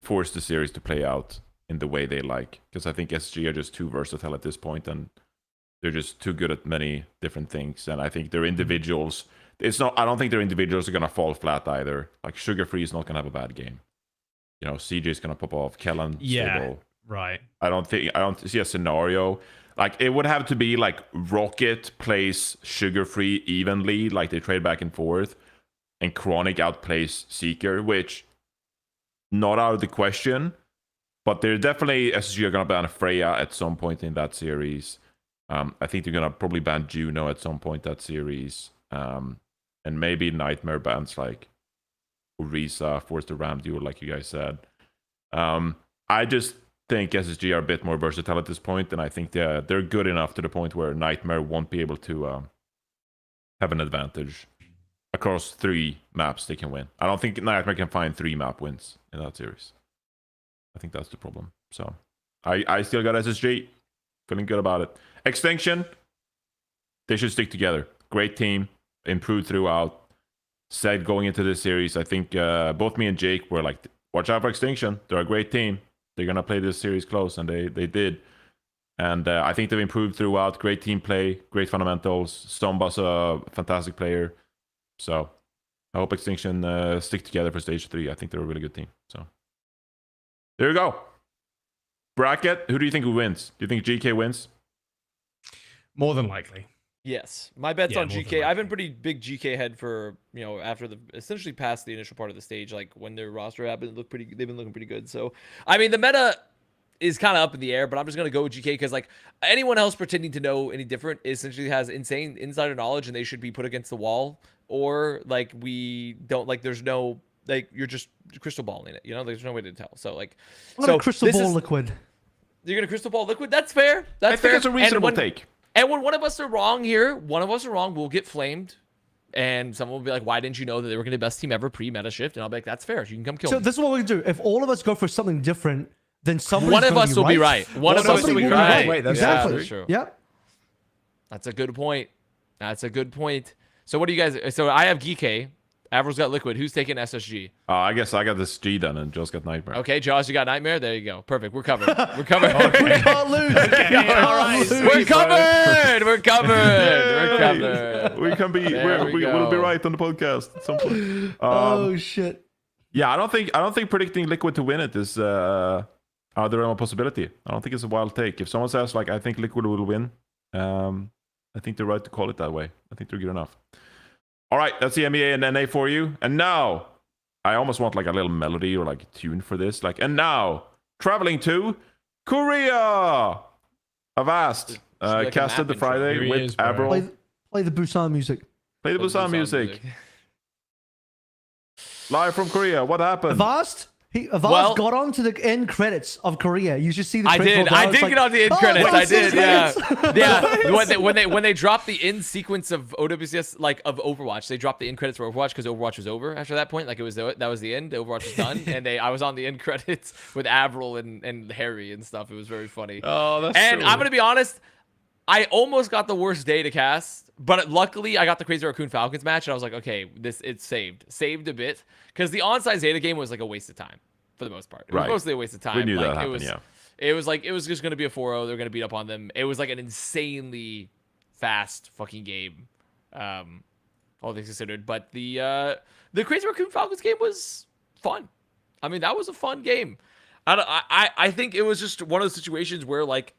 force the series to play out in the way they like. Because I think SSG are just too versatile at this point, and they're just too good at many different things. And I think their individuals, I don't think their individuals are going to fall flat either. Like Sugar Free is not going to have a bad game. You know, CJ's gonna pop off. Kellen, stable. Right. I don't see a scenario. Like it would have to be like Rocket plays Sugar Free evenly, like they trade back and forth, and Chronic outplays Seeker, which not out of the question. But they're definitely SSG are gonna ban Freya at some point in that series. I think they're gonna probably ban Juno at some point that series. And maybe Nightmare bans like Orisa, force the Ram duel, like you guys said. I just think SSG are a bit more versatile at this point, and I think they're good enough to the point where Nightmare won't be able to have an advantage across 3 maps they can win. I don't think Nightmare can find 3 map wins in that series. I think that's the problem. So I still got SSG. Feeling good about it. Extinction, they should stick together. Great team, improved throughout. said going into this series, I think both me and Jake were like, watch out for Extinction. They're a great team. They're going to play this series close, and they did. And I think they've improved throughout. Great team play, great fundamentals. Stomba's a fantastic player. So I hope Extinction stick together for stage 3. I think they're a really good team. So there you go. Bracket, who do you think wins? Do you think GK wins? More than likely. Yes, my bet's Yeah, on more than GK. I've been likely. pretty big GK head for after the essentially past the initial part of the stage. Like when their roster happened, they've been looking pretty good. So I mean, the meta is kind of up in the air, but I'm just gonna go with GK because like anyone else pretending to know any different essentially has insane insider knowledge, and they should be put against the wall, or like we don't like. There's no like you're just crystal balling it. There's no way to tell. So like, I'm gonna crystal ball Liquid. You're gonna crystal ball Liquid. That's fair. That's I fair. think it's a reasonable take. And when one of us are wrong here, we'll get flamed. And someone will be like, why didn't you know that they were going to be the best team ever pre-meta shift? And I'll be like, that's fair. You can come kill So me. this is what we do. If all of us go for something different, then One of us will be right. One of us will be right. Wait, that's exactly. that's true. Yeah. That's a good point. So what do you guys... So I have GK. Avril's got Liquid. Who's taking SSG? I guess I got this G done and Joe's got Nightmare. Okay, Josh, you got Nightmare? There you go. Perfect. We're covered. We're covered. We can't lose. all right. We're covered. We're covered. We can be. There we We'll be go. right on the podcast at some point. Oh shit. Yeah, I don't think predicting Liquid to win it is out of the realm of possibility. I don't think it's a wild take. If someone says like I think Liquid will win, I think they're right to call it that way. I think they're good enough. All right, that's the EMEA and NA for you. And now, I almost want like a little melody or like a tune for this. Like, and now, traveling to Korea. Avast like a casted map the intro. Friday Here he with is, bro. AVRL. Play the Busan music. Play the Busan music. Live from Korea. What happened? Avast Well- got onto the end credits of Korea. You just see the I credits did. roll down. I It's did like, get on the end oh, credits. wait, I six did. Yeah. credits. Yeah. When they dropped the end sequence of OWCS, like of Overwatch, they dropped the end credits for Overwatch because Overwatch was over after that point. Like that was the end. Overwatch was done, and I was on the end credits with Avril and Harry and stuff. It was very funny. Oh, that's And true. I'm gonna be honest, I almost got the worst day to cast, but luckily I got the Crazy Raccoon Falcons match, and I was like, okay, it's saved a bit because the onside Zeta game was like a waste of time for the most part. It was Right. mostly a waste of time. We knew like, that happened, it was just gonna be a 4-0. They're gonna beat up on them. It was like an insanely fast fucking game, all things considered. But the Crazy Raccoon Falcons game was fun. I mean, that was a fun game. I think it was just one of those situations where like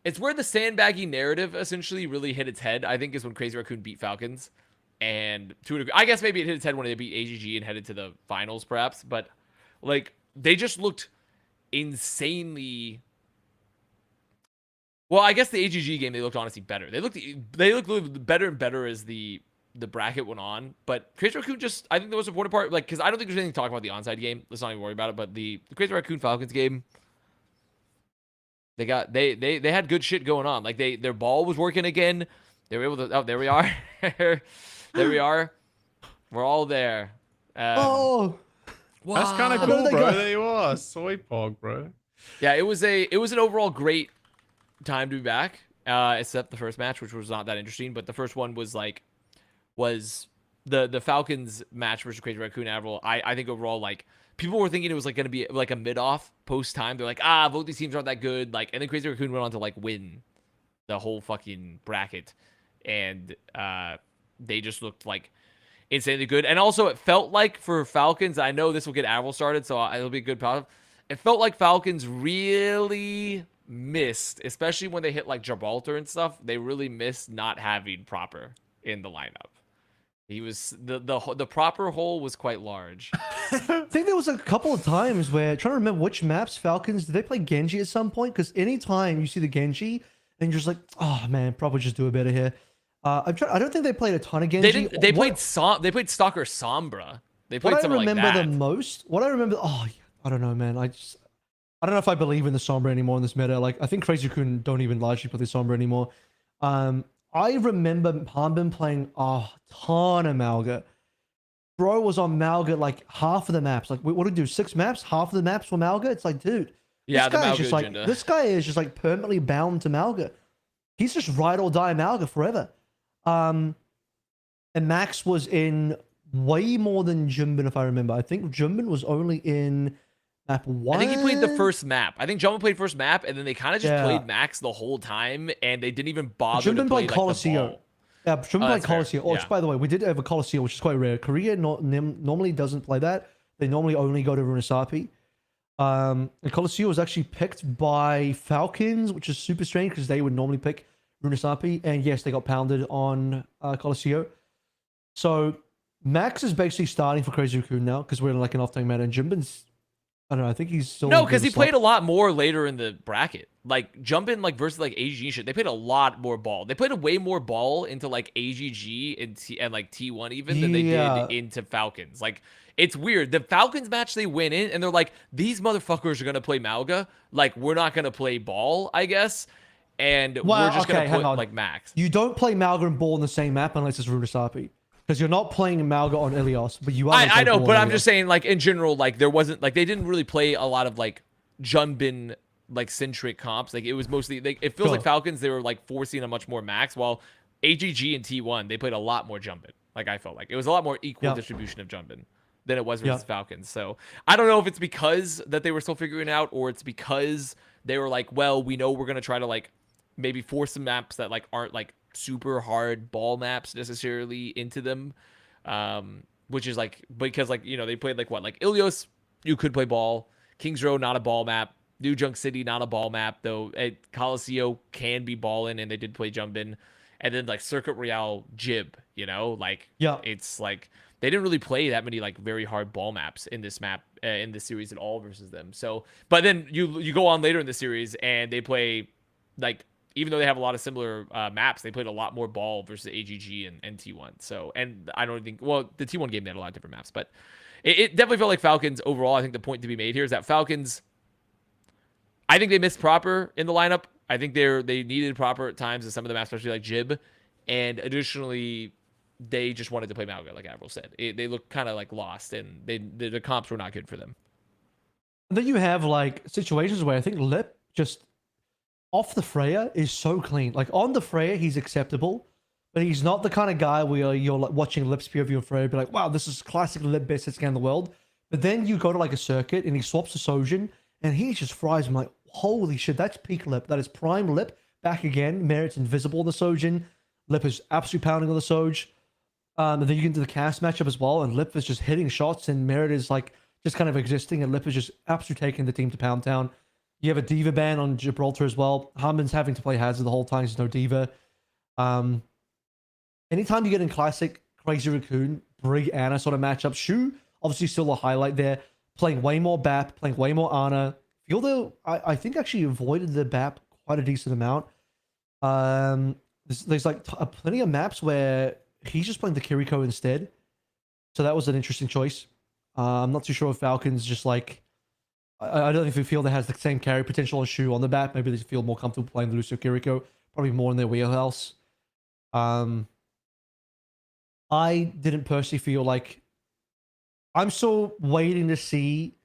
it's where the sandbagging narrative essentially really hit its head. I think is when Crazy Raccoon beat Falcons. And to a degree, I guess maybe it hit its head when they beat AGG and headed to the finals, perhaps. But like they just looked insanely. Well, I guess the AGG game they looked honestly better. They looked better and better as the bracket went on. But Crazy Raccoon I think the most important part, like, because I don't think there's anything to talk about the onside game. Let's not even worry about it. But the Crazy Raccoon Falcons game, they had good shit going on. Like their ball was working again. They were able to. Oh, there we are. There we are. We're all there. Oh, That's kind of Wow. cool, They bro. got- There you are. Soy pog, bro. Yeah, it was an overall great time to be back. Except the first match, which was not that interesting. But the first one was the Falcons match versus Crazy Raccoon Avril. I think overall, like, people were thinking it was like gonna be like a mid-off post time. They're like, both these teams aren't that good. Like, and then Crazy Raccoon went on to like win the whole fucking bracket, and they just looked like insanely good. And also, it felt like for Falcons, I know this will get Avril started, so it'll be a good problem. It felt like Falcons really missed, especially when they hit like Gibraltar and stuff. They really missed not having Proper in the lineup. He was the Proper hole was quite large. I think there was a couple of times where trying to remember which maps Falcons did they play Genji at some point? Because anytime you see the Genji, and you're just like, oh man, probably just do it better here. I don't think they played a ton of Genji. They didn't. They played Stalker Sombra. They played What I something remember like that. the most, what I remember, I don't know, man. I don't know if I believe in the Sombra anymore in this meta. Like, I think Crazy Raccoon don't even largely play the Sombra anymore. I remember Harbin playing a ton of Malga. Bro was on Malga like half of the maps. Like, what do we do? 6 maps? Half of the maps were Malga? It's like, dude. Yeah, this the guy is Malga just like agenda. this guy is just like permanently bound to Malga. He's just ride or die Malga forever. And Max was in way more than Jimbin, if I remember. I think Jimbin was only in map 1. I think he played the first map. I think Jumbo played first map, and then they kind of just Yeah. played Max the whole time, and they didn't even bother to Jimbin play played like the Coliseum. ball. Yeah, Jimbin played that's fair. Coliseum. Which, Yeah. by the way, we did have a Coliseum, which is quite rare. Korea normally doesn't play that. They normally only go to Runasapi. The Coliseum was actually picked by Falcons, which is super strange because they would normally pick Runasapi. And yes, they got pounded on Coliseum. So Max is basically starting for Crazy Raccoon now because we're in like an off-tank meta. And Jimbin's, I don't know, I think he's still... No, because he played a lot more later in the bracket. Like, jumping like versus like AGG shit, they played a lot more ball. They played a way more ball into like AGG and like T1 even than they did into Falcons. Like, it's weird. The Falcons match, they went in and they're like, these motherfuckers are going to play Malga. Like, we're not going to play ball, I guess. And we're just going to put like Max. You don't play Malga and ball in the same map unless it's Runasapi. Because you're not playing Malga on Ilios, but you are. I know, but I'm just saying, like, in general, like, there wasn't, like, they didn't really play a lot of, like, Junbin, like, centric comps. Like, it was mostly, like, it feels like Falcons, they were, like, forcing a much more Max, while AGG and T1, they played a lot more Junbin. Like, I felt like. It was a lot more equal distribution of Junbin than it was versus Falcons. So, I don't know if it's because that they were still figuring it out, or it's because they were like, well, we know we're going to try to, like, maybe force some maps that, like, aren't, like, super hard ball maps necessarily into them, which is like, because like, you know, they played like what, like Ilios, you could play ball. Kings Row, not a ball map. New Junk City, not a ball map, though. Coliseum can be ballin', and they did play Jumpin'. And then like Circuit Royale Jib, you know, like, it's like they didn't really play that many like very hard ball maps in this map in this series at all versus them. So, but then you go on later in the series and they play, like, even though they have a lot of similar maps, they played a lot more ball versus AGG and T1. So, and I don't think, well, the T1 game, they had a lot of different maps, but it definitely felt like Falcons overall. I think the point to be made here is that Falcons, I think they missed proper in the lineup. I think they needed proper at times in some of the maps, especially like Jib. And additionally, they just wanted to play Malga, like AVRL said. They looked kind of like lost, and the comps were not good for them. And then you have like situations where I think Lip just off the Freya is so clean. Like on the Freya, he's acceptable, but he's not the kind of guy where you're like watching Lip's POV of Freya, be like, wow, this is classic Lip best hit scan in the world. But then you go to like a circuit and he swaps to Sojin and he just fries him like, holy shit, that's peak Lip. That is prime Lip back again. Merit's invisible on the Sojin. Lip is absolutely pounding on the Soj. And then you get into the cast matchup as well, and Lip is just hitting shots, and Merit is like just kind of existing, and Lip is just absolutely taking the team to Pound Town. You have a Diva ban on Gibraltar as well. Harmon's having to play Hazard the whole time. There's no Diva. Anytime you get in classic Crazy Raccoon, Brig, Ana sort of matchup, Shu, obviously still a highlight there. Playing way more BAP, playing way more Ana. Fielder, I think actually avoided the BAP quite a decent amount. There's like plenty of maps where he's just playing the Kiriko instead. So that was an interesting choice. I'm not too sure if Falcons just like... I don't think they feel they has the same carry potential as Shu on the back. Maybe they feel more comfortable playing the Lucio Kiriko. Probably more in their wheelhouse. I didn't personally feel like... I'm still waiting to see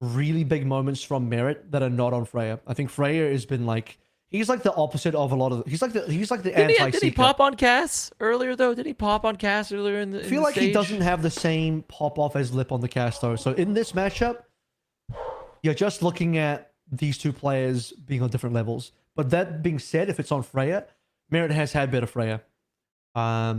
really big moments from Merit that are not on Freya. I think Freya has been like... He's like the opposite of a lot of... He's like the anti-seeker. Did he pop on Cass earlier, though? Did he pop on Cass earlier in the I feel like stage? he doesn't have the same pop-off as Lip on the cast, though. So in this matchup... You're just looking at these two players being on different levels. But that being said, if it's on Freya, Merit has had better Freya. I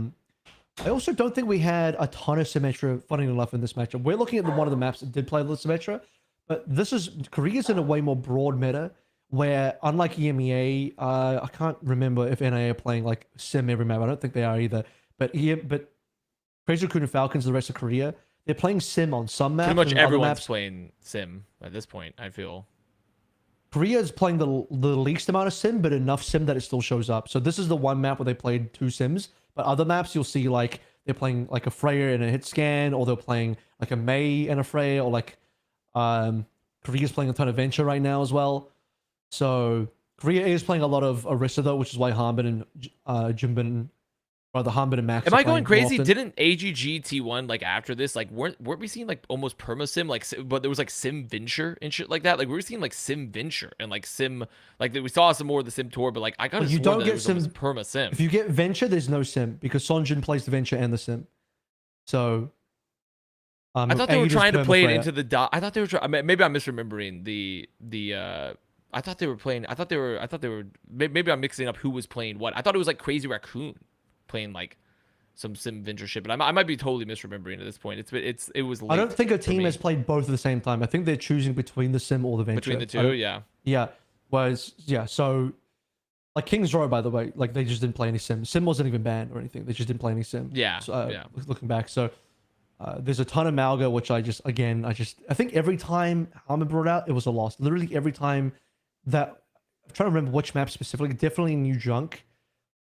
also don't think we had a ton of Symmetra, funny enough, in this matchup. We're looking at one of the maps that did play with Symmetra, but this is... Korea's in a way more broad meta, where, unlike EMEA, I can't remember if NA are playing, like, Sim every map. I don't think they are either. But Crazy Raccoon and Falcons, the rest of Korea... They're playing Sim on some maps. Pretty much everyone's playing Sim at this point, I feel. Korea's playing the least amount of Sim, but enough Sim that it still shows up. So this is the one map where they played 2 Sims. But other maps, you'll see like they're playing like a Freya and a hit scan, or they're playing like a Mei and a Freya, or like Korea's playing a ton of Venture right now as well. So Korea is playing a lot of Orisa though, which is why Harmon and Jimbin Or the Hanbin and Max. Am are I going playing more crazy? often. Didn't AGG T1 like after this like weren't we seeing like almost perma sim like but there was like sim venture and shit like that? Like we were seeing like sim venture and like sim like we saw some more of the sim tour, but like I got Well, to you sworn don't that get it was sim- almost perma sim. If you get Venture, there's no sim because Sonjin plays the Venture and the sim. So I thought they were Aid is trying to play it perma-Freya. into the dot. I thought they were trying. Maybe I'm misremembering the. I thought they were playing. I thought they were. Maybe I'm mixing up who was playing what. I thought it was like Crazy Raccoon playing like some sim venture shit, but I might be totally misremembering at this point. It was. Late I don't think a for team me. has played both at the same time. I think they're choosing between the sim or the Venture. Between the I two, don't- yeah. Yeah. Whereas, yeah, so like Kings Row, by the way, like they just didn't play any sim. Sim wasn't even banned or anything. They just didn't play any sim. Yeah, So, yeah. Looking back, so there's a ton of Malga, which I think every time Harmon brought out, it was a loss. Literally every time that I'm trying to remember which map specifically. Definitely New Junk.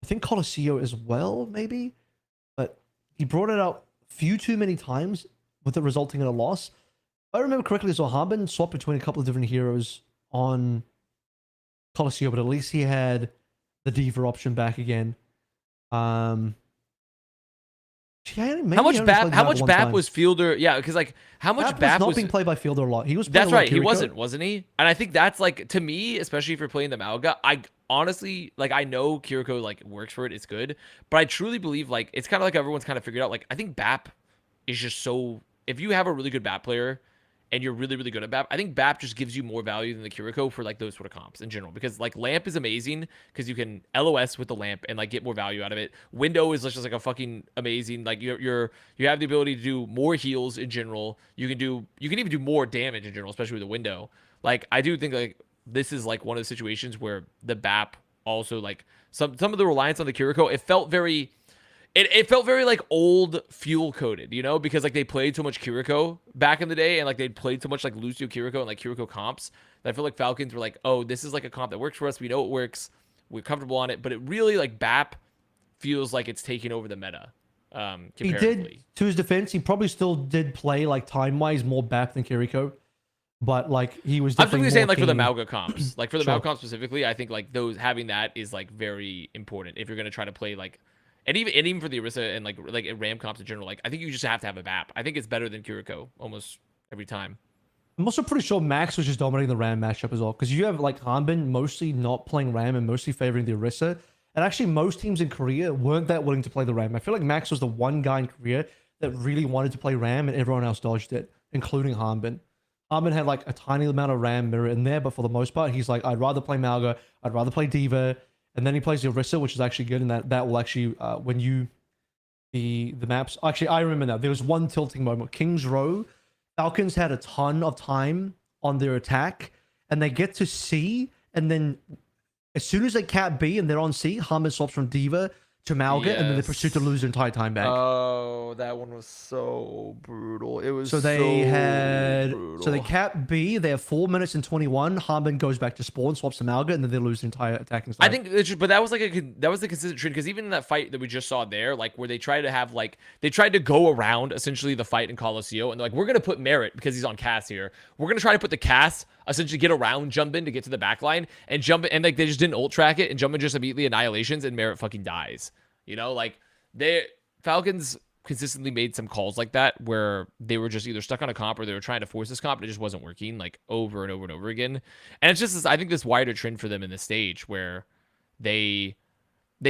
I think Colosseo as well, maybe. But he brought it out few too many times, with it resulting in a loss. If I remember correctly, so Harmon swapped between a couple of different heroes on Colosseo, but at least he had the Diva option back again. How much BAP was Fielder? Yeah, because like how much BAP was not was being played by Fielder a lot. He was. That's playing a lot right. He Kiriko. wasn't he? And I think that's like to me, especially if you're playing the Malga, I honestly like I know Kiriko like works for it, it's good, but I truly believe like it's kind of like everyone's kind of figured out. Like I think BAP is just so if you have a really good BAP player and you're really, really good at BAP, I think BAP just gives you more value than the Kiriko for like those sort of comps in general. Because like Lamp is amazing because you can LOS with the Lamp and like get more value out of it. Window is just like a fucking amazing. Like you have the ability to do more heals in general. You can even do more damage in general, especially with the Window. Like I do think like this is like one of the situations where the BAP also like some of the reliance on the Kiriko, it felt very like old fuel coded, you know, because like they played so much Kiriko back in the day and like they played so much like Lucio Kiriko and like Kiriko comps that I feel like Falcons were like, oh, this is like a comp that works for us. We know it works. We're comfortable on it. But it really like BAP feels like it's taking over the meta. He Comparatively. did, to his defense, he probably still did play like time-wise more BAP than Kiriko. But like he was I'm definitely simply saying more like for the keen- Malga comps. Like for the Sure. Malga comps specifically, I think like those having that is like very important if you're gonna try to play like and even for the Orisa and like Ram comps in general, like I think you just have to have a BAP. I think it's better than Kiriko almost every time. I'm also pretty sure Max was just dominating the Ram matchup as well. Because you have like Hanbin mostly not playing Ram and mostly favoring the Orisa. And actually most teams in Korea weren't that willing to play the Ram. I feel like Max was the one guy in Korea that really wanted to play Ram and everyone else dodged it, including Hanbin. Hanbin had like a tiny amount of Ram mirror in there, but for the most part, he's like, I'd rather play Malga, I'd rather play Diva. And then he plays the Orisa, which is actually good, and that will actually when you the maps. Actually, I remember now. There was one tilting moment. Kings Row, Falcons had a ton of time on their attack, and they get to C, and then as soon as they cap B and they're on C, Hanbin swaps from Diva to Malga, and then they pursue to lose their entire time back. Oh, that one was so brutal. It was So they cap B. They have 4 minutes and 21. Hanbin goes back to spawn, swaps to Malga, and then they lose the entire attacking side. I think, but that was like that was the consistent trend because even in that fight that we just saw there, like where they tried to have like they tried to go around essentially the fight in Colosseo, and they're like, we're gonna put Merit because he's on Cass here. We're gonna try to put the Cass essentially get around Jumpin to get to the back line and jump and like they just didn't ult track it and Jumpin just immediately annihilations and Merit fucking dies. You know, like Falcons consistently made some calls like that where they were just either stuck on a comp or they were trying to force this comp and it just wasn't working like over and over and over again. And it's just this, I think this wider trend for them in this stage where they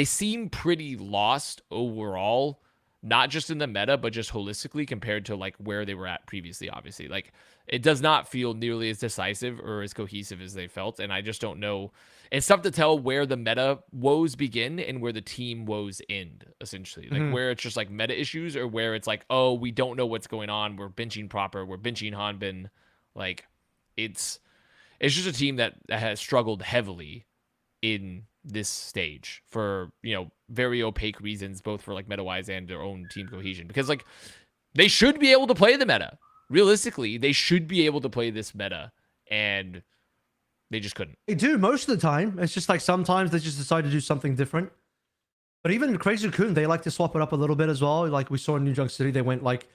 seem pretty lost overall, not just in the meta, but just holistically compared to like where they were at previously, obviously. Like it does not feel nearly as decisive or as cohesive as they felt. And I just don't know. It's tough to tell where the meta woes begin and where the team woes end, essentially. Like where it's just like meta issues or where it's like, oh, we don't know what's going on. We're benching proper. We're benching Hanbin. Like it's just a team that has struggled heavily in this stage for, you know, very opaque reasons, both for like meta-wise and their own team cohesion. Because like they should be able to play the meta. Realistically, they should be able to play this meta. And they just couldn't. They do most of the time. It's just like sometimes they just decide to do something different. But even in Crazy Raccoon, they like to swap it up a little bit as well. Like we saw in New Junk City, they went like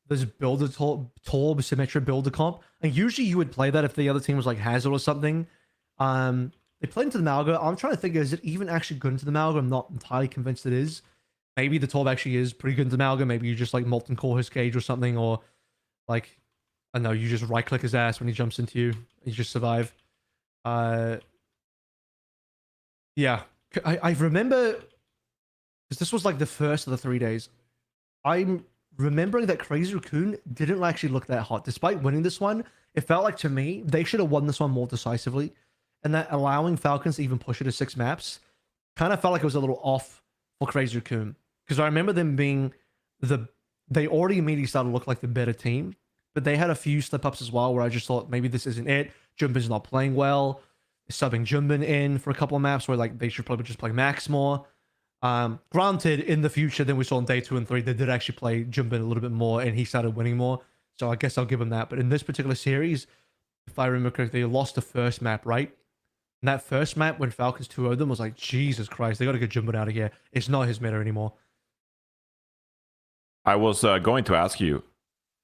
this builder Torb Symmetra builder comp. And usually you would play that if the other team was like Hazard or something. They played into the Malga. I'm trying to think, is it even actually good into the Malga? I'm not entirely convinced it is. maybe the 12 actually is pretty good in Amalgam. Maybe you just like molten core his cage or something, or like I don't know, you just right click his ass when he jumps into you, and you just survive. Yeah, I remember because this was like the first of the 3 days. I'm remembering that Crazy Raccoon didn't actually look that hot, despite winning this one. It felt like to me they should have won this one more decisively, and that allowing Falcons to even push it to 6 maps kind of felt like it was a little off for Crazy Raccoon, because I remember them being they already immediately started to look like the better team, but they had a few slip ups as well where I just thought maybe this isn't it. Junbin's not playing well. Subbing Junbin in for a couple of maps where like they should probably just play Max more. Granted, in the future, then we saw on day 2 and 3, they did actually play Junbin a little bit more and he started winning more. So I guess I'll give him that. But in this particular series, if I remember correctly, they lost the first map, right? And that first map when Falcons 2-0'd them was like, Jesus Christ, they got to get Junbin out of here. It's not his meta anymore. I was going to ask you,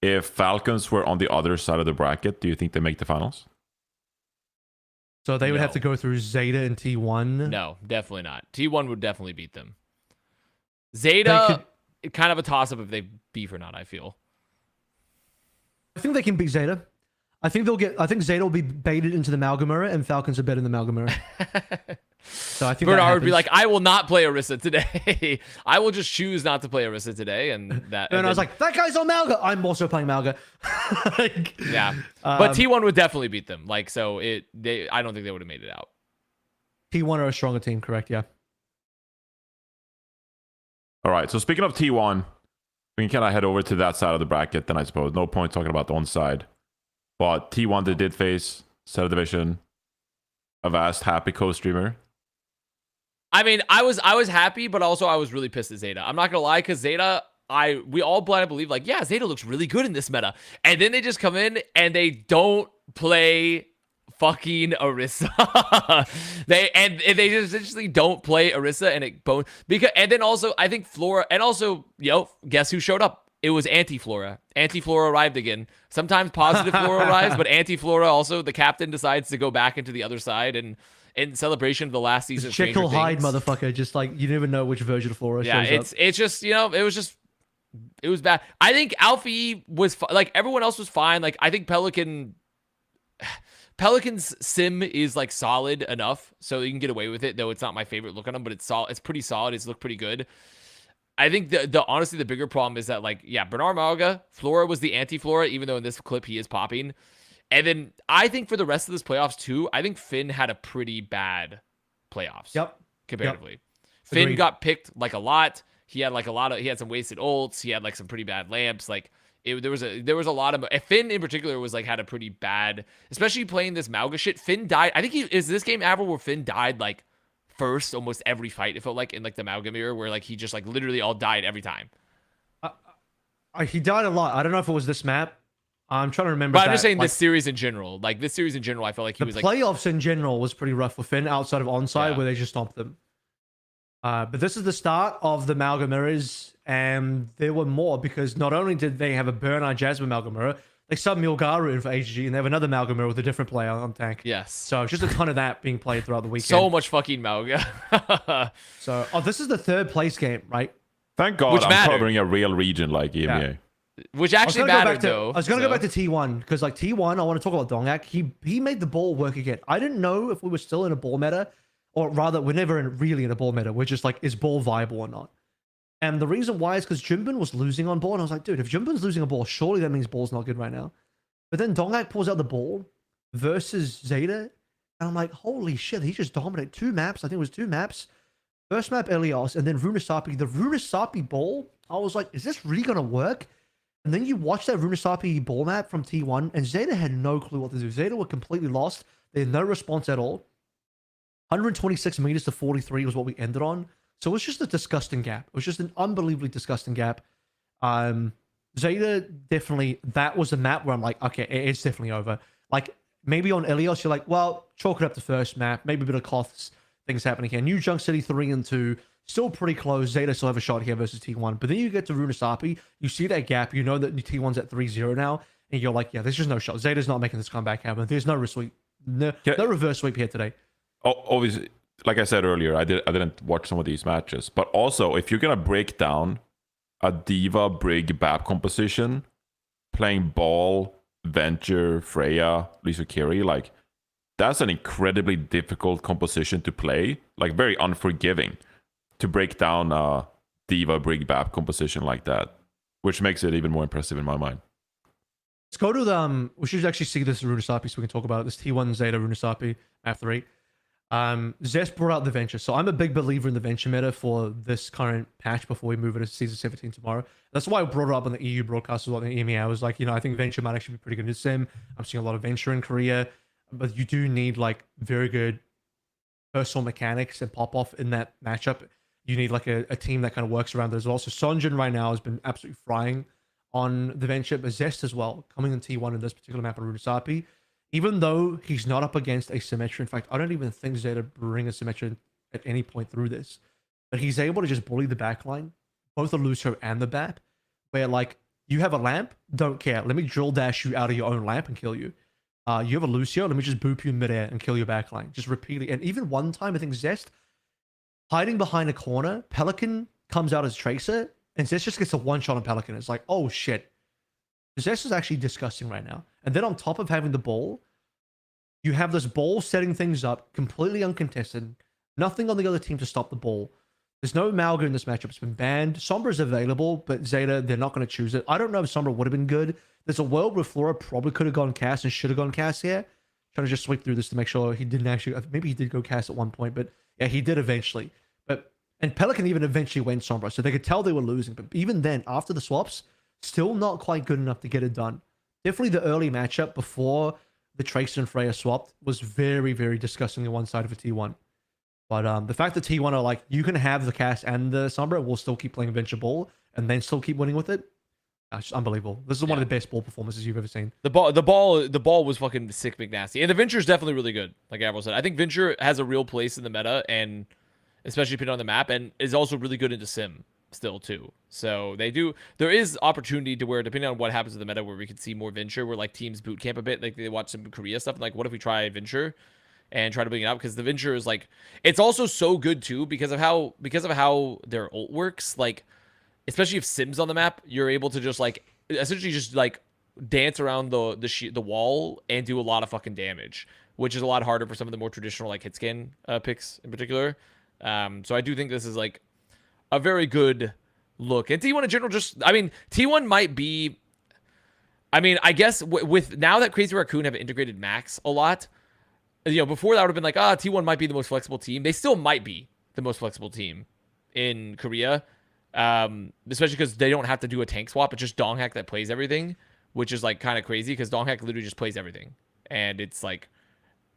if Falcons were on the other side of the bracket, do you think they make the finals? So they would have No. to go through Zeta and T1. No, definitely not. T1 would definitely beat them. Zeta, kind of a toss-up if they beef or not, I feel. I think they can beat Zeta. I think Zeta will be baited into the Malgamura, and Falcons are better than the Malgamura. So I think Bernard that would be happens. like, I will not play Orisa today. I will just choose not to play Orisa today. And that. And I was like, that guy's on Malga. I'm also playing Malga. Like, yeah. But T1 would definitely beat them. Like, so I don't think they would have made it out. T1 are a stronger team, correct? Yeah. All right. So speaking of T1, we can kind of head over to that side of the bracket then, I suppose. No point talking about the one side. But T1, they did face Set of Division, Avast, happy co-streamer. I mean, I was happy, but also I was really pissed at Zeta. I'm not gonna lie, because Zeta, we all blindly believe like, yeah, Zeta looks really good in this meta, and then they just come in and they don't play fucking Orisa. they just essentially don't play Orisa, and it bone because and then also I think Flora, and also guess who showed up? It was Anti-Flora. Anti-Flora arrived again. Sometimes positive Flora arrives, but Anti-Flora also, the captain decides to go back into the other side, and in celebration of the last season of Stranger Jekyll Hyde, Things. motherfucker. Just like you never know which version of Flora Yeah, shows up. it's just, it was bad. I think Alfie was like, everyone else was fine. Like, I think Pelican's sim is like solid enough so you can get away with it, though it's not my favorite look on him, but it's solid. It's pretty solid. It's looked pretty good. I think the honestly the bigger problem is that, like, yeah, Bernard Malga, Flora was the anti-Flora, even though in this clip he is popping. And then I think for the rest of this playoffs too, I think Finn had a pretty bad playoffs. Yep. Comparatively. Yep. Finn Agreed. got picked like a lot. He had he had some wasted ults. He had like some pretty bad lamps. Like there was a lot of Finn in particular was like had a pretty bad, especially playing this Malga shit. Finn died. I think is this game ever where Finn died like first almost every fight. It felt like in like the Malga mirror where like he just like literally all died every time. He died a lot. I don't know if it was this map. I'm trying to remember. But I'm just saying this series in general. Like this series in general, I felt like he was like playoffs in general was pretty rough for Finn outside of onside Yeah. where they just stomped them. But this is the start of the Malga mirrors, and there were more because not only did they have a Bernard Jasmine Malga mirror, they subbed Milgaru in for HG, and they have another Malga mirror with a different player on tank. yes. So just a ton of that being played throughout the weekend. So much fucking Malga. So this is the third place game, right? Thank God Which I'm mattered. covering a real region like EMEA. Yeah. Which I was actually gonna go mattered back to, though. I was going to so. go back to T1 because like T1, I want to talk about Dongak. He made the ball work again. I didn't know if we were still in a ball meta, or rather, we're never really in a ball meta. We're just like, is ball viable or not? And the reason why is because Junbin was losing on ball, and I was like, dude, if Junbin's losing a ball, surely that means ball's not good right now. But then Dongak pulls out the ball versus Zeta, and I'm like, holy shit, he just dominated 2 maps. I think it was 2 maps. First map Elios, and then Runasapi. The Runasapi ball, I was like, is this really going to work? And then you watch that Runasapi ball map from T1, and Zeta had no clue what to do. Zeta were completely lost. They had no response at all. 126 meters to 43 was what we ended on. So it was just a disgusting gap. It was just an unbelievably disgusting gap. Zeta definitely, that was the map where I'm like, okay, it's definitely over. Like, maybe on Elios, you're like, well, chalk it up to first map. Maybe a bit of cloths, things happening here. New Junk City 3 and 2. Still pretty close. Zeta still have a shot here versus T1. But then you get to Runasapi, you see that gap, you know that T1's at 3-0 now, and you're like, yeah, there's just no shot. Zeta's not making this comeback happen. There's no reverse sweep. No reverse sweep here today. Obviously, like I said earlier, I didn't watch some of these matches, but also if you're gonna break down a Diva Brig BAP composition, playing Ball, Venture, Freya, Lisa Kiri, like that's an incredibly difficult composition to play, like very unforgiving to break down a Diva Brig BAP composition like that, which makes it even more impressive in my mind. Let's go to the we should actually see this Runesapi so we can talk about it. This T1 Zeta Runesapi map 3. Zest brought out the Venture. So I'm a big believer in the Venture meta for this current patch before we move it to season 17 tomorrow. That's why I brought it up on the EU broadcast as well in the EMEA. I was like, I think Venture might actually be pretty good in Sim. I'm seeing a lot of Venture in Korea, but you do need like very good personal mechanics and pop off in that matchup. You need like a team that kind of works around it as well. So Sonjin right now has been absolutely frying on the Venture, but Zest as well, coming in T1 in this particular map on Runesapi. Even though he's not up against a Symmetra, in fact, I don't even think Zeta bring a Symmetra at any point through this, but he's able to just bully the backline, both the Lucio and the BAP, where like, you have a lamp, don't care. Let me drill dash you out of your own lamp and kill you. You have a Lucio, let me just boop you in midair and kill your backline. Just repeatedly. And even one time, I think Zest, hiding behind a corner, Pelican comes out as Tracer, and Zest just gets a one-shot on Pelican. It's like, oh shit. Zest is actually disgusting right now. And then on top of having the ball, you have this ball setting things up, completely uncontested. Nothing on the other team to stop the ball. There's no Malga in this matchup. It's been banned. Sombra is available, but Zeta, they're not going to choose it. I don't know if Sombra would have been good. There's a world where Flora probably could have gone cast and should have gone cast here. Trying to just sweep through this to make sure he didn't actually... Maybe he did go cast at one point, but yeah, he did eventually. And Pelican even eventually went Sombra, so they could tell they were losing. But even then, after the swaps, still not quite good enough to get it done. Definitely the early matchup before the Tracer and Freya swapped was very, very disgusting on one side of a T1. But the fact that T1 are like, you can have the cast and the Sombra, we'll still keep playing Venture Ball and then still keep winning with it. That's just unbelievable. This is one of the best ball performances you've ever seen. The ball was fucking sick, McNasty. And the Venture is definitely really good, like Avril said. I think Venture has a real place in the meta, and especially depending on the map, and is also really good into Sim still too. So there is opportunity to where, depending on what happens to the meta, where we could see more Venture, where like teams boot camp a bit, like they watch some Korea stuff, and like, what if we try Venture and try to bring it out? Because the Venture is like, it's also so good too because of how their ult works. Like, especially if Sim's on the map, you're able to just like essentially just like dance around the wall and do a lot of fucking damage, which is a lot harder for some of the more traditional like hit scan picks in particular. So I do think this is like a very good look. And T1 in general, T1 might be, I guess with now that Crazy Raccoon have integrated Max a lot, before that would have been like, T1 might be the most flexible team. They still might be the most flexible team in Korea, especially because they don't have to do a tank swap. It's just Donghack that plays everything, which is like kind of crazy because Donghack literally just plays everything. And it's like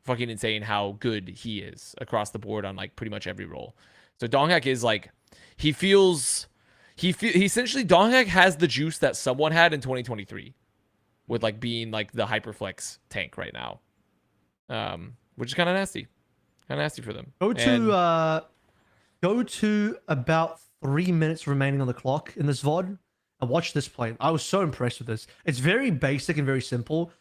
fucking insane how good he is across the board on like pretty much every role. So Donghack is like, he essentially, Donghack has the juice that someone had in 2023 with like being like the hyperflex tank right now, which is kind of nasty for them. Go to about 3 minutes remaining on the clock in this VOD and watch this play. I was so impressed with this. It's very basic and very simple.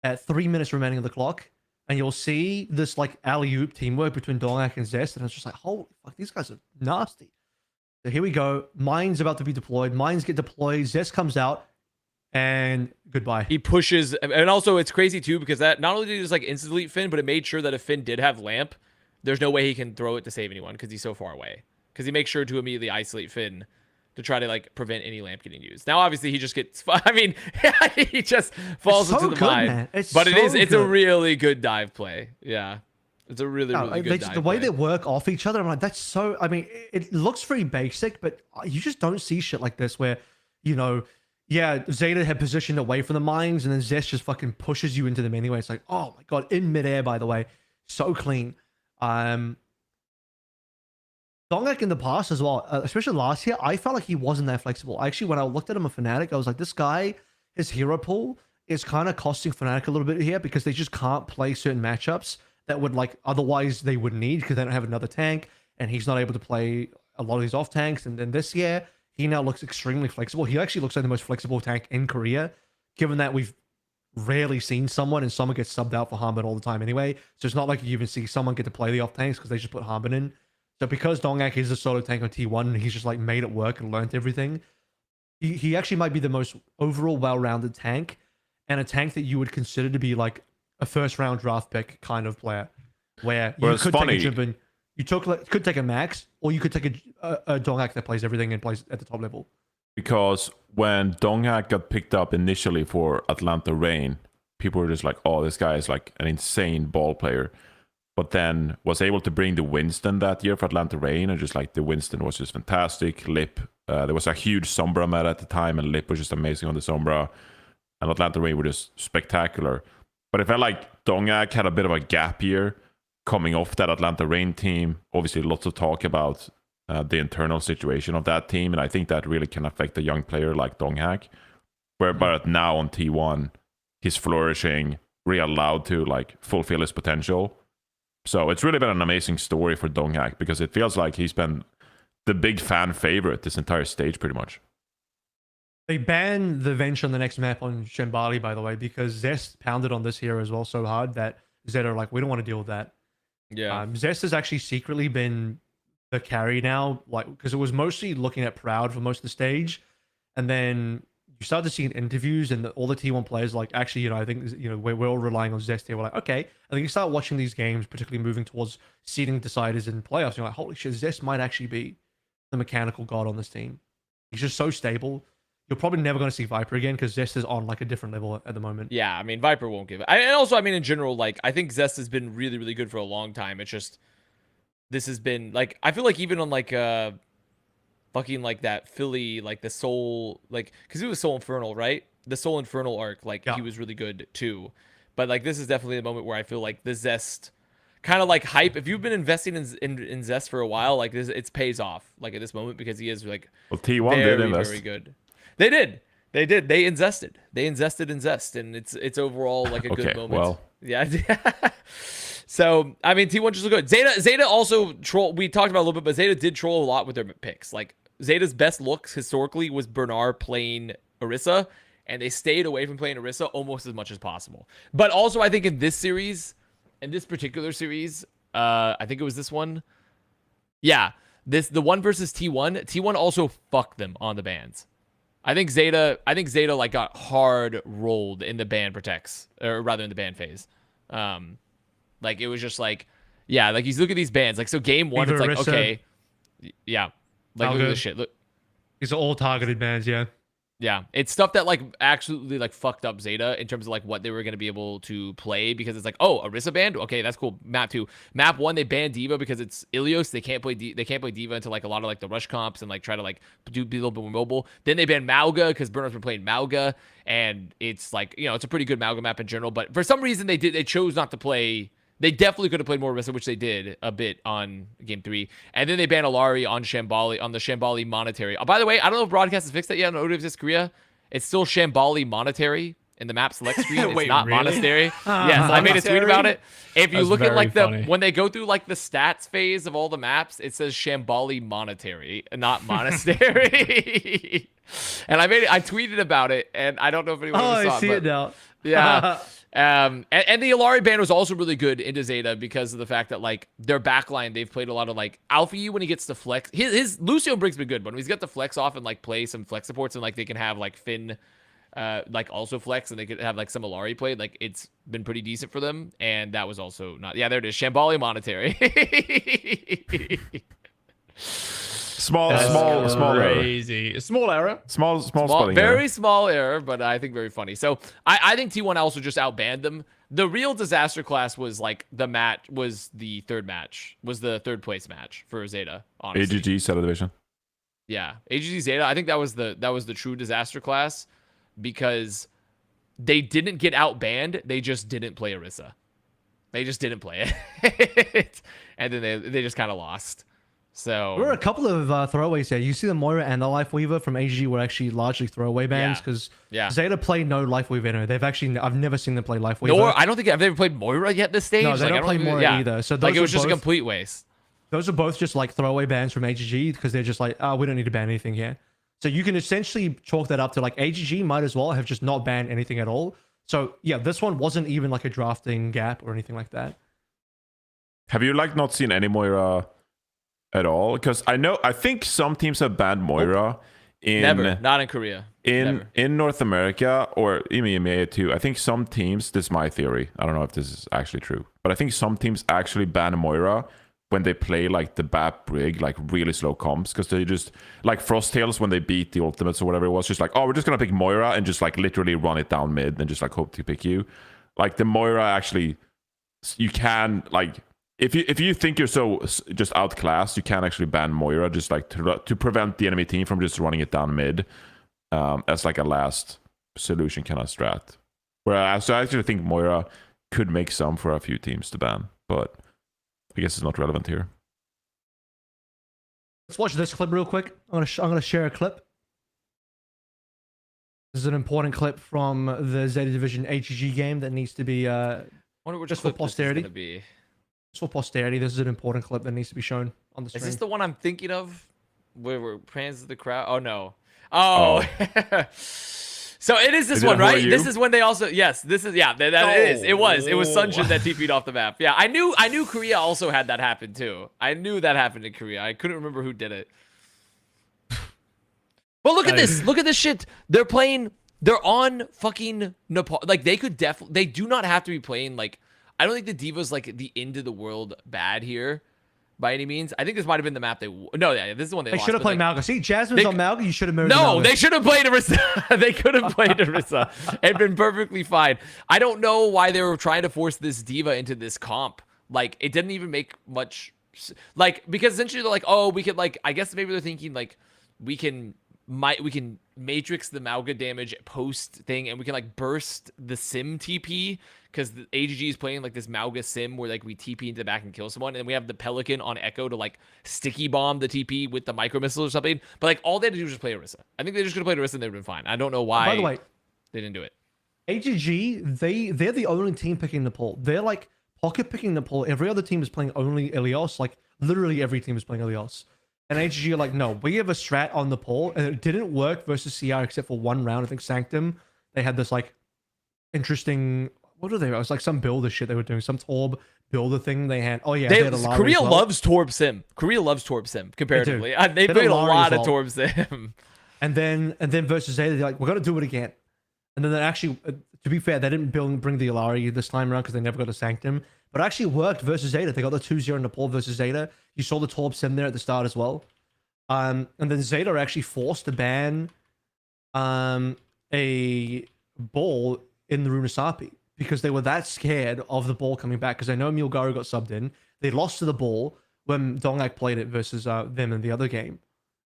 At 3 minutes remaining on the clock, and you'll see this like alley-oop teamwork between Donghack and Zest, and it's just like, holy fuck, these guys are nasty. So here we go. Mines about to be deployed. Mines get deployed. Zest comes out, and goodbye. He pushes, and also it's crazy too because that not only did he just like instant delete Finn, but it made sure that if Finn did have lamp, there's no way he can throw it to save anyone because he's so far away. Because he makes sure to immediately isolate Finn to try to like prevent any lamp getting used. Now obviously he just gets, he just falls into the mine. But it's a really good dive play. Yeah. It's a really good dive the way play. they work off each other, I'm like, that's so, it looks very basic, but you just don't see shit like this where, Zeta had positioned away from the mines and then Zest just fucking pushes you into them anyway. It's like, oh my God, in midair, by the way, so clean. Donghack in the past as well, especially last year, I felt like he wasn't that flexible. Actually, when I looked at him a Fnatic, I was like, this guy, his hero pool is kind of costing Fnatic a little bit here because they just can't play certain matchups that would like otherwise they would need because they don't have another tank, and he's not able to play a lot of these off tanks. And then this year, he now looks extremely flexible. He actually looks like the most flexible tank in Korea, given that we've rarely seen someone, and someone gets subbed out for Harbin all the time anyway. So it's not like you even see someone get to play the off tanks because they just put Harbin in. So because Dongak is a solo tank on T1 and he's just like made it work and learned everything, he actually might be the most overall well-rounded tank, and a tank that you would consider to be like a first-round draft pick kind of player, where you could take a Jimbin, could take a Max, or you could take a Dongak that plays everything and plays at the top level. Because when Donghack got picked up initially for Atlanta Reign, people were just like, oh, this guy is like an insane ball player. But then was able to bring the Winston that year for Atlanta Reign, and just like the Winston was just fantastic. Lip, there was a huge Sombra meta at the time, and Lip was just amazing on the Sombra. And Atlanta Reign were just spectacular. But it felt like Donghack had a bit of a gap year coming off that Atlanta Reign team. Obviously, lots of talk about the internal situation of that team, and I think that really can affect a young player like Donghack. But now on T1, he's flourishing, really allowed to like fulfill his potential. So it's really been an amazing story for Donghack, because it feels like he's been the big fan favorite this entire stage pretty much. They banned the Venge on the next map on Shenbali, by the way, because Zest pounded on this hero as well so hard that Zed are like, we don't want to deal with that. Yeah. Zest has actually secretly been the carry now, like, because it was mostly looking at Proud for most of the stage, and then you start to see in interviews and all the T1 players like, actually, you know, I think, you know, we're all relying on Zest here. We're like, okay. I think you start watching these games, particularly moving towards seeding deciders in playoffs. You're like, holy shit, Zest might actually be the mechanical god on this team. He's just so stable. You're probably never going to see Viper again, because Zest is on like a different level at the moment. Yeah, I mean, Viper won't give it. And also, I mean, in general, like, I think Zest has been really, really good for a long time. It's just, this has been, like, I feel like even on, like, fucking, like, that Philly, like, the Soul, like, because he was Soul Infernal, right? The Soul Infernal arc, like, yeah. He was really good, too. But, like, this is definitely the moment where I feel like the Zest kind of, like, hype. If you've been investing in Zest for a while, like, this, it pays off, like, at this moment, because he is, like, well, T1 very, did invest. very good. They did. They invested in Zest, and it's overall like a good moment. Well, yeah. So I mean, T1 just look good. Zeta also troll. We talked about it a little bit, but Zeta did troll a lot with their picks. Like, Zeta's best looks historically was Bernard playing Orisa, and they stayed away from playing Orisa almost as much as possible. But also, I think in this series, in this particular series, I think it was this one. Yeah, the one versus T1. T1 also fucked them on the bans. I think Zeta like got hard rolled in the ban protects, or rather in the ban phase. Like, it was just like, yeah, like, you look at these bans, like, so game one, it's like, Arisa, okay, yeah, like, look at this shit. Look, these are all targeted bans, yeah. yeah, it's stuff that like absolutely like fucked up Zeta in terms of like what they were going to be able to play, because it's like, oh, Orisa banned, okay, that's cool. Map 2, map 1, they banned D.Va because it's Ilios. They can't play D.Va into like a lot of like the rush comps and like try to like be a little bit more mobile. Then they banned Mauga because Bernard's been playing Mauga, and it's like, you know, it's a pretty good Mauga map in general, but for some reason they chose not to play. They definitely could have played more Orisa, which they did a bit on game 3. And then they banned Alari on Shambali, on the Shambali monetary. By the way, I don't know if Broadcast has fixed that yet on OWCS Korea. It's still Shambali monetary in the map select screen. It's Wait, not really? monastery. Yes, I made a tweet about it. If you That's look at very like funny. when they go through like the stats phase of all the maps, it says Shambali monetary, not monastery. And I tweeted about it, and I don't know if anyone Oh, saw I see it now. Yeah. And the Alari ban was also really good into Zeta because of the fact that like their backline, they've played a lot of like Alfie when he gets to flex. His Lucio Briggs been good, but when he's got to flex off and like play some flex supports, and like they can have like Finn like also flex, and they could have like some Alari played, like it's been pretty decent for them. And that was also not, yeah, there it is, Shambali monetary. small error. Crazy. A small error. Small spelling very error. small error, but I think very funny. So I think T1 also just outbanned them. The real disaster class was like the third place match for Zeta, honestly. AGG Zeta Division. Yeah, AGG Zeta. I think that was the true disaster class, because they didn't get outbanned. They just didn't play Orisa. They just didn't play it, and then they just kind of lost. So There were a couple of throwaways here. You see the Moira and the Lifeweaver from AGG were actually largely throwaway bans, because Zeta play no Lifeweaver in it. I've never seen them play Lifeweaver. No, I don't think I've ever played Moira yet this stage. No, they like, don't play Moira either. So like, those it was are just a both- complete waste. Those are both just like throwaway bans from AGG, because they're just like, oh, we don't need to ban anything here. So you can essentially chalk that up to like AGG might as well have just not banned anything at all. So yeah, this one wasn't even like a drafting gap or anything like that. Have you like not seen any Moira at all? Because I think some teams have banned Moira in Never, not in Korea. Never. in North America or EMEA too. I think some teams, this is my theory, I don't know if this is actually true, but I think some teams actually ban Moira when they play like the BAP Brig, like really slow comps, because they just like Frosttails when they beat the ultimates or whatever it was, just like, oh, we're just gonna pick Moira and just like literally run it down mid and just like hope to pick you. Like the Moira actually, you can like, if you think you're so just outclassed, you can actually ban Moira just like to prevent the enemy team from just running it down mid, as like a last solution kind of strat. Whereas I actually think Moira could make some for a few teams to ban, but I guess it's not relevant here. Let's watch this clip real quick. I'm gonna share a clip. This is an important clip from the Zeta Division HG game that needs to be Wonder which just for clip this is posterity. gonna be. Just for posterity. This is an important clip that needs to be shown on the Is stream. this the one I'm thinking of? Where we're fans of the crowd? Oh no. Oh. So it is this one, right? This is when they also this is that is. It was Sunjin that TP'd off the map. Yeah, I knew Korea also had that happen too. I knew that happened in Korea. I couldn't remember who did it. But look at this. Look at this shit. They're on fucking Nepal. Like they could they do not have to be playing like, I don't think the Diva's like the end of the world bad here by any means. I think this might have been the map this is the one they lost. should have played Malga. See, Jasmine's on Malga. You should have moved. No, they should have played Orisa. They could have played Orisa and been perfectly fine. I don't know why they were trying to force this Diva into this comp. Like, it didn't even make much, like, because essentially they're like, oh, we could like, I guess maybe they're thinking like, we can matrix the Malga damage post thing, and we can like burst the sim TP, because the AGG is playing like this Malga sim where like we TP into the back and kill someone, and we have the Pelican on Echo to like sticky bomb the TP with the micro missile or something. But like all they had to do was just play Orisa. I think they just could have played Orisa and they'd been fine. I don't know why. By the way, they didn't do it. AGG, they're the only team picking Nepal. They're like pocket picking Nepal. Every other team is playing only Ilios. Like literally every team is playing Ilios. And AGG are like, no, we have a strat on Nepal, and it didn't work versus CR except for one round. I think Sanctum, they had this like interesting, what are they? It was like some builder shit they were doing, some Torb builder thing they had. Oh yeah, they had Alari Korea as well. loves Torb Sim. Korea loves Torb Sim comparatively. They played a lot of Torb Sim. And then versus Zeta, they're like, we're gonna do it again. And then they actually, to be fair, they didn't bring the Alari this time around because they never got a Sanctum. But it actually worked versus Zeta. They got the 2-0 Nepal versus Zeta. You saw the Torb Sim there at the start as well. And then Zeta are actually forced to ban a ball in the Runasapi because they were that scared of the ball coming back, because they know Milgaru got subbed in. They lost to the ball when Dongak played it versus them in the other game.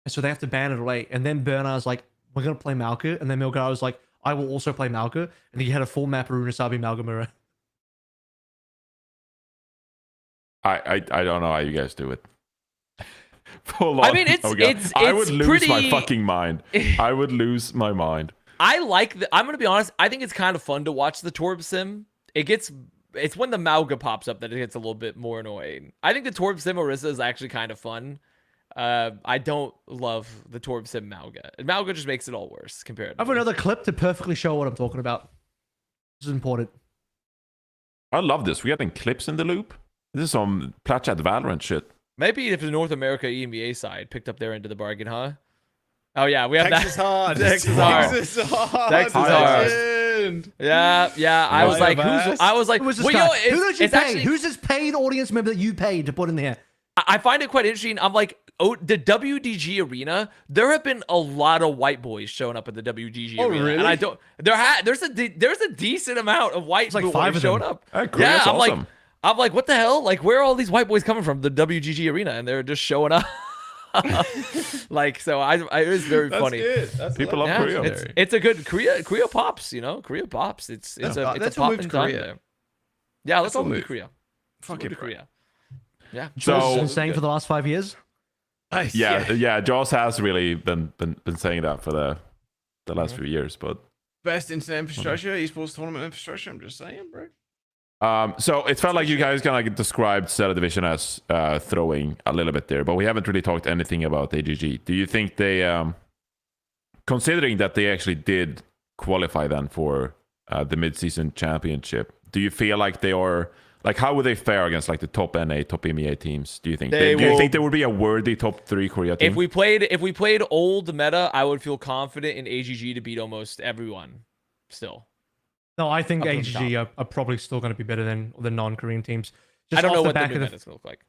And so they have to ban it away. And then Bernard's like, we're going to play Malka. And then Milgaru was like, I will also play Malka. And he had a full map of Runasabi Malga mirror. I don't know how you guys do it. I mean, it's I would lose pretty... my fucking mind. I would lose my mind. I like I'm gonna be honest, I think it's kind of fun to watch the Torb Sim. It's when the Malga pops up that it gets a little bit more annoying. I think the Torb Sim Orisa is actually kind of fun. I don't love the Torb Sim Malga. Malga just makes it all worse compared. I have another clip to perfectly show what I'm talking about. This is important. I love this. We're getting clips in the loop. This is some Plat Chat Valorant shit. Maybe if the North America EMEA side picked up their end of the bargain, huh? Oh yeah, we have Texas that. hard. Texas hard. Texas hard. Yeah. I was like, Who did you pay? Actually, Who's this paid audience member that you paid to put in there? I find it quite interesting. I'm like, the WDG arena, there have been a lot of white boys showing up at the WDG arena. Really? And I don't. There's a decent amount of white boys showing up. Yeah, awesome. I'm like, what the hell? Like, where are all these white boys coming from? The WGG arena, and they're just showing up. Like, so it was very funny. That's people love Korea. It's a good Korea pops, you know. Korea pops. It's a popping time there. Yeah, let's all move to Korea. Fucking Korea. Yeah. So been saying for the last 5 years. Nice. Yeah. Jaws has really been saying that for the last few years, but Best internet infrastructure, esports tournament infrastructure. I'm just saying, bro. So it felt like you guys kind of described Zeta Division as throwing a little bit there, but we haven't really talked anything about AGG. Do you think they, considering that they actually did qualify then for the mid-season championship. Do you feel like they are like how would they fare against like the top NA, top EMEA teams? Do you think? Do you think they would be a worthy top 3 Korea team? If we played old meta, I would feel confident in AGG to beat almost everyone. Still. No, I think Up from AGG are probably still going to be better than the non-Korean teams. I don't know what the back new of meta's gonna look like.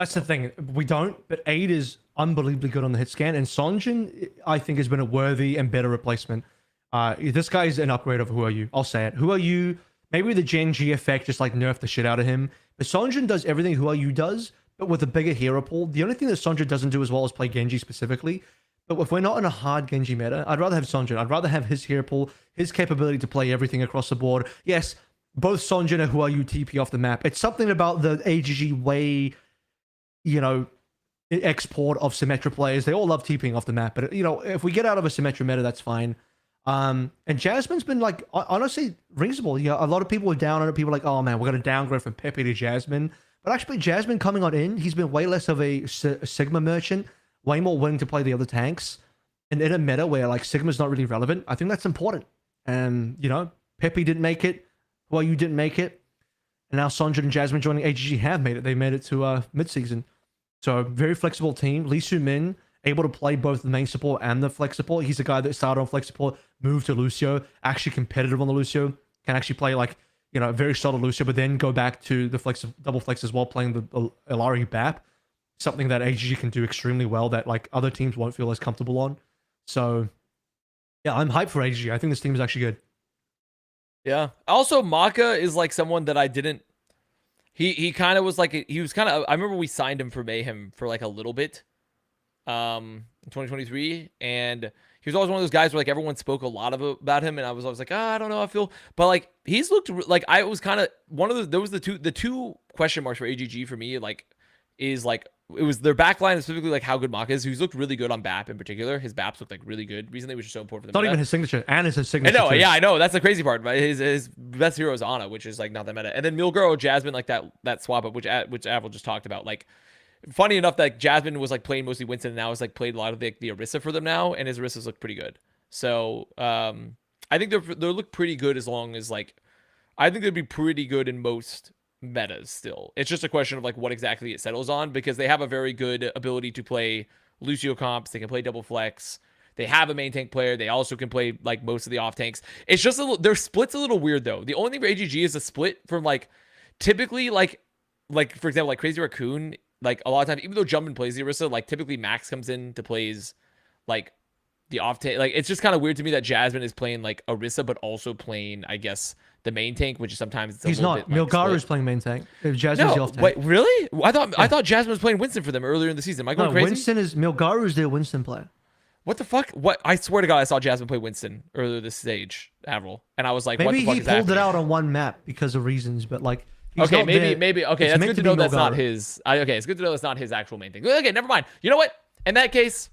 That's the thing. We don't, but Aid is unbelievably good on the hit scan, and Sonjin, I think, has been a worthy and better replacement. This guy's an upgrade of Who Are You. I'll say it. Who Are You? Maybe the Gen G effect just like nerfed the shit out of him. But Sonjin does everything Who Are You does, but with a bigger hero pool. The only thing that Sonjin doesn't do as well is play Genji specifically. But if we're not in a hard Genji meta, I'd rather have Sonjin. I'd rather have his hero pool, his capability to play everything across the board. Yes, both Sonjin and Who Are You TP off the map. It's something about the AGG way, you know, export of Symmetra players. They all love TPing off the map. But, you know, if we get out of a Symmetra meta, that's fine. And Jasmine's been, like, honestly, reasonable. You know, a lot of people are down on it. People are like, oh, man, we're going to downgrade from Pepe to Jasmine. But actually, Jasmine coming on in, he's been way less of a Sigma merchant, way more willing to play the other tanks. And in a meta where, like, Sigma's not really relevant, I think that's important. And, you know, Pepe didn't make it. Well, you didn't make it. And now Sonjin and Jasmine joining AGG have made it. They made it to mid-season. So, very flexible team. Lee Soo-min, able to play both the main support and the flex support. He's a guy that started on flex support, moved to Lucio, actually competitive on the Lucio, can actually play, like, you know, very solid Lucio, but then go back to the flex, double flex as well, playing the Illari BAP. Something that AGG can do extremely well that, like, other teams won't feel as comfortable on. So, yeah, I'm hyped for AGG. I think this team is actually good. Yeah. Also, Maka is like someone that I didn't. He kind of was like he was kind of. I remember we signed him for Mayhem for like a little bit, in 2023, and he was always one of those guys where like everyone spoke a lot about him, and I was always like, I don't know, I feel, but like he's looked like I was kind of one of the those the two question marks for AGG for me like is like. It was their backline, specifically like how good Maka is. Who's looked really good on BAP in particular. His BAPs looked like really good recently, which is so important for them. Not even his signature, and it's his I signature. know, too. yeah, I know. That's the crazy part. But his best hero is Ana, which is like not that meta. And then Milgaro, Jasmine, like that swap up, which Avril just talked about. Like, funny enough, that Jasmine was like playing mostly Winston, and now has like played a lot of the Orisa for them now, and his Orisas look pretty good. So I think they look pretty good as long as like I think they'd be pretty good in most metas still. It's just a question of like what exactly it settles on, because they have a very good ability to play Lucio comps. They can play double flex. They have a main tank player. They also can play like most of the off tanks. It's just their split's a little weird though. The only thing for AGG is a split from like typically like for example like Crazy Raccoon, like a lot of times, even though Jumpin plays the Orisa, like typically Max comes in to plays like the off tank. Like it's just kind of weird to me that Jasmine is playing like Orisa but also playing, I guess, the main tank, which is sometimes it's he's not. Milgaro is playing main tank. If Jasmine's the off tank. Wait, really? I thought Jasmine was playing Winston for them earlier in the season. Am I going crazy? Winston is Milgaro is their Winston player. What the fuck? What? I swear to God, I saw Jasmine play Winston earlier this stage, Avril, and I was like, maybe what the fuck he is pulled happening? it out on one map because of reasons, but like, he's okay, not maybe. Okay, it's that's meant good to know be that's not Milgaro. his. Okay, it's good to know that's not his actual main thing. Okay, never mind. You know what? In that case,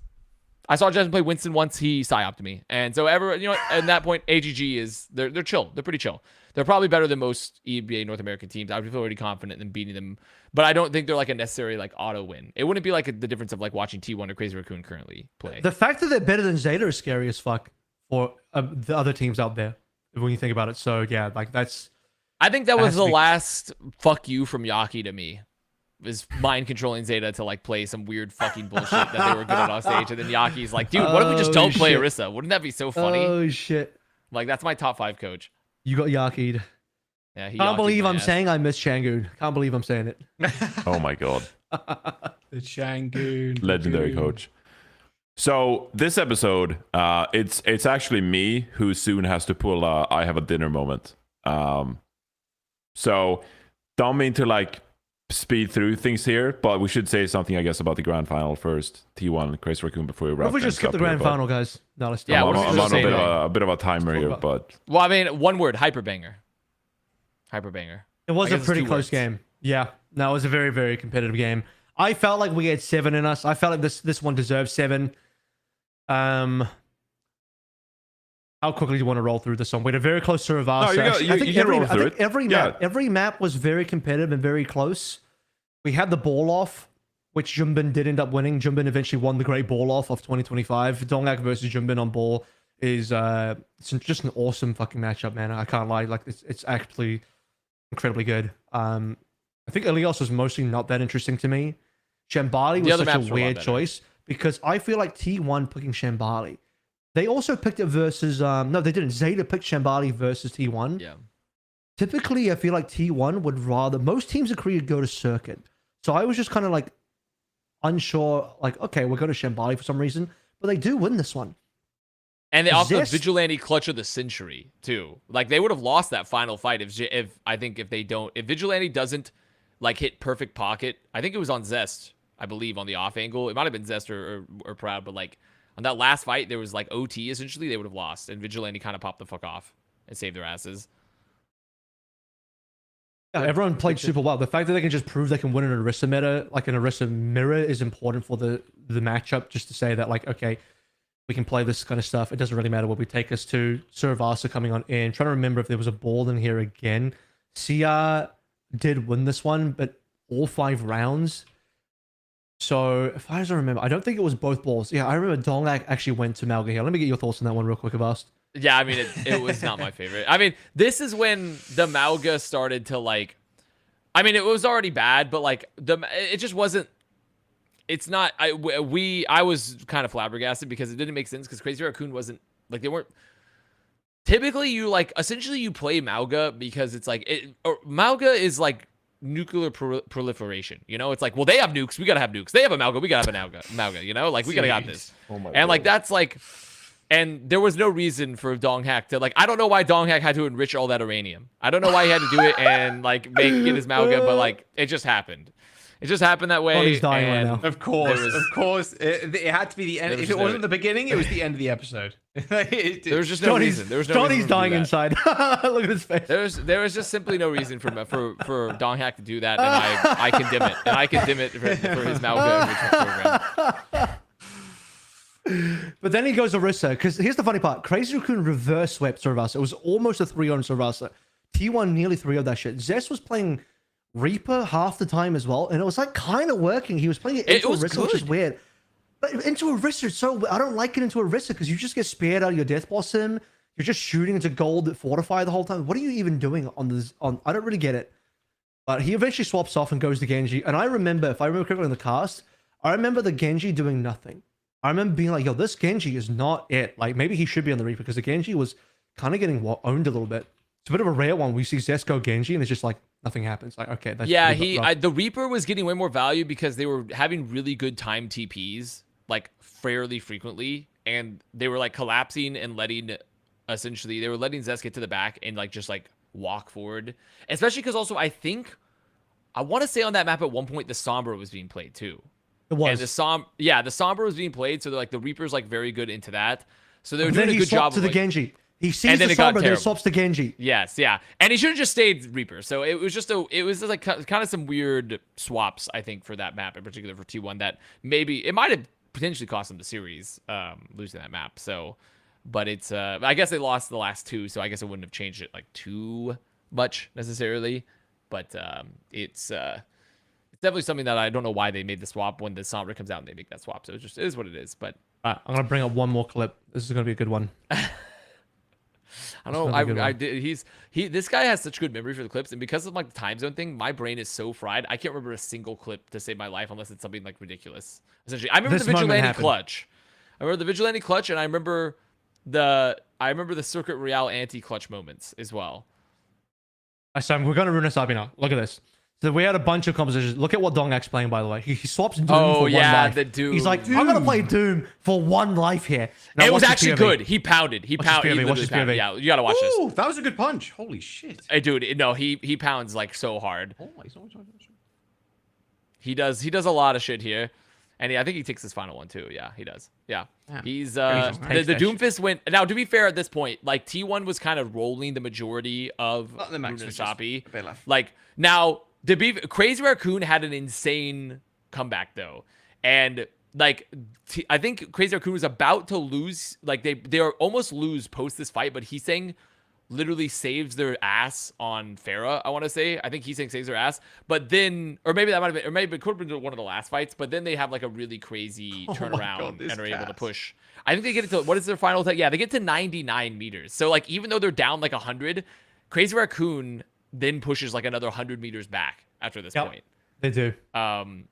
I saw Jasmine play Winston once. He psyoped me, and so you know what? At that point, AGG is they're chill. They're pretty chill. They're probably better than most EMEA North American teams. I would feel pretty confident in beating them, but I don't think they're like a necessary like auto win. It wouldn't be like the difference of like watching T1 or Crazy Raccoon currently play. The fact that they're better than Zeta is scary as fuck for the other teams out there when you think about it. So yeah, like that's. I think that has was to the be- last fuck you from Yaki to me. Is mind controlling Zeta to like play some weird fucking bullshit that they were good at off stage, and then Yaki's like, dude, what if we just don't play shit. Orisa? Wouldn't that be so funny? Oh shit! Like that's my top 5 coach. You got Yaki'd. Yeah, he Can't Yaki'd believe my I'm ass. saying I miss Changoon. Can't believe I'm saying it. Oh my god. The Changoon. Legendary coach. So this episode, it's actually me who soon has to pull I have a dinner moment. So don't mean to like speed through things here, but we should say something, I guess, about the grand final first. T1 Crazy Raccoon before we What wrap if we things just skip up the here, grand but final, guys? No, let's Yeah, I'm what if we on just say a bit of a timer here, about- but Well, I mean, one word, hyperbanger. Hyperbanger. It was I a guess it's pretty 2 close words. game. Yeah, no, it was a very, very competitive game. I felt like we had 7 in us. I felt like this one deserved 7. How quickly do you want to roll through this one? We had a very close to Avast. No, you I think can roll through it. every every map was very competitive and very close. We had the ball off, which Jumbin did end up winning. Jumbin eventually won the great ball off of 2025. Dongak versus Jumbin on ball is it's just an awesome fucking matchup, man. I can't lie. Like it's actually incredibly good. I think Elios was mostly not that interesting to me. Shambali was such a weird choice because I feel like T1 picking Shambali. They also picked it versus no, they didn't. Zeta picked Shambali versus T1. Yeah. Typically, I feel like T1 would rather most teams in Korea go to Circuit. So I was just kind of like unsure, like, okay, we'll go to Shambali for some reason, but they do win this one. And they also have Vigilante clutch of the century too. Like they would have lost that final fight if Vigilante doesn't like hit perfect pocket. I think it was on Zest, I believe, on the off angle. It might have been Zest or Proud, but like on that last fight, there was like OT essentially. They would have lost, and Vigilante kind of popped the fuck off and saved their asses. Yeah, everyone played super well. The fact that they can just prove they can win an Orisa meta, like an Orisa mirror, is important for the matchup. Just to say that, like, okay, we can play this kind of stuff. It doesn't really matter what we take us to. Survasa coming on in. Trying to remember if there was a ball in here again. CR did win this one, but all 5 rounds. So if I don't remember, I don't think it was both balls. Yeah, I remember Dongak actually went to Malga here. Let me get your thoughts on that one real quick, Avast. Yeah, I mean, it was not my favorite. I mean, this is when the Malga started to like, I mean, it was already bad, but like it just wasn't. It's not. I was kind of flabbergasted because it didn't make sense because Crazy Raccoon wasn't like they weren't. Typically, you like essentially you play Malga because it's like Malga is like nuclear proliferation. You know, it's like, well, they have nukes, we gotta have nukes. They have a Malga, we gotta have a Malga. You know, like we gotta got this. Oh my and God. like that's like. And there was no reason for Donghack to, like, I don't know why Donghack had to enrich all that uranium. I don't know why he had to do it and, like, make it his Malga, but, like, it just happened. It just happened that way. Johnny's dying right now. Of course. It had to be the end. If it wasn't the beginning, it was the end of the episode. There was just no reason. There was no Johnny's reason dying inside. Look at his face. There was just simply no reason for Donghack to do that, and I condemn it. And I condemn it for his Malga enrichment program. But then he goes Orisa, because here's the funny part. Crazy Raccoon reverse swept Survasa. It was almost a 3 on Survasa. T1 nearly 3 of that shit. Zest was playing Reaper half the time as well, and it was like kind of working. He was playing it into Orisa, which is weird. But into Orisa, it's so I don't like it into Orisa because you just get spared out of your Death Blossom. You're just shooting into gold that fortify the whole time. What are you even doing on this? I don't really get it. But he eventually swaps off and goes to Genji. And I remember, if I remember correctly in the cast, I remember the Genji doing nothing. I remember being like, yo, this Genji is not it. Like, maybe he should be on the Reaper because the Genji was kind of getting owned a little bit. It's a bit of a rare one. We see Zest go Genji and it's just like, nothing happens. Like, okay. That's the Reaper was getting way more value because they were having really good time TPs, like, fairly frequently. And they were, like, collapsing and letting Zest get to the back and, like, just, like, walk forward. Especially because also, I want to say on that map at one point, the Sombra was being played, too. It was. And the Sombra was being played, so they're like the Reaper's like very good into that. So they were doing a good job to the like, Genji. He sees the Sombra, then he swaps to Genji. Yes, yeah. And he should have just stayed Reaper. So it was just like kind of some weird swaps, I think, for that map in particular for T1 that maybe it might have potentially cost them the series, losing that map. So but it's I guess they lost the last 2, so I guess it wouldn't have changed it like too much necessarily. But it's definitely something that I don't know why they made the swap when the Sombra comes out and they make that swap. So it is what it is. But I'm gonna bring up one more clip. This is gonna be a good one. I don't know. This guy has such good memory for the clips, and because of like the time zone thing, my brain is so fried. I can't remember a single clip to save my life unless it's something like ridiculous. Essentially, I remember the Vigilante clutch. I remember the Vigilante clutch, and I remember the Circuit Royale anti-clutch moments as well. So we're gonna ruin Asabi now. Look at this. So we had a bunch of compositions. Look at what Dongak's playing, by the way. He swaps Doom for 1 life. The Doom. He's like, I'm gonna play Doom for 1 life here. Now, it was actually good. He pounded. He pounded. Watch his POV. Yeah, you gotta watch this. That was a good punch. Holy shit. Hey, dude, no, he pounds like so hard. He does a lot of shit here. And I think he takes his final one too. Yeah, he does. Yeah. He's the Doomfist went. Now, to be fair, at this point, like T1 was kind of rolling the majority of Sapi. Like now, Crazy Raccoon had an insane comeback though, and like I think Crazy Raccoon was about to lose. Like they are almost lose post this fight, but he's saying literally saves their ass on Pharah, I want to say. I think Heesang saves their ass. But then, or maybe that might have been, or maybe it could have been one of the last fights, but then they have like a really crazy turnaround and are able to push. I think they get it to, what is their final tech? Yeah, they get to 99 meters. So like, even though they're down like 100, Crazy Raccoon then pushes like another 100 meters back after this point. They do.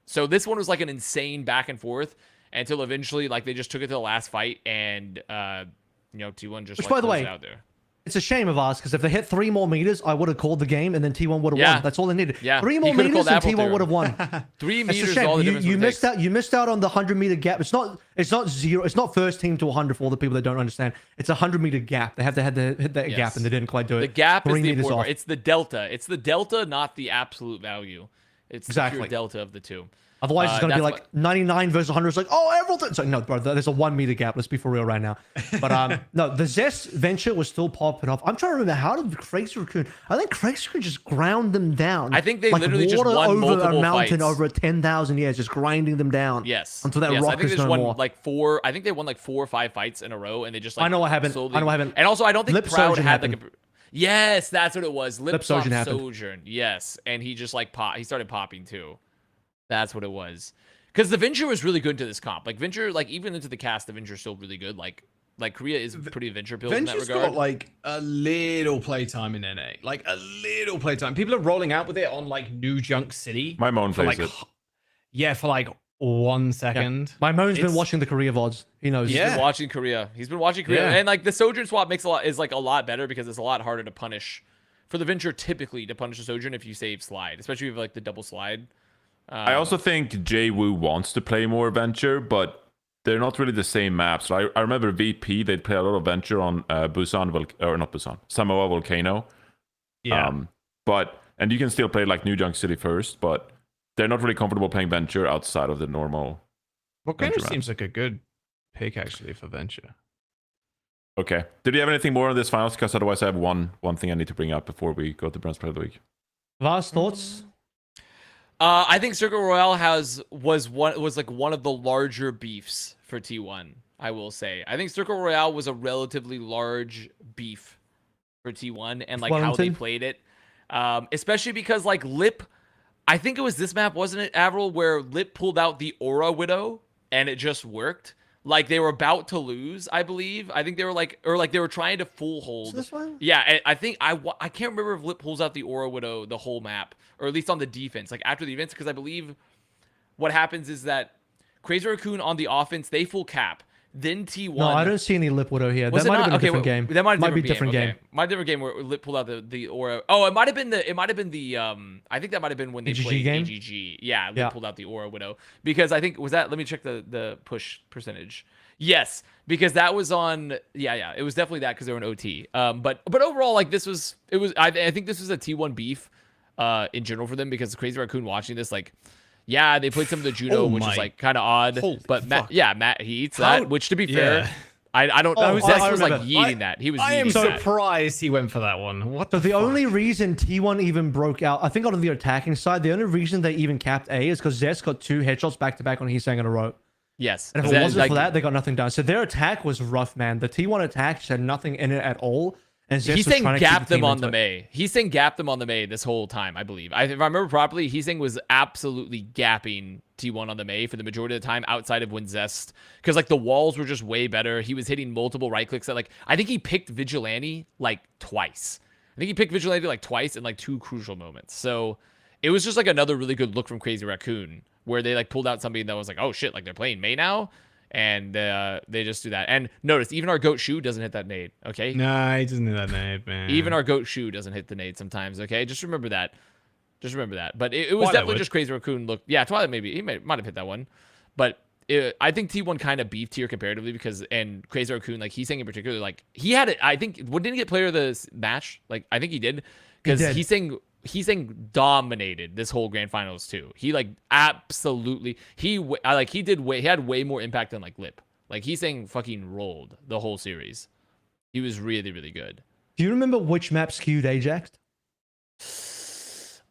So this one was like an insane back and forth until eventually like they just took it to the last fight and, you know, T1 just Which, like, by the closed way, it out there. It's a shame of us because if they hit 3 more meters, I would have called the game and then T1 would have won. That's all they needed. Yeah. 3 He more could've meters called and Apple T1 would have won. 3 It's a meters is shame. all the difference. You missed out. You missed out on the 100-meter gap. It's not zero. It's not first team to 100 for all the people that don't understand. It's a 100-meter gap. They have to hit that gap and they didn't quite do it. The gap is 3 the meters important off. part. It's the delta. It's the delta, not the absolute value. It's the pure delta of the two. Otherwise, it's going to be like 99 versus 100. It's like, oh, everything. It's like, no, bro, there's a 1 meter gap. Let's be for real right now. But no, the Zest venture was still popping off. I'm trying to remember, how did Crazy Raccoon? I think Crazy Raccoon just ground them down. I think they like literally just water won over multiple a mountain fights. over 10,000 years, just grinding them down. Yes. Until that yes. rock I think is they just no won more. like 4. I think they won like 4 or 5 fights in a row, and they just like. I know what happened. Slowly... I know what happened. And also, I don't think Lip Proud Sojourn had happened. like a. Yes, that's what it was. Lip Sojourn Sojourn. Yes, and he just like he started popping too. That's what it was. Because the Venture was really good into this comp. Like Venture, like even into the cast, the Venture's still really good. Like Korea is pretty Venture built in that Venture's regard. got like a little playtime in NA, like a little playtime. People are rolling out with it on like New Junk City. My moan for plays like, it. yeah, for like 1 second. My moan's been It's- watching the Korea VODs. He knows. He's been watching Korea. He's been watching Korea, Yeah. and like the Sojourn swap is a lot better because it's a lot harder to punish for the Venture typically to punish a Sojourn if you save slide, especially if like the double slide. I also think Jay Woo wants to play more Venture, but they're not really the same maps. I remember VP, they'd play a lot of Venture on Samoa Volcano. Yeah. And you can still play like New Junk City first, but they're not really comfortable playing Venture outside of the normal. Volcano Venture seems like a good pick actually for Venture. Okay. Did you have anything more on this finals? Because otherwise I have one thing I need to bring up before we go to Brent's Play of the Week. Vast thoughts? I think Circle Royale was like one of the larger beefs for T1. I will say. I think Circle Royale was a relatively large beef for T1 and like how they played it, especially because like Lip. I think it was this map, wasn't it, AVRL, where Lip pulled out the Aura Widow and it just worked. Like they were about to lose, I believe. I think they were like, or like they were trying to full hold. This one? Yeah, I think I can't remember if Lip pulls out the Aura Widow the whole map, or at least on the defense, like after the events, because I believe what happens is that Crazy Raccoon on the offense, they full cap. Then T1. No, I don't see any Lip Widow here. Was That it might have not? been a Okay, different game. That might be a different game. Okay. Might have been a different game where Lip pulled out the Aura. Oh, it might have been the I think that might have been when they AGG played game? AGG. Yeah, Lip pulled out the Aura Widow because I think was that. Let me check the push percentage. Yes, because that was on. Yeah, it was definitely that because they were in OT. But overall, like this was I think this was a T1 beef, in general for them because Crazy Raccoon watching this like. Yeah, they played some of the Juno, which is like kind of odd. But Matt, he eats that. Which, to be fair, I don't. Zest was like yeeting that. He was. I am yeeting that. surprised he went for that one. What So the? the only reason T1 even broke out, I think on the attacking side, the only reason they even capped A is because Zest got 2 headshots back to back on Heesang in a row. Yes. And if it wasn't for that, they got nothing done. So their attack was rough, man. The T1 attack just had nothing in it at all. And Zest He's was saying trying to keep gap the team them on into the it. May. He's saying gap them on the May this whole time, I believe. If I remember properly, he's saying was absolutely gapping T1 on the May for the majority of the time outside of when Zest. Because like the walls were just way better. He was hitting multiple right clicks at like I think he picked Vigilante like twice. I think he picked Vigilante like twice in like 2 crucial moments. So it was just like another really good look from Crazy Raccoon where they like pulled out somebody that was like, oh shit, like they're playing May now. And they just do that. And notice, even our GOAT Shoe doesn't hit that nade, okay? Nah, he doesn't hit that nade, man. Even our GOAT Shoe doesn't hit the nade sometimes, okay? Just remember that. Just remember that. But it was definitely just Crazy Raccoon look. Yeah, Twilight maybe. He might have hit that one. But I think T1 kind of beefed here comparatively because, and Crazy Raccoon, like he's saying in particular, like he had it, I think, didn't he get player of the match? Like, I think he did. Because he's saying dominated this whole grand finals too. He like absolutely, he had way more impact than like Lip. Like he's saying fucking rolled the whole series. He was really, really good. Do you remember which map skewed Ajaxed?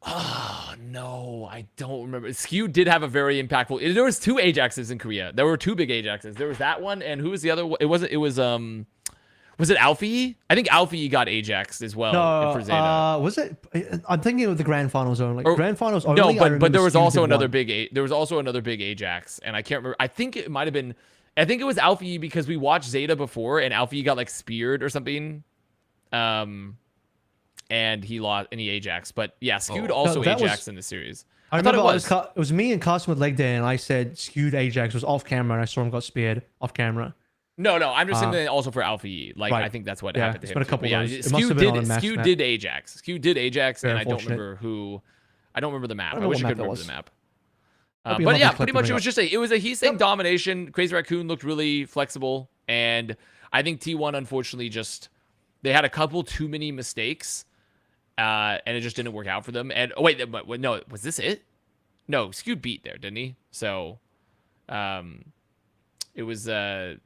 Oh, no, I don't remember. Skew did have a very impactful. There was 2 Ajaxes in Korea. There were 2 big Ajaxes. There was that one, and who was the other one? It was Was it Alfie? I think Alfie got Ajax as well No, for Zeta. was it? I'm thinking of the grand finals only. Or- Grand finals only. No, I but remember there was Skewed also did another one. there was also another big Ajax, and I can't remember. I think it might have been. I think it was Alfie because we watched Zeta before, and Alfie got like speared or something. And he lost any Ajax, but yeah, Skewed also that was- Ajax in the series. I thought remember it was. it was me and Carson with leg day, and I said Skewed Ajax was off camera, and I saw him got speared off camera. No, I'm just saying that also for Alfie. Like right. I think that's what Yeah, happened to it's him. been a too. couple But of yeah, those. It must have been on a match Skewed map. did Ajax. Skewed did Ajax, Very and I don't unfortunate. remember who. I don't remember the map. I I, don't know wish I what could map that remember the was. map. That'd be a But lovely yeah, clip pretty to much bring it was up. just it was a he's saying domination. Crazy Raccoon looked really flexible, and I think T1 unfortunately just they had a couple too many mistakes, and it just didn't work out for them. And oh, wait, no, was this it? No, Skewed beat there, didn't he? So, it was No,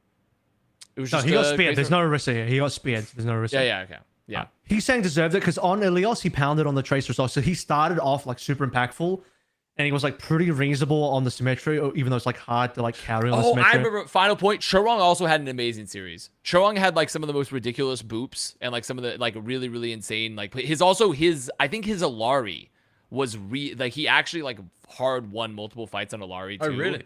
just he got Crazy- speared. There's no risk here. He got speared. There's no risk. Yeah, okay, yeah. He's saying deserved it because on Elios he pounded on the tracer as well. So he started off like super impactful, and he was like pretty reasonable on the symmetry, even though it's like hard to like carry on the Oh, symmetry. I remember. Final point. Chorong also had an amazing series. Chorong had like some of the most ridiculous boops and like some of the like really really insane like his I think his Alari was like he actually like hard won multiple fights on Alari too. Oh, really?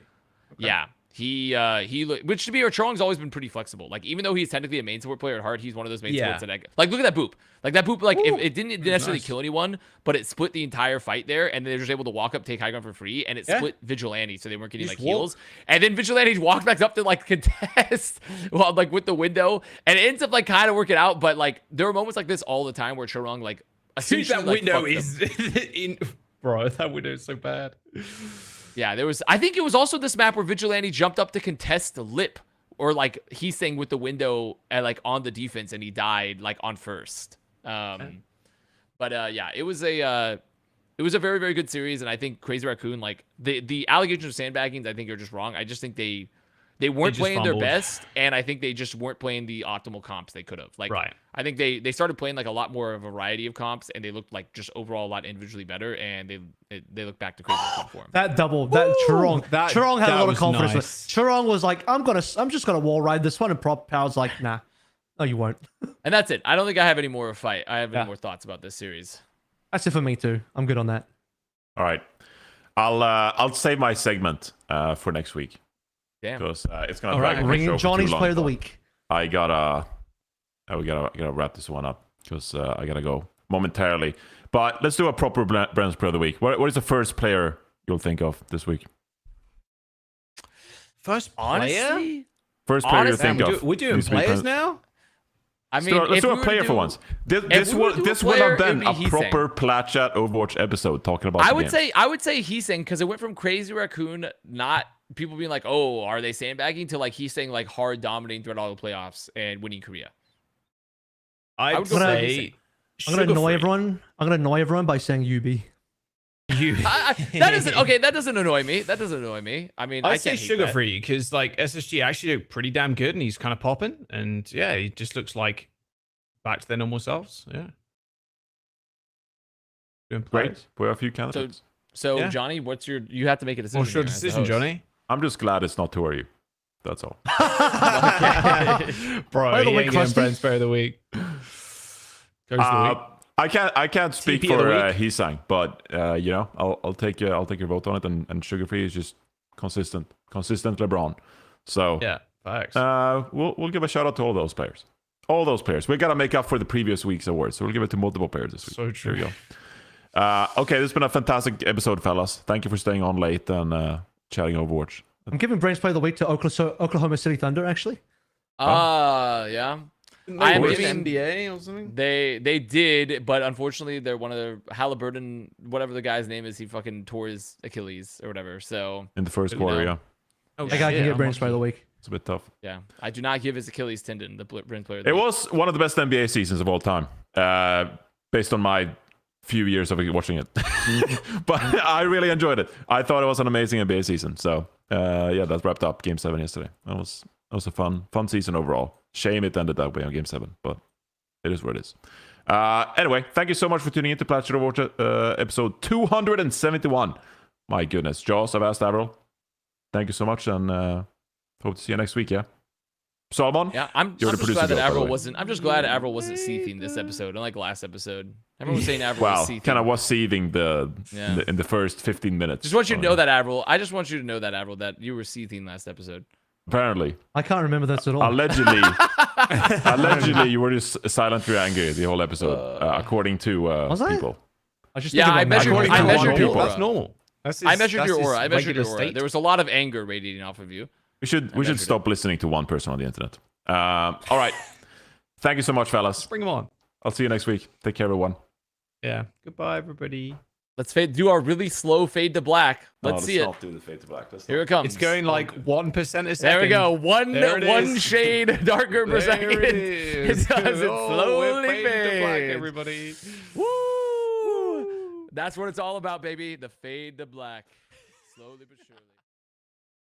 Yeah. Which to be fair, Chorong's always been pretty flexible. Like even though he's technically a main support player at heart, he's one of those main Yeah. supports that like look at that boop. Like that boop, like if Ooh, it didn't necessarily nice. kill anyone, but it split the entire fight there, and they're just able to walk up, take high ground for free, and it Yeah. split Vigilante, so they weren't getting like Just walk. heals. And then Vigilante walked back up to like contest, well, like with the window, and it ends up like kind of working out. But like there are moments like this all the time where Chorong like Dude, essentially that like, window fucked them. is in. Bro, that window is so bad. Yeah, there was. I think it was also this map where Vigilante jumped up to contest the lip, or like he's saying with the window and like on the defense, and he died like on first. But yeah, it was a very very good series, and I think Crazy Raccoon like the allegations of sandbagging I think are just wrong. I just think they weren't just playing their fumbled. best, and I think they just weren't playing the optimal comps they could have. Like, Right. I think they started playing like a lot more of a variety of comps, and they looked like just overall a lot individually better, and they look back to Crazy Raccoon form. That double, that Chorong, That- Chorong had a that lot of was confidence. nice. Chorong was like, I'm just gonna wall ride this one, and Prop Power's like, nah, no, you won't. And that's it. I don't think I have any more fight. I have any Yeah. more thoughts about this series. That's it for me too. I'm good on that. All right. I'll save my segment for next week Damn. because it's gonna All drag right, my ring show in for Johnny's too long, player of the but week. I gotta wrap this one up because I gotta go momentarily. But let's do a proper Bren's player of the week. What is the first player you'll think of this week? First player? Honestly, First player you Honestly, think of? We're doing these week? players now? I Let's mean, do a- let's if do we a were to player for do- once. This if we were to do a this would player, have been it'd be a Heesang. proper Plat Chat Overwatch episode talking about. I the would game. say Heesang because it went from Crazy Raccoon, not people being like, oh, are they sandbagging, to like he's saying like hard dominating throughout all the playoffs and winning Korea. I'd would go for say. I'm gonna annoy Sugar-free. everyone. I'm gonna annoy everyone by saying UB. You. That doesn't okay. That doesn't annoy me. That doesn't annoy me. I mean, I I'd say can't hate sugar that. free because like SSG actually look pretty damn good and he's kind of popping and yeah, he just looks like back to their normal selves. Yeah. Doing Great. players. We have a few candidates. So Yeah. Johnny, you have to make a decision. What's your here as the decision, host. Johnny? I'm just glad it's not two of you. That's all. Bro, Player of the he week, ain't getting Krusty. Brent's player of the week. Goes the week. I can't speak TP of for the week. Heesang, but you know, I'll take your vote on it. And sugar free is just consistent LeBron. So Yeah, facts. we'll give a shout out to all those players. All those players. We gotta make up for the previous week's awards, so we'll give it to multiple players this week. So true. Here we go. Okay, this has been a fantastic episode, fellas. Thank you for staying on late and chatting Overwatch. I'm giving Brains Player of the Week to Oklahoma City Thunder, actually. Yeah. I am Maybe giving- NBA or something. They did, but unfortunately, they're one of the Halliburton, whatever the guy's name is. He fucking tore his Achilles or whatever. So In the first You quarter, know. yeah. Oh, That guy can shit, get Brains Player of the Week. It's a bit tough. yeah, I do not give his Achilles tendon the Bren player. of the It week. was one of the best NBA seasons of all time, based on my few years of watching it. But I really enjoyed it. I thought it was an amazing NBA season. So yeah, that wrapped up Game 7 yesterday. That was a fun season overall. Shame it ended that way on Game 7, but it is what it is. Anyway, thank you so much for tuning in to Plat Chat Overwatch episode 271. My goodness, Jaws, Avast, AVRL. Thank you so much, and hope to see you next week. Yeah. Solomon? Yeah, I'm You're the just glad producer, that by the Avril way. wasn't. I'm just glad Avril wasn't seething this episode, unlike last episode. Everyone was saying Avril was Wow, seething. kind of was seething Yeah. in the first 15 minutes. Just want you to know that, Avril. I just want you to know that, Avril, that you were seething last episode. Apparently. I can't remember this at all. Allegedly, you were just silently angry the whole episode, according to Was I? people. I was just Yeah, thinking I about measured- According I to measured one your people. aura. That's normal. I measured your aura. I measured your aura. There was a lot of anger radiating off of you. We should measured stop listening to one person on the internet. All right. Thank you so much, fellas. Bring them on. I'll see you next week. Take care, everyone. Yeah. Goodbye, everybody. Let's do our really slow fade to black. Let's see it. Not do the fade to black. Here it comes. It's going like 1% a second. There we go. One There it is. shade darker per There second. it is. It does. It Oh, slowly we're fading to black, fades. everybody. Woo! That's what it's all about, baby. The fade to black. Slowly but surely.